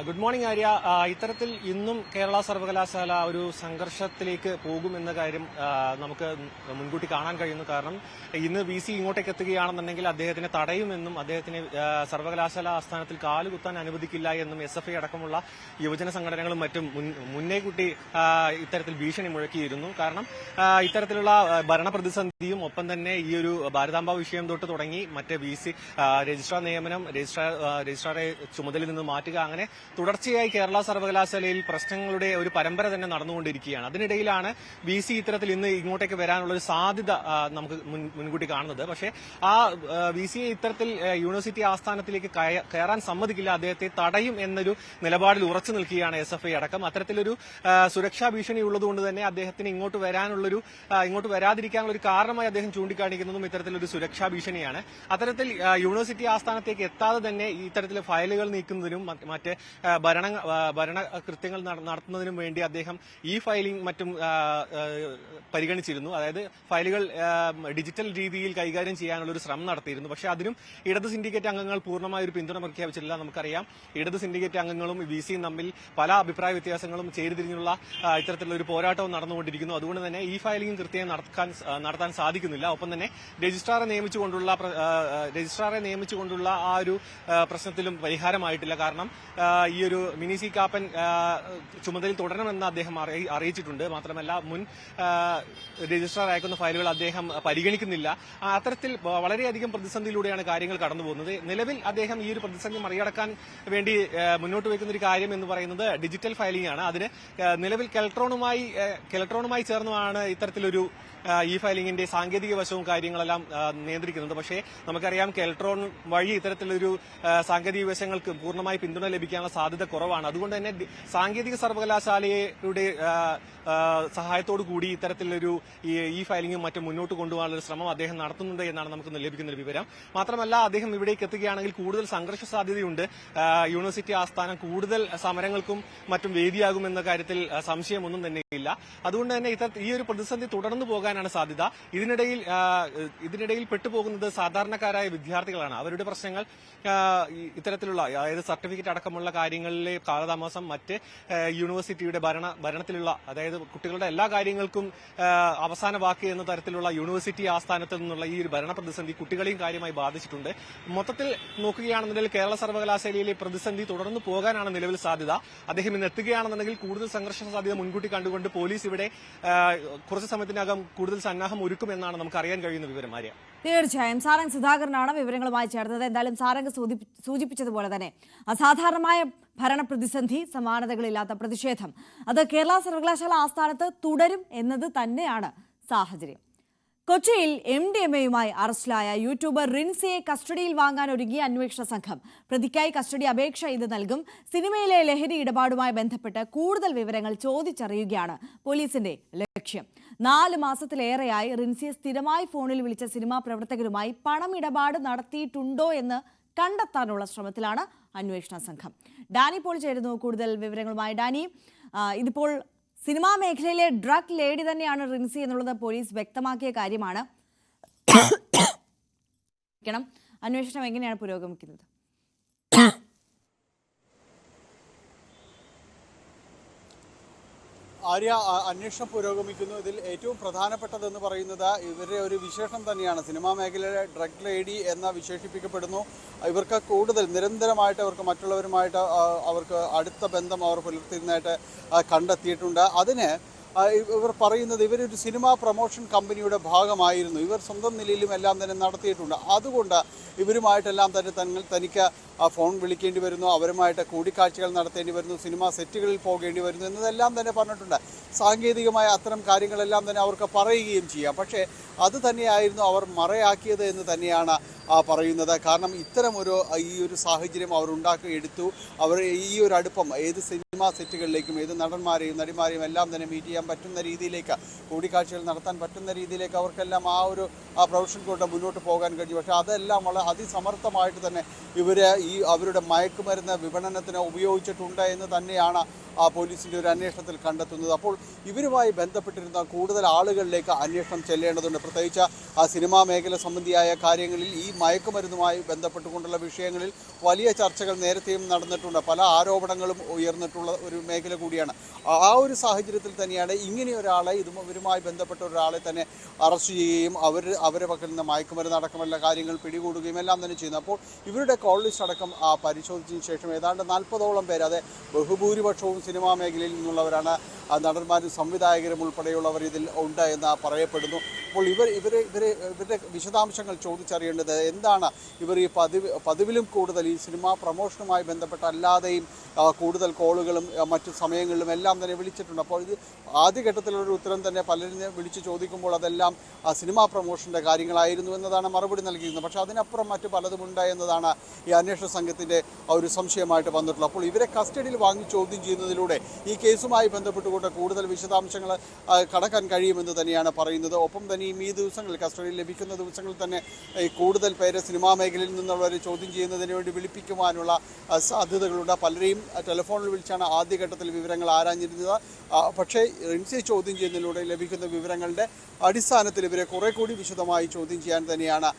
Good morning Arya. ഇത്തരത്തിൽ ഇന്നും കേരള സർവകലാശാല ഒരു സംഘർഷത്തിലേക്ക് പോകുമെന്ന കാര്യം നമുക്ക് മുൻകൂട്ടി കാണാൻ കഴിയുന്നു. കാരണം ഇന്ന് VC ഇങ്ങോട്ടേക്ക് എത്തുകയാണെന്നുണ്ടെങ്കിൽ അദ്ദേഹത്തിനെ തടയുമെന്നും അദ്ദേഹത്തിനെ സർവകലാശാല ആസ്ഥാനത്തിൽ കാലുകുത്താൻ അനുവദിക്കില്ല എന്നും SFI അടക്കമുള്ള യുവജന സംഘടനകളും മറ്റും മുന്നേ കൂട്ടി ഇത്തരത്തിൽ ഭീഷണി മുഴക്കിയിരുന്നു. കാരണം ഇത്തരത്തിലുള്ള ഭരണപ്രതിസന്ധിയും ഒപ്പം തന്നെ ഈ ഒരു ഭാരതാംബ വിഷയം തൊട്ട് തുടങ്ങി മറ്റേ VC രജിസ്ട്രാർ നിയമനം, രജിസ്ട്രാറെ ചുമതലയിൽ നിന്ന് മാറ്റുക, അങ്ങനെ തുടർച്ചയായി കേരള സർവകലാശാലയിൽ പ്രശ്നങ്ങളുടെ ഒരു പരമ്പര തന്നെ നടന്നുകൊണ്ടിരിക്കുകയാണ്. അതിനിടയിലാണ് VC ഇത്തരത്തിൽ ഇന്ന് ഇങ്ങോട്ടേക്ക് വരാനുള്ള ഒരു സാധ്യത നമുക്ക് മുൻകൂട്ടി കാണുന്നത്. പക്ഷേ ആ VCയെ ഇത്തരത്തിൽ യൂണിവേഴ്സിറ്റി ആസ്ഥാനത്തിലേക്ക് കയറാൻ സമ്മതിക്കില്ല, അദ്ദേഹത്തെ തടയും എന്നൊരു നിലപാടിൽ ഉറച്ചു നിൽക്കുകയാണ് SFI അടക്കം. അത്തരത്തിലൊരു സുരക്ഷാ ഭീഷണി ഉള്ളതുകൊണ്ട് തന്നെ അദ്ദേഹത്തിന് ഇങ്ങോട്ട് വരാതിരിക്കാനുള്ള ഒരു കാരണമായി അദ്ദേഹം ചൂണ്ടിക്കാണിക്കുന്നതും ഇത്തരത്തിലൊരു സുരക്ഷാ ഭീഷണിയാണ്. അത്തരത്തിൽ യൂണിവേഴ്സിറ്റി ആസ്ഥാനത്തേക്ക് എത്താതെ തന്നെ ഇത്തരത്തിൽ ഫയലുകൾ നീക്കുന്നതിനും മറ്റ് ഭരണ കൃത്യങ്ങൾ നടത്തുന്നതിനും വേണ്ടി അദ്ദേഹം ഫയലിംഗ് മറ്റും പരിഗണിച്ചിരുന്നു. അതായത് ഫയലുകൾ ഡിജിറ്റൽ രീതിയിൽ കൈകാര്യം ചെയ്യാനുള്ള ഒരു ശ്രമം നടത്തിയിരുന്നു. പക്ഷേ അതിനും ഇടത് സിൻഡിക്കേറ്റ് അംഗങ്ങൾ പൂർണ്ണമായ ഒരു പിന്തുണ പ്രഖ്യാപിച്ചിട്ടില്ല. നമുക്കറിയാം, ഇടത് സിൻഡിക്കേറ്റ് അംഗങ്ങളും VCയും തമ്മിൽ പല അഭിപ്രായ വ്യത്യാസങ്ങളും ചേരിതിരിഞ്ഞുള്ള ഇത്തരത്തിലുള്ള ഒരു പോരാട്ടവും നടന്നുകൊണ്ടിരിക്കുന്നു. അതുകൊണ്ട് തന്നെ ഫയലിംഗ് കൃത്യമായി നടത്താൻ സാധിക്കുന്നില്ല. ഒപ്പം തന്നെ രജിസ്ട്രാറെ നിയമിച്ചുകൊണ്ടുള്ള ആ ഒരു പ്രശ്നത്തിലും പരിഹാരമായിട്ടില്ല. കാരണം ഈ ഒരു മിനി സി കാപ്പൻ ചുമതലയിൽ തുടരണമെന്ന് അദ്ദേഹം അറിയിച്ചിട്ടുണ്ട്. മാത്രമല്ല മുൻ രജിസ്ട്രാർ അയക്കുന്ന ഫയലുകൾ അദ്ദേഹം പരിഗണിക്കുന്നില്ല. അത്തരത്തിൽ വളരെയധികം പ്രതിസന്ധിയിലൂടെയാണ് കാര്യങ്ങൾ കടന്നുപോകുന്നത്. നിലവിൽ അദ്ദേഹം ഈ ഒരു പ്രതിസന്ധി മറികടക്കാൻ വേണ്ടി മുന്നോട്ട് വയ്ക്കുന്ന ഒരു കാര്യം എന്ന് പറയുന്നത് ഡിജിറ്റൽ ഫയലിംഗ് ആണ്. അതിന് നിലവിൽ കെൽട്രോണുമായി ചേർന്നുമാണ് ഇത്തരത്തിലൊരു ഫയലിംഗിന്റെ സാങ്കേതിക വശവും കാര്യങ്ങളെല്ലാം നിയന്ത്രിക്കുന്നത്. പക്ഷേ നമുക്കറിയാം, കെൽട്രോൺ വഴി ഇത്തരത്തിലൊരു സാങ്കേതിക വശങ്ങൾക്ക് പൂർണ്ണമായി പിന്തുണ ലഭിക്കാൻ സംഭവിക്കാനുള്ള സാധ്യത കുറവാണ്. അതുകൊണ്ട് തന്നെ സാങ്കേതിക സർവകലാശാലയുടെ സഹായത്തോടു കൂടി ഇത്തരത്തിലൊരു ഈ ഫയലിംഗും മറ്റും മുന്നോട്ട് കൊണ്ടുപോകാനുള്ള ഒരു ശ്രമം അദ്ദേഹം നടത്തുന്നുണ്ട് എന്നാണ് നമുക്ക് ലഭിക്കുന്ന ഒരു വിവരം. മാത്രമല്ല അദ്ദേഹം ഇവിടേക്ക് എത്തുകയാണെങ്കിൽ കൂടുതൽ സംഘർഷ സാധ്യതയുണ്ട്. യൂണിവേഴ്സിറ്റി ആസ്ഥാനം കൂടുതൽ സമരങ്ങൾക്കും മറ്റും വേദിയാകുമെന്ന കാര്യത്തിൽ സംശയമൊന്നും തന്നെയില്ല. അതുകൊണ്ട് തന്നെ ഈ ഒരു പ്രതിസന്ധി തുടർന്നു പോകാനാണ് സാധ്യത. ഇതിനിടയിൽ പെട്ടുപോകുന്നത് സാധാരണക്കാരായ വിദ്യാർത്ഥികളാണ്. അവരുടെ പ്രശ്നങ്ങൾ ഇത്തരത്തിലുള്ള അതായത് സർട്ടിഫിക്കറ്റ് അടക്കമുള്ള കാര്യങ്ങളിലെ കാലതാമസം, മറ്റ് യൂണിവേഴ്സിറ്റിയുടെ ഭരണത്തിലുള്ള അതായത് കുട്ടികളുടെ എല്ലാ കാര്യങ്ങൾക്കും അവസാന വാക്ക് എന്ന തരത്തിലുള്ള യൂണിവേഴ്സിറ്റി ആസ്ഥാനത്ത് നിന്നുള്ള ഈ ഒരു ഭരണ പ്രതിസന്ധി കുട്ടികളെയും കാര്യമായി ബാധിച്ചിട്ടുണ്ട്. മൊത്തത്തിൽ നോക്കുകയാണെന്നുണ്ടെങ്കിൽ കേരള സർവകലാശാലയിലെ പ്രതിസന്ധി തുടർന്നു പോകാനാണ് നിലവിൽ സാധ്യത. അദ്ദേഹം ഇന്ന് എത്തുകയാണെന്നുണ്ടെങ്കിൽ കൂടുതൽ സംഘർഷ സാധ്യത മുൻകൂട്ടി കണ്ടുകൊണ്ട് പോലീസ് ഇവിടെ കുറച്ച് സമയത്തിനകം കൂടുതൽ സന്നാഹം ഒരുക്കുമെന്നാണ് നമുക്ക് അറിയാൻ കഴിയുന്ന വിവരം. ആര്യ, തീർച്ചയായും സാരംഗ് സുധാകരനാണ് വിവരങ്ങളുമായി ചേർന്നത്. എന്തായാലും സാരംഗ് സൂചിപ്പിച്ചതുപോലെ തന്നെ അസാധാരണമായ ഭരണപ്രതിസന്ധി, സമാനതകളില്ലാത്ത പ്രതിഷേധം, അത് കേരള സർവകലാശാല ആസ്ഥാനത്ത് തുടരും എന്നത് തന്നെയാണ് സാഹചര്യം. കൊച്ചിയിൽ MDMAയുമായി അറസ്റ്റിലായ യൂട്യൂബർ റിൻസിയെ കസ്റ്റഡിയിൽ വാങ്ങാൻ ഒരുങ്ങിയ അന്വേഷണ സംഘം. പ്രതിക്കായി കസ്റ്റഡി അപേക്ഷ ഇത് നൽകും. സിനിമയിലെ ലഹരി ഇടപാടുമായി ബന്ധപ്പെട്ട് കൂടുതൽ വിവരങ്ങൾ ചോദിച്ചറിയുകയാണ് പോലീസിന്റെ ലക്ഷ്യം. 4 മാസത്തിലേറെയായി റിൻസിയെ സ്ഥിരമായി ഫോണിൽ വിളിച്ച സിനിമാ പ്രവർത്തകരുമായി പണമിടപാട് നടത്തിയിട്ടുണ്ടോ എന്ന് കണ്ടെത്താനുള്ള ശ്രമത്തിലാണ് അന്വേഷണ സംഘം. ഡാനി പോൾ ചേരുന്നു കൂടുതൽ വിവരങ്ങളുമായി. ഡാനി, ഇതിപ്പോൾ സിനിമാ മേഖലയിലെ ഡ്രഗ് ലേഡി തന്നെയാണ് റിൻസി എന്നുള്ളത് പോലീസ് വ്യക്തമാക്കിയ കാര്യമാണ്. അന്വേഷണം എങ്ങനെയാണ് പുരോഗമിക്കുന്നത്? ആര്യ, അന്വേഷണം പുരോഗമിക്കുന്നു. ഇതിൽ ഏറ്റവും പ്രധാനപ്പെട്ടതെന്ന് പറയുന്നത് ഇവരുടെ ഒരു വിശേഷം തന്നെയാണ്. സിനിമാ മേഖലയിലെ ഡ്രഗ് ലേഡി എന്ന് വിശേഷിപ്പിക്കപ്പെടുന്നു. ഇവർക്ക് കൂടുതൽ നിരന്തരമായിട്ട് അവർക്ക് മറ്റുള്ളവരുമായിട്ട് അവർക്ക് അടുത്ത ബന്ധം അവർ പുലർത്തിയിരുന്നതായിട്ട് കണ്ടെത്തിയിട്ടുണ്ട്. അതിന് ഇവർ പറയുന്നത് ഇവരൊരു സിനിമാ പ്രൊമോഷൻ കമ്പനിയുടെ ഭാഗമായിരുന്നു. ഇവർ സ്വന്തം നിലയിലും എല്ലാം തന്നെ നടത്തിയിട്ടുണ്ട്. അതുകൊണ്ട് ഇവരുമായിട്ടെല്ലാം തന്നെ തനിക്ക് ഫോൺ വിളിക്കേണ്ടി വരുന്നു, അവരുമായിട്ട് കൂടിക്കാഴ്ചകൾ നടത്തേണ്ടി വരുന്നു, സിനിമാ സെറ്റുകളിൽ പോകേണ്ടി വരുന്നു എന്നതെല്ലാം തന്നെ പറഞ്ഞിട്ടുണ്ട്. സാങ്കേതികമായ അത്തരം കാര്യങ്ങളെല്ലാം തന്നെ അവർക്ക് പറയുകയും ചെയ്യാം. പക്ഷേ അത് തന്നെയായിരുന്നു അവർ മറയാക്കിയത് എന്ന് തന്നെയാണ് പറയുന്നത്. കാരണം ഇത്തരം ഈ ഒരു സാഹചര്യം അവർ എടുത്തു. അവർ ഈ ഒരു അടുപ്പം ഏത് സിനിമാ സെറ്റുകളിലേക്കും ഏത് നടന്മാരെയും നടിമാരെയും എല്ലാം തന്നെ മീറ്റ് ചെയ്യാൻ പറ്റുന്ന രീതിയിലേക്ക്, കൂടിക്കാഴ്ചകൾ നടത്താൻ പറ്റുന്ന രീതിയിലേക്ക് അവർക്കെല്ലാം ആ പ്രൊഫഷൻ കൊണ്ട് മുന്നോട്ട് പോകാൻ കഴിഞ്ഞു. പക്ഷേ അതെല്ലാം വളരെ അതിസമർത്ഥമായിട്ട് തന്നെ അവരുടെ മയക്കുമരുന്ന് വിപണനത്തിന് ഉപയോഗിച്ചിട്ടുണ്ട് എന്ന് തന്നെയാണ് പോലീസിൻ്റെ ഒരു അന്വേഷണത്തിൽ കണ്ടെത്തുന്നത്. അപ്പോൾ ഇവരുമായി ബന്ധപ്പെട്ടിരുന്ന കൂടുതൽ ആളുകളിലേക്ക് അന്വേഷണം ചെല്ലേണ്ടതുണ്ട്. പ്രത്യേകിച്ച് സിനിമാ മേഖല സംബന്ധിയായ കാര്യങ്ങളിൽ ഈ മയക്കുമരുന്നുമായി ബന്ധപ്പെട്ടുകൊണ്ടുള്ള വിഷയങ്ങളിൽ വലിയ ചർച്ചകൾ നേരത്തെയും നടന്നിട്ടുണ്ട്. പല ആരോപണങ്ങളും ഉയർന്നിട്ടുള്ള ഒരു മേഖല കൂടിയാണ്. ആ ഒരു സാഹചര്യത്തിൽ തന്നെയാണ് ഇങ്ങനെ ഒരാളെ ഇവരുമായി ബന്ധപ്പെട്ട ഒരാളെ തന്നെ അറസ്റ്റ് ചെയ്യുകയും അവരെ പക്കൽ നിന്ന് മയക്കുമരുന്ന് അടക്കമുള്ള കാര്യങ്ങൾ പിടികൂടുകയും എല്ലാം തന്നെ ചെയ്യുന്നത്. അപ്പോൾ ഇവരുടെ കോൾ ലിസ്റ്റ് അടക്കം പരിശോധിച്ചതിന് ശേഷം ഏതാണ്ട് 40ഓളം പേര്, അത് ബഹുഭൂരിപക്ഷവും സിനിമാ മേഖലയിൽ നിന്നുള്ളവരാണ്. നടന്മാരും സംവിധായകരും ഉൾപ്പെടെയുള്ളവർ ഇതിൽ ഉണ്ട് എന്ന് പറയപ്പെടുന്നു. അപ്പോൾ ഇവരുടെ വിശദാംശങ്ങൾ ചോദിച്ചറിയേണ്ടത് എന്താണ്. ഇവർ ഈ പതിവിലും കൂടുതൽ ഈ സിനിമാ പ്രൊമോഷനുമായി ബന്ധപ്പെട്ട അല്ലാതെയും കൂടുതൽ കോളുകളും മറ്റു സമയങ്ങളിലും എല്ലാം തന്നെ വിളിച്ചിട്ടുണ്ട്. അപ്പോൾ ഇത് ആദ്യഘട്ടത്തിലൊരു ഉത്തരം തന്നെ പലരും വിളിച്ച് ചോദിക്കുമ്പോൾ അതെല്ലാം സിനിമാ പ്രൊമോഷൻ്റെ കാര്യങ്ങളായിരുന്നു എന്നതാണ് മറുപടി നൽകിയിരുന്നത്. പക്ഷേ അതിനപ്പുറം മറ്റു പലതുമുണ്ട് എന്നതാണ് ഈ അന്വേഷണ സംഘത്തിൻ്റെ ഒരു സംശയമായിട്ട് വന്നിട്ടുള്ളത്. അപ്പോൾ ഇവരെ കസ്റ്റഡിയിൽ വാങ്ങി ചോദ്യം ചെയ്യുന്നതിലൂടെ ഈ കേസുമായി ബന്ധപ്പെട്ടുകൊണ്ട് കൂടുതൽ വിശദാംശങ്ങൾ കടക്കാൻ കഴിയുമെന്ന് തന്നെയാണ് പറയുന്നത്. ഒപ്പം തന്നെ ഈ ദിവസങ്ങളിൽ കസ്റ്റഡിയിൽ ലഭിക്കുന്ന ദിവസങ്ങളിൽ തന്നെ കൂടുതൽ പേരെ സിനിമാ മേഖലയിൽ നിന്നുള്ളവരെ ചോദ്യം ചെയ്യുന്നതിന് വേണ്ടി വിളിപ്പിക്കുവാനുള്ള സാധ്യതകളുണ്ട്. പലരെയും ടെലിഫോണിൽ വിളിച്ചാണ് ആദ്യഘട്ടത്തിൽ വിവരങ്ങൾ ആരാഞ്ഞിരുന്നത്. പക്ഷേ റിൻസിയെ ചോദ്യം ചെയ്യുന്നതിലൂടെ ലഭിക്കുന്ന വിവരങ്ങളുടെ അടിസ്ഥാനത്തിൽ ഇവരെ കുറെ കൂടി വിശദമായി ചോദ്യം ചെയ്യാൻ തന്നെയാണ്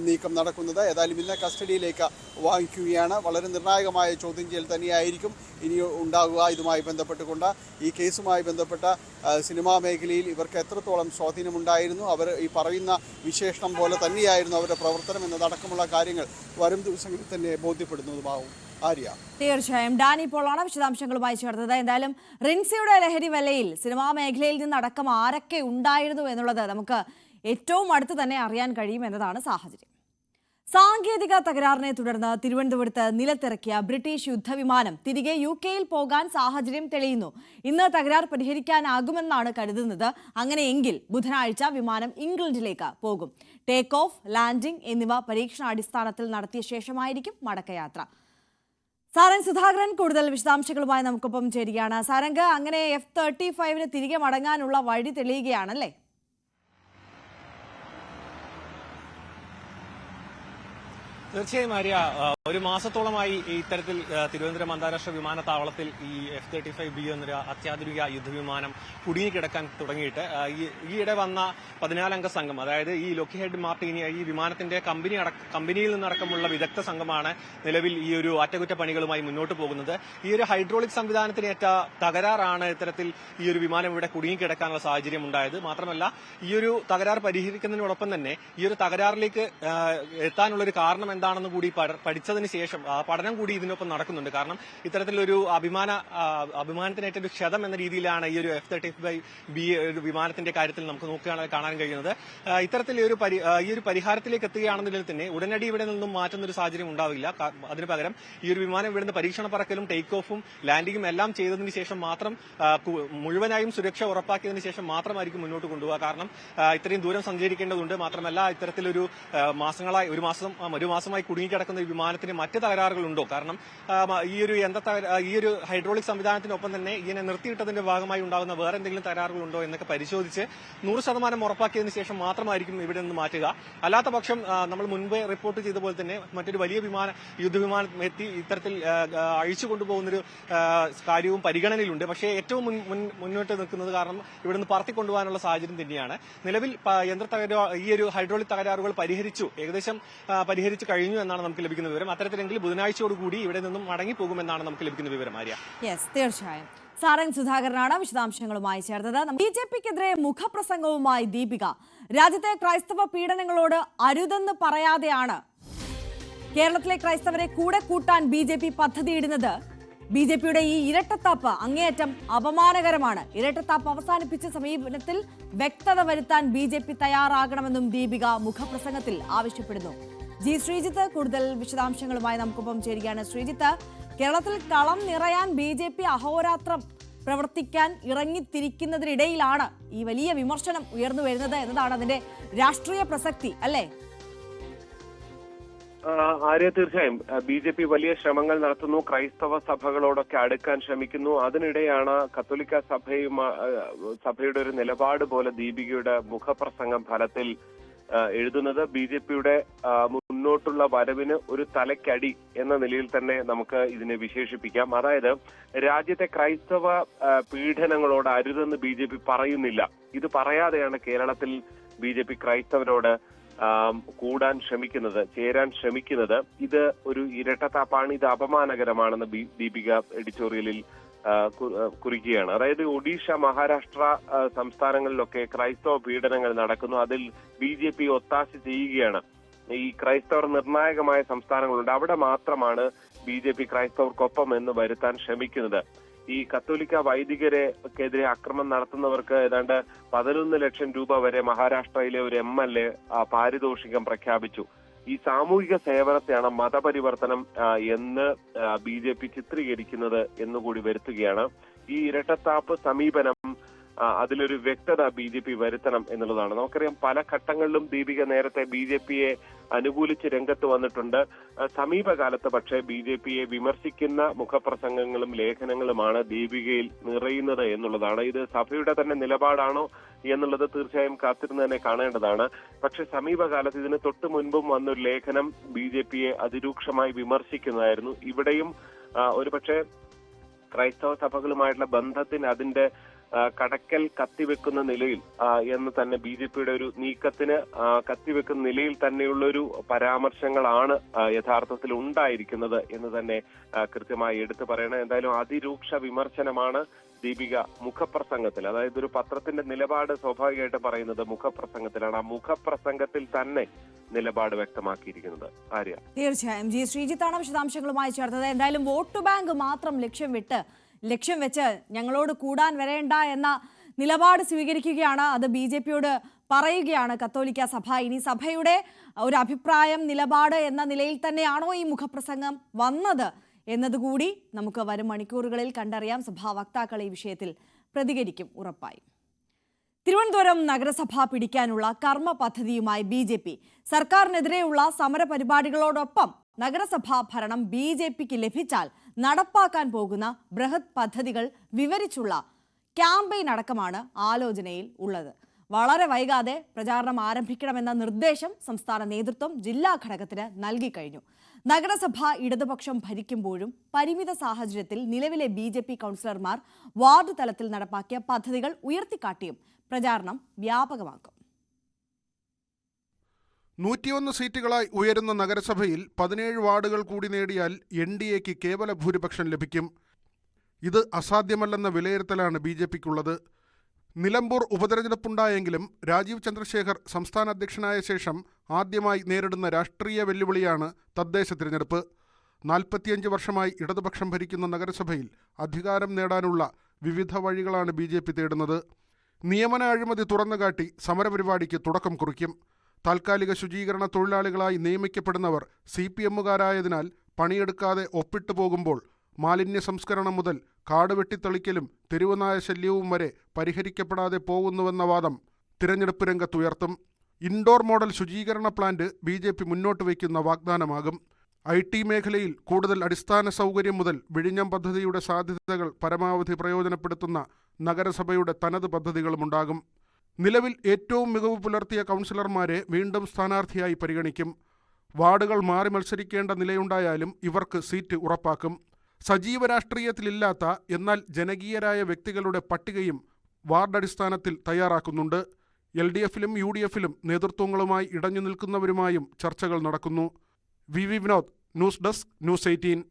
നീക്കം നടക്കുന്നത്. ഏതായാലും ഇന്ന് കസ്റ്റഡിയിലേക്ക് വാങ്ങിക്കുകയാണ്. വളരെ നിർണായകമായ ചോദ്യം ചെയ്യൽ തന്നെയായിരിക്കും ഇനി ഉണ്ടാകുക. ഇതുമായി ബന്ധപ്പെട്ടുകൊണ്ട് ഈ കേസുമായി ബന്ധപ്പെട്ട സിനിമാ മേഖലയിൽ ഇവർക്ക് എത്രത്തോളം സ്വാധീനമുണ്ടായിരുന്നു, അവർ ഈ പറയുന്ന വിശേഷണം പോലെ തന്നെയായിരുന്നു അവരുടെ പ്രവർത്തനം എന്നതടക്കമുള്ള കാര്യങ്ങൾ വരും ദിവസങ്ങളിൽ തന്നെ ബോധ്യപ്പെടുന്നതുമാവും. ആര്യ, തീർച്ചയായും ഡാനി പോളാണ് വിശദാംശങ്ങളുമായി ചേർത്തത്. എന്തായാലും റിൻസിയുടെ ലഹരി വലയിൽ സിനിമാ മേഖലയിൽ നിന്നടക്കം ആരൊക്കെ ഉണ്ടായിരുന്നു എന്നുള്ളത് നമുക്ക് ഏറ്റവും അടുത്ത് തന്നെ അറിയാൻ കഴിയും എന്നതാണ് സാഹചര്യം. സാങ്കേതിക തകരാറിനെ തുടർന്ന് തിരുവനന്തപുരത്ത് നിലത്തിറക്കിയ ബ്രിട്ടീഷ് യുദ്ധവിമാനം തിരികെ UK-യിൽ പോകാൻ സാഹചര്യം തെളിയുന്നു. ഇന്ന് തകരാർ പരിഹരിക്കാനാകുമെന്നാണ് കരുതുന്നത്. അങ്ങനെയെങ്കിൽ ബുധനാഴ്ച വിമാനം ഇംഗ്ലണ്ടിലേക്ക് പോകും. ടേക്ക് ഓഫ്, ലാൻഡിംഗ് എന്നിവ പരീക്ഷണാടിസ്ഥാനത്തിൽ നടത്തിയ ശേഷമായിരിക്കും മടക്കയാത്ര. സാരംഗ് സുധാകരൻ കൂടുതൽ വിശദാംശങ്ങളുമായി നമുക്കൊപ്പം ചേരുകയാണ്. സാരംഗ്, അങ്ങനെ F-35 തിരികെ മടങ്ങാനുള്ള വഴി തെളിയുകയാണല്ലേ? തീർച്ചയായും ആര്യ, ഒരു മാസത്തോളമായി ഇത്തരത്തിൽ തിരുവനന്തപുരം അന്താരാഷ്ട്ര വിമാനത്താവളത്തിൽ ഈ F-35B എന്നൊരു അത്യാധുനിക യുദ്ധവിമാനം കുടുങ്ങിക്കിടക്കാൻ തുടങ്ങിയിട്ട് ഈയിടെ വന്ന 14-അംഗ സംഘം, അതായത് ഈ ലോക്ഹീഡ് മാർട്ടിൻ ഈ വിമാനത്തിന്റെ കമ്പനിയിൽ നിന്നടക്കമുള്ള വിദഗ്ധ സംഘമാണ് നിലവിൽ ഈ ഒരു അറ്റകുറ്റപ്പണികളുമായി മുന്നോട്ട് പോകുന്നത്. ഈ ഒരു ഹൈഡ്രോളിക് സംവിധാനത്തിനേറ്റ തകരാറാണ് ഇത്തരത്തിൽ ഈ ഒരു വിമാനം ഇവിടെ കുടുങ്ങിക്കിടക്കാനുള്ള സാഹചര്യം ഉണ്ടായത്. മാത്രമല്ല, ഈ ഒരു തകരാർ പരിഹരിക്കുന്നതിനോടൊപ്പം തന്നെ ഈ ഒരു തകരാറിലേക്ക് എത്താനുള്ളൊരു കാരണം എന്താണെന്ന് കൂടി പഠിച്ചതിന് ശേഷം പഠനം കൂടി ഇതിനൊപ്പം നടക്കുന്നുണ്ട്. കാരണം ഇത്തരത്തിലൊരു അഭിമാനത്തിനേറ്റ ഒരു ക്ഷതം എന്ന രീതിയിലാണ് ഈ ഒരു F-35B വിമാനത്തിന്റെ കാര്യത്തിൽ നമുക്ക് നോക്കുകയാണെങ്കിൽ കാണാൻ കഴിയുന്നത്. ഇത്തരത്തിൽ ഈ ഒരു പരിഹാരത്തിലേക്ക് എത്തുകയാണെന്നുണ്ടെങ്കിൽ തന്നെ ഉടനടി ഇവിടെ നിന്നും മാറ്റുന്ന ഒരു സാഹചര്യം ഉണ്ടാവില്ല. അതിനു പകരം ഈ ഒരു വിമാനം ഇവിടുന്ന് പരീക്ഷണ പറക്കലും ടേക്ക് ഓഫും ലാൻഡിങ്ങും എല്ലാം ചെയ്തതിന് ശേഷം മാത്രം മുഴുവനായും സുരക്ഷ ഉറപ്പാക്കിയതിനു ശേഷം മാത്രമായിരിക്കും മുന്നോട്ട് കൊണ്ടുപോകുക. കാരണം ഇത്രയും ദൂരം സഞ്ചരിക്കേണ്ടതുണ്ട്. മാത്രമല്ല, ഇത്തരത്തിലൊരു ഒരു മാസമായി കുടുങ്ങിക്കിടക്കുന്ന ഈ വിമാനത്തിന് മറ്റ് തകരാറുകളുണ്ടോ? കാരണം ഈ ഒരു ഹൈഡ്രോളിക് സംവിധാനത്തിനൊപ്പം തന്നെ ഇതിനെ നിർത്തിയിട്ടതിന്റെ ഭാഗമായി ഉണ്ടാകുന്ന വേറെ എന്തെങ്കിലും തകരാറുകളുണ്ടോ എന്നൊക്കെ പരിശോധിച്ച് 100% ഉറപ്പാക്കിയതിനു ശേഷം മാത്രമായിരിക്കും ഇവിടെ നിന്ന് മാറ്റുക. അല്ലാത്ത പക്ഷം നമ്മൾ മുൻപേ റിപ്പോർട്ട് ചെയ്ത പോലെ തന്നെ മറ്റൊരു വലിയ യുദ്ധവിമാനം എത്തി ഇത്തരത്തിൽ അഴിച്ചു കൊണ്ടുപോകുന്നൊരു കാര്യവും പരിഗണനയിലുണ്ട്. പക്ഷേ ഏറ്റവും മുന്നോട്ട് നിൽക്കുന്നത് കാരണം ഇവിടുന്ന് പറത്തിക്കൊണ്ടുപോകാനുള്ള സാഹചര്യം തന്നെയാണ്. നിലവിൽ ഈ ഒരു ഹൈഡ്രോളിക് തകരാറുകൾ ഏകദേശം പരിഹരിച്ചു കഴിഞ്ഞു എന്നാണ് നമുക്ക് ലഭിക്കുന്ന വിവരം. അത്തരത്തിലെങ്കിൽ ബുധനാഴ്ചയോടുകൂടി ഇവിടെ നിന്നും മടങ്ങിപ്പോകുമെന്നാണ് നമുക്ക് ലഭിക്കുന്ന വിവരം. ആര്യ, തീർച്ചയായും സാരംഗ് സുധാകരനാണ് വിശദാംശങ്ങളുമായി ചേർത്തത്. BJPക്കെതിരെ മുഖപ്രസംഗവുമായി ദീപിക. രാജ്യത്തെ ക്രൈസ്തവ പീഡനങ്ങളോട് അരുതെന്ന് പറയാതെയാണ് കേരളത്തിലെ ക്രൈസ്തവരെ കൂടെ കൂട്ടാൻ BJP പദ്ധതിയിടുന്നത്. BJPയുടെ ഈ ഇരട്ടത്താപ്പ് അങ്ങേയറ്റം അപമാനകരമാണ്. ഇരട്ടത്താപ്പ് അവസാനിപ്പിച്ച സമീപനത്തിൽ വ്യക്തത വരുത്താൻ BJP തയ്യാറാകണമെന്നും ദീപിക മുഖപ്രസംഗത്തിൽ ആവശ്യപ്പെടുന്നു. ശ്രീജിത്ത് കൂടുതൽ വിശദാംശങ്ങളുമായി നമുക്കൊപ്പം ചേരുകയാണ്. ശ്രീജിത്ത്, കേരളത്തിൽ കളം നിറയാൻ BJP അഹോരാത്രം പ്രവർത്തിക്കാൻ ഇറങ്ങിത്തിരിക്കുന്നതിനിടയിലാണ് ഈ വലിയ വിമർശനം ഉയർന്നു വരുന്നത് എന്നതാണ് അതിന്റെ രാഷ്ട്രീയ പ്രസക്തി, അല്ലേ? ആര്യ, തീർച്ചയായും BJP വലിയ ശ്രമങ്ങൾ നടത്തുന്നു. ക്രൈസ്തവ സഭകളോടൊക്കെ അടുക്കാൻ ശ്രമിക്കുന്നു. അതിനിടെയാണ് കത്തോലിക്ക സഭയുടെ ഒരു നിലപാട് പോലെ ദീപികയുടെ മുഖപ്രസംഗം ഫലത്തിൽ എഴുതുന്നത്. BJPയുടെ മുന്നോട്ടുള്ള വരവിന് ഒരു തലക്കടി എന്ന നിലയിൽ തന്നെ നമുക്ക് ഇതിനെ വിശേഷിപ്പിക്കാം. അതായത്, രാജ്യത്തെ ക്രൈസ്തവ പീഡനങ്ങളോട് അരുതെന്ന് BJP പറയുന്നില്ല. ഇത് പറയാതെയാണ് കേരളത്തിൽ BJP ക്രൈസ്തവരോട് ചേരാൻ ശ്രമിക്കുന്നത്. ഇത് ഒരു ഇരട്ടത്താപ്പാണ്, ഇത് അപമാനകരമാണെന്ന് ദീപിക എഡിറ്റോറിയലിൽ കുറിക്കുകയാണ്. അതായത്, ഒഡീഷ, മഹാരാഷ്ട്ര സംസ്ഥാനങ്ങളിലൊക്കെ ക്രൈസ്തവ പീഡനങ്ങൾ നടക്കുന്നു. അതിൽ BJP ഒത്താശ ചെയ്യുകയാണ്. ഈ ക്രൈസ്തവർ നിർണായകമായ സംസ്ഥാനങ്ങളുണ്ട്, അവിടെ മാത്രമാണ് BJP ക്രൈസ്തവർക്കൊപ്പം എന്ന് വരുത്താൻ ശ്രമിക്കുന്നത്. ഈ കത്തോലിക്ക വൈദികരെക്കെതിരെ ആക്രമണം നടത്തുന്നവർക്ക് ഏതാണ്ട് 11 ലക്ഷം രൂപ വരെ മഹാരാഷ്ട്രയിലെ ഒരു MLA പാരിതോഷികം പ്രഖ്യാപിച്ചു. ഈ സാമൂഹിക സേവനത്തെയാണ് മതപരിവർത്തനം എന്ന് BJP ചിത്രീകരിക്കുന്നത് എന്നുകൂടി വരുത്തുകയാണ്. ഈ ഇരട്ടത്താപ്പ് സമീപനം അതിലൊരു വ്യക്തത BJP വരുത്തണം എന്നുള്ളതാണ്. നമുക്കറിയാം, പല ഘട്ടങ്ങളിലും ദീപിക നേരത്തെ BJPയെ അനുകൂലിച്ച് രംഗത്ത് വന്നിട്ടുണ്ട്. സമീപകാലത്ത് പക്ഷേ BJPയെ വിമർശിക്കുന്ന മുഖപ്രസംഗങ്ങളും ലേഖനങ്ങളുമാണ് ദീപികയിൽ നിറയുന്നത് എന്നുള്ളതാണ്. ഇത് സഭയുടെ തന്നെ നിലപാടാണോ എന്നുള്ളത് തീർച്ചയായും കാത്തിരുന്ന് തന്നെ കാണേണ്ടതാണ്. പക്ഷെ സമീപകാലത്ത് ഇതിന് തൊട്ടു മുൻപും വന്നൊരു ലേഖനം BJPയെ അതിരൂക്ഷമായി വിമർശിക്കുന്നതായിരുന്നു. ഇവിടെയും ഒരുപക്ഷെ ക്രൈസ്തവ സഭകളുമായിട്ടുള്ള ബന്ധത്തിന് അതിന്റെ കടക്കൽ കത്തിവെക്കുന്ന നിലയിൽ എന്ന് തന്നെ BJPയുടെ ഒരു നീക്കത്തിന് കത്തിവെക്കുന്ന നിലയിൽ തന്നെയുള്ളൊരു പരാമർശങ്ങളാണ് യഥാർത്ഥത്തിൽ ഉണ്ടായിരിക്കുന്നത് എന്ന് തന്നെ കൃത്യമായി എടുത്തു പറയണം. എന്തായാലും അതിരൂക്ഷ വിമർശനമാണ് ദീപിക മുഖപ്രസംഗത്തിൽ, അതായത് ഒരു പത്രത്തിന്റെ നിലപാട് സ്വാഭാവികമായിട്ട് പറയുന്നത് മുഖപ്രസംഗത്തിലാണ്. ആ മുഖപ്രസംഗത്തിൽ തന്നെ നിലപാട് വ്യക്തമാക്കിയിരിക്കുന്നത്. ആര്യ, തീർച്ചയായും ശ്രീജിത്താണ് വിശദാംശങ്ങളുമായി ചേർത്തത്. എന്തായാലും വോട്ട് ബാങ്ക് മാത്രം ലക്ഷ്യം വെച്ച് ഞങ്ങളോട് കൂടാൻ വരേണ്ട എന്ന നിലപാട് സ്വീകരിക്കുകയാണ്. അത് BJPയോട് പറയുകയാണ് കത്തോലിക്ക സഭ. ഇനി സഭയുടെ ഒരു അഭിപ്രായം, നിലപാട് എന്ന നിലയിൽ തന്നെയാണോ ഈ മുഖപ്രസംഗം വന്നത് എന്നതുകൂടി നമുക്ക് വരും മണിക്കൂറുകളിൽ കണ്ടറിയാം. സഭാ വക്താക്കൾ ഈ വിഷയത്തിൽ പ്രതികരിക്കും ഉറപ്പായും. തിരുവനന്തപുരം നഗരസഭ പിടിക്കാനുള്ള കർമ്മ പദ്ധതിയുമായി BJP സർക്കാരിനെതിരെയുള്ള സമര പരിപാടികളോടൊപ്പം നഗരസഭാ ഭരണം BJPക്ക് ലഭിച്ചാൽ നടപ്പാക്കാൻ പോകുന്ന ബൃഹത് പദ്ധതികൾ വിവരിച്ചുള്ള ക്യാമ്പയിൻ അടക്കമാണ് ആലോചനയിൽ ഉള്ളത്. വളരെ വൈകാതെ പ്രചാരണം ആരംഭിക്കണമെന്ന നിർദ്ദേശം സംസ്ഥാന നേതൃത്വം ജില്ലാ ഘടകത്തിന് നൽകിക്കഴിഞ്ഞു. നഗരസഭ ഇടതുപക്ഷം ഭരിക്കുമ്പോഴും പരിമിത സാഹചര്യത്തിൽ നിലവിലെ BJP കൗൺസിലർമാർ വാർഡ് തലത്തിൽ നടപ്പാക്കിയ പദ്ധതികൾ ഉയർത്തിക്കാട്ടിയും പ്രചാരണം വ്യാപകമാക്കും. 101 സീറ്റുകളായി ഉയരുന്ന നഗരസഭയിൽ 17 വാർഡുകൾ കൂടി നേടിയാൽ NDAക്ക് കേവല ഭൂരിപക്ഷം ലഭിക്കും. ഇത് അസാധ്യമല്ലെന്ന വിലയിരുത്തലാണ് BJPക്കുള്ളത്. നിലമ്പൂർ ഉപതെരഞ്ഞെടുപ്പുണ്ടായെങ്കിലും രാജീവ് ചന്ദ്രശേഖർ സംസ്ഥാന അധ്യക്ഷനായ ശേഷം ആദ്യമായി നേരിടുന്ന രാഷ്ട്രീയ വെല്ലുവിളിയാണ് തദ്ദേശ തിരഞ്ഞെടുപ്പ്. 45 വർഷമായി ഇടതുപക്ഷം ഭരിക്കുന്ന നഗരസഭയിൽ അധികാരം നേടാനുള്ള വിവിധ വഴികളാണ് BJP തേടുന്നത്. നിയമന അഴിമതി തുറന്നുകാട്ടി സമരപരിപാടിക്ക് തുടക്കം കുറിക്കും. താൽക്കാലിക ശുചീകരണ തൊഴിലാളികളായി നിയമിക്കപ്പെടുന്നവർ CPMകാരായതിനാൽ പണിയെടുക്കാതെ ഒപ്പിട്ടു പോകുമ്പോൾ മാലിന്യ സംസ്കരണം മുതൽ കാട് വെട്ടിത്തെളിക്കലും തെരുവുനായ ശല്യവും വരെ പരിഹരിക്കപ്പെടാതെ പോകുന്നുവെന്ന വാദം തിരഞ്ഞെടുപ്പ് രംഗത്തുയർത്തും. ഇൻഡോർ മോഡൽ ശുചീകരണ പ്ലാന്റ് BJP മുന്നോട്ട് വയ്ക്കുന്ന വാഗ്ദാനമാകും. IT മേഖലയിൽ കൂടുതൽ അടിസ്ഥാന സൗകര്യം മുതൽ വിഴിഞ്ഞം പദ്ധതിയുടെ സാധ്യതകൾ പരമാവധി പ്രയോജനപ്പെടുത്തുന്ന നഗരസഭയുടെ തനത് പദ്ധതികളുമുണ്ടാകും. നിലവിൽ ഏറ്റവും മികവ് പുലർത്തിയ കൗൺസിലർമാരെ വീണ്ടും സ്ഥാനാർത്ഥിയായി പരിഗണിക്കും. വാർഡുകൾ മാറി മത്സരിക്കേണ്ട നിലയുണ്ടായാലും ഇവർക്ക് സീറ്റ് ഉറപ്പാക്കും. സജീവ രാഷ്ട്രീയത്തിലില്ലാത്ത എന്നാൽ ജനകീയരായ വ്യക്തികളുടെ പട്ടികയും വാർഡ് അടിസ്ഥാനത്തിൽ തയ്യാറാക്കുന്നുണ്ട്. LDFിലും UDFിലും നേതൃത്വങ്ങളുമായി ഇടഞ്ഞു നിൽക്കുന്നവരുമായും ചർച്ചകൾ നടക്കുന്നു. VV Vinod, news desk, news 18.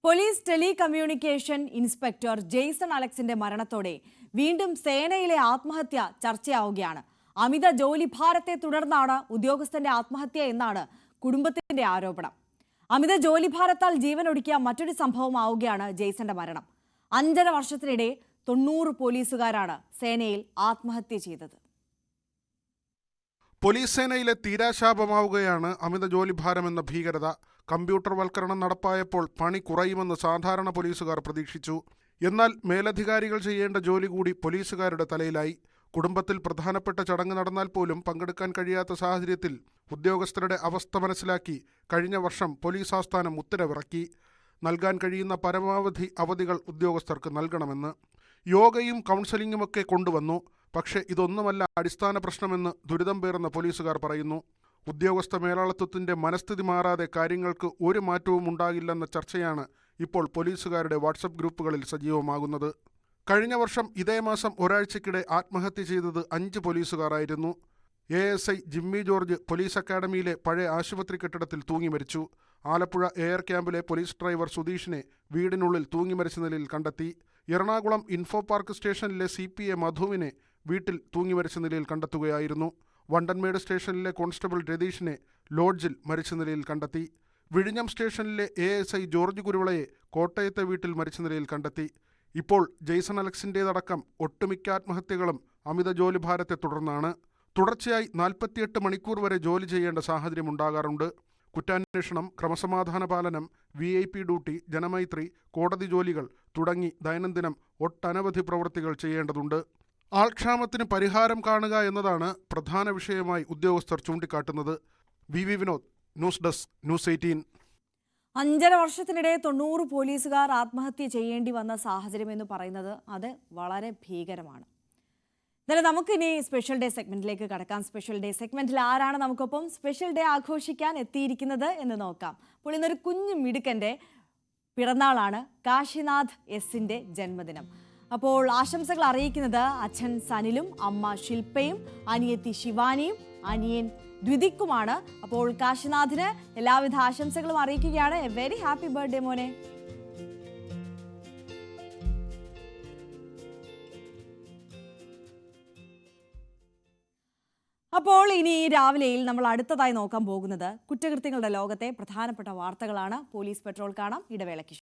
Police telecommunication inspector Jaison അലക്സിന്റെ മരണത്തോടെ വീണ്ടും സേനയിലെ ആത്മഹത്യ ചർച്ചയാവുകയാണ്. അമിത ജോലിഭാരത്തെ തുടർന്നാണ് ഉദ്യോഗസ്ഥന്റെ ആത്മഹത്യ എന്നാണ് കുടുംബത്തിന്റെ ആരോപണം. അമിത ജോലിഭാരത്താൽ ജീവനൊടുക്കിയ മറ്റൊരു സംഭവമാവുകയാണ് ജെയ്സന്റെ മരണം. 5.5 വർഷത്തിനിടെ 90 പോലീസുകാരാണ് സേനയിൽ ആത്മഹത്യ ചെയ്തത്. പോലീസ് സേനയിലെ തീരാശാപമാവുകയാണ് അമിത ജോലിഭാരമെന്ന ഭീകരത. കമ്പ്യൂട്ടർവൽക്കരണം നടപ്പായപ്പോൾ പണി കുറയുമെന്ന് സാധാരണ പോലീസുകാർ പ്രതീക്ഷിച്ചു. എന്നാൽ മേലധികാരികൾ ചെയ്യേണ്ട ജോലി കൂടി പോലീസുകാരുടെ തലയിലായി. കുടുംബത്തിൽ പ്രധാനപ്പെട്ട ചടങ്ങ് നടന്നാൽ പോലും പങ്കെടുക്കാൻ കഴിയാത്ത സാഹചര്യത്തിൽ ഉദ്യോഗസ്ഥരുടെ അവസ്ഥ മനസ്സിലാക്കി കഴിഞ്ഞ വർഷം പോലീസ് ആസ്ഥാനം ഉത്തരവിറക്കി. നൽകാൻ കഴിയുന്ന പരമാവധി അവധികൾ ഉദ്യോഗസ്ഥർക്ക് നൽകണമെന്ന്. യോഗയും കൗൺസലിംഗുമൊക്കെ കൊണ്ടുവന്നു. പക്ഷേ ഇതൊന്നുമല്ല അടിസ്ഥാന പ്രശ്നമെന്ന് ദുരിതം പേറുന്ന പോലീസുകാർ പറയുന്നു. ഉദ്യോഗസ്ഥ മേലാളത്വത്തിൻ്റെ മനസ്ഥിതി മാറാതെ കാര്യങ്ങൾക്ക് ഒരു മാറ്റവും ഉണ്ടാകില്ലെന്ന ചർച്ചയാണ് ഇപ്പോൾ പോലീസുകാരുടെ വാട്സപ്പ് ഗ്രൂപ്പുകളിൽ സജീവമാകുന്നത്. കഴിഞ്ഞ വർഷം ഇതേ മാസം ഒരാഴ്ചക്കിടെ ആത്മഹത്യ ചെയ്തത് 5 പോലീസുകാരായിരുന്നു. ASI ജിമ്മി ജോർജ് പോലീസ് അക്കാഡമിയിലെ പഴയ ആശുപത്രി കെട്ടിടത്തിൽ തൂങ്ങി മരിച്ചു. ആലപ്പുഴ എയർ ക്യാമ്പിലെ പോലീസ് ഡ്രൈവർ സുധീഷിനെ വീടിനുള്ളിൽ തൂങ്ങി മരിച്ച നിലയിൽ കണ്ടെത്തി. എറണാകുളം ഇൻഫോ പാർക്ക് സ്റ്റേഷനിലെ CPA മധുവിനെ വീട്ടിൽ തൂങ്ങി മരിച്ച നിലയിൽ കണ്ടെത്തുകയായിരുന്നു. വണ്ടൻമേട് സ്റ്റേഷനിലെ കോൺസ്റ്റബിൾ രതീഷിനെ ലോഡ്ജിൽ മരിച്ച നിലയിൽ കണ്ടെത്തി. വിഴിഞ്ഞം സ്റ്റേഷനിലെ ASI ജോർജ് കുരുവിളയെ കോട്ടയത്തെ വീട്ടിൽ മരിച്ച നിലയിൽ കണ്ടെത്തി. ഇപ്പോൾ ജെയ്സൺ അലക്സിൻ്റേതടക്കം ഒട്ടുമിക്ക ആത്മഹത്യകളും അമിത ജോലിഭാരത്തെ തുടർന്നാണ്. തുടർച്ചയായി 48 മണിക്കൂർ വരെ ജോലി ചെയ്യേണ്ട സാഹചര്യമുണ്ടാകാറുണ്ട്. കുറ്റാന്വേഷണം, ക്രമസമാധാന പാലനം, VIP ഡ്യൂട്ടി, ജനമൈത്രി, കോടതി ജോലികൾ തുടങ്ങി ദൈനംദിനം ഒട്ടനവധി പ്രവൃത്തികൾ ചെയ്യേണ്ടതുണ്ട്. ആൾക്ഷാമത്തിന് പരിഹാരം കാണുക എന്നതാണ് പ്രധാന വിഷയമായി ഉദ്യോഗസ്ഥർ ചൂണ്ടിക്കാട്ടുന്നത്. VV Vinod, news desk, news 18. 5.5 വർഷത്തിനിടെ 90 പോലീസുകാർ ആത്മഹത്യ ചെയ്യേണ്ടി വന്ന സാഹചര്യം എന്ന് പറയുന്നത് അത് വളരെ ഭീകരമാണ്. എന്നാലും നമുക്കിനി സ്പെഷ്യൽ ഡേ സെഗ്മെന്റിലേക്ക് കടക്കാം. സ്പെഷ്യൽ ഡേ സെഗ്മെന്റിൽ ആരാണ് നമുക്കൊപ്പം സ്പെഷ്യൽ ഡേ ആഘോഷിക്കാൻ എത്തിയിരിക്കുന്നത് എന്ന് നോക്കാം. അപ്പോൾ ഇന്നൊരു കുഞ്ഞു മിടുക്കൻ്റെ പിറന്നാളാണ്. കാശിനാഥ് S-ന്റെ ജന്മദിനം. അപ്പോൾ ആശംസകൾ അറിയിക്കുന്നത് അച്ഛൻ സനിലും അമ്മ ശില്പയും അനിയത്തി ശിവാനിയും അനിയൻ ദ്വിതിക്കുമാണ്. അപ്പോൾ കാശിനാഥിന് എല്ലാവിധ ആശംസകളും അറിയിക്കുകയാണ്. എ വെരി ഹാപ്പി ബർത്ത്ഡേ മോനെ. അപ്പോൾ ഇനി രാവിലെയിൽ നമ്മൾ അടുത്തതായി നോക്കാൻ പോകുന്നത് കുറ്റകൃത്യങ്ങളുടെ ലോകത്തെ പ്രധാനപ്പെട്ട വാർത്തകളാണ്. പോലീസ് പെട്രോൾ കാണാം ഇടവേളയ്ക്ക് ശേഷം.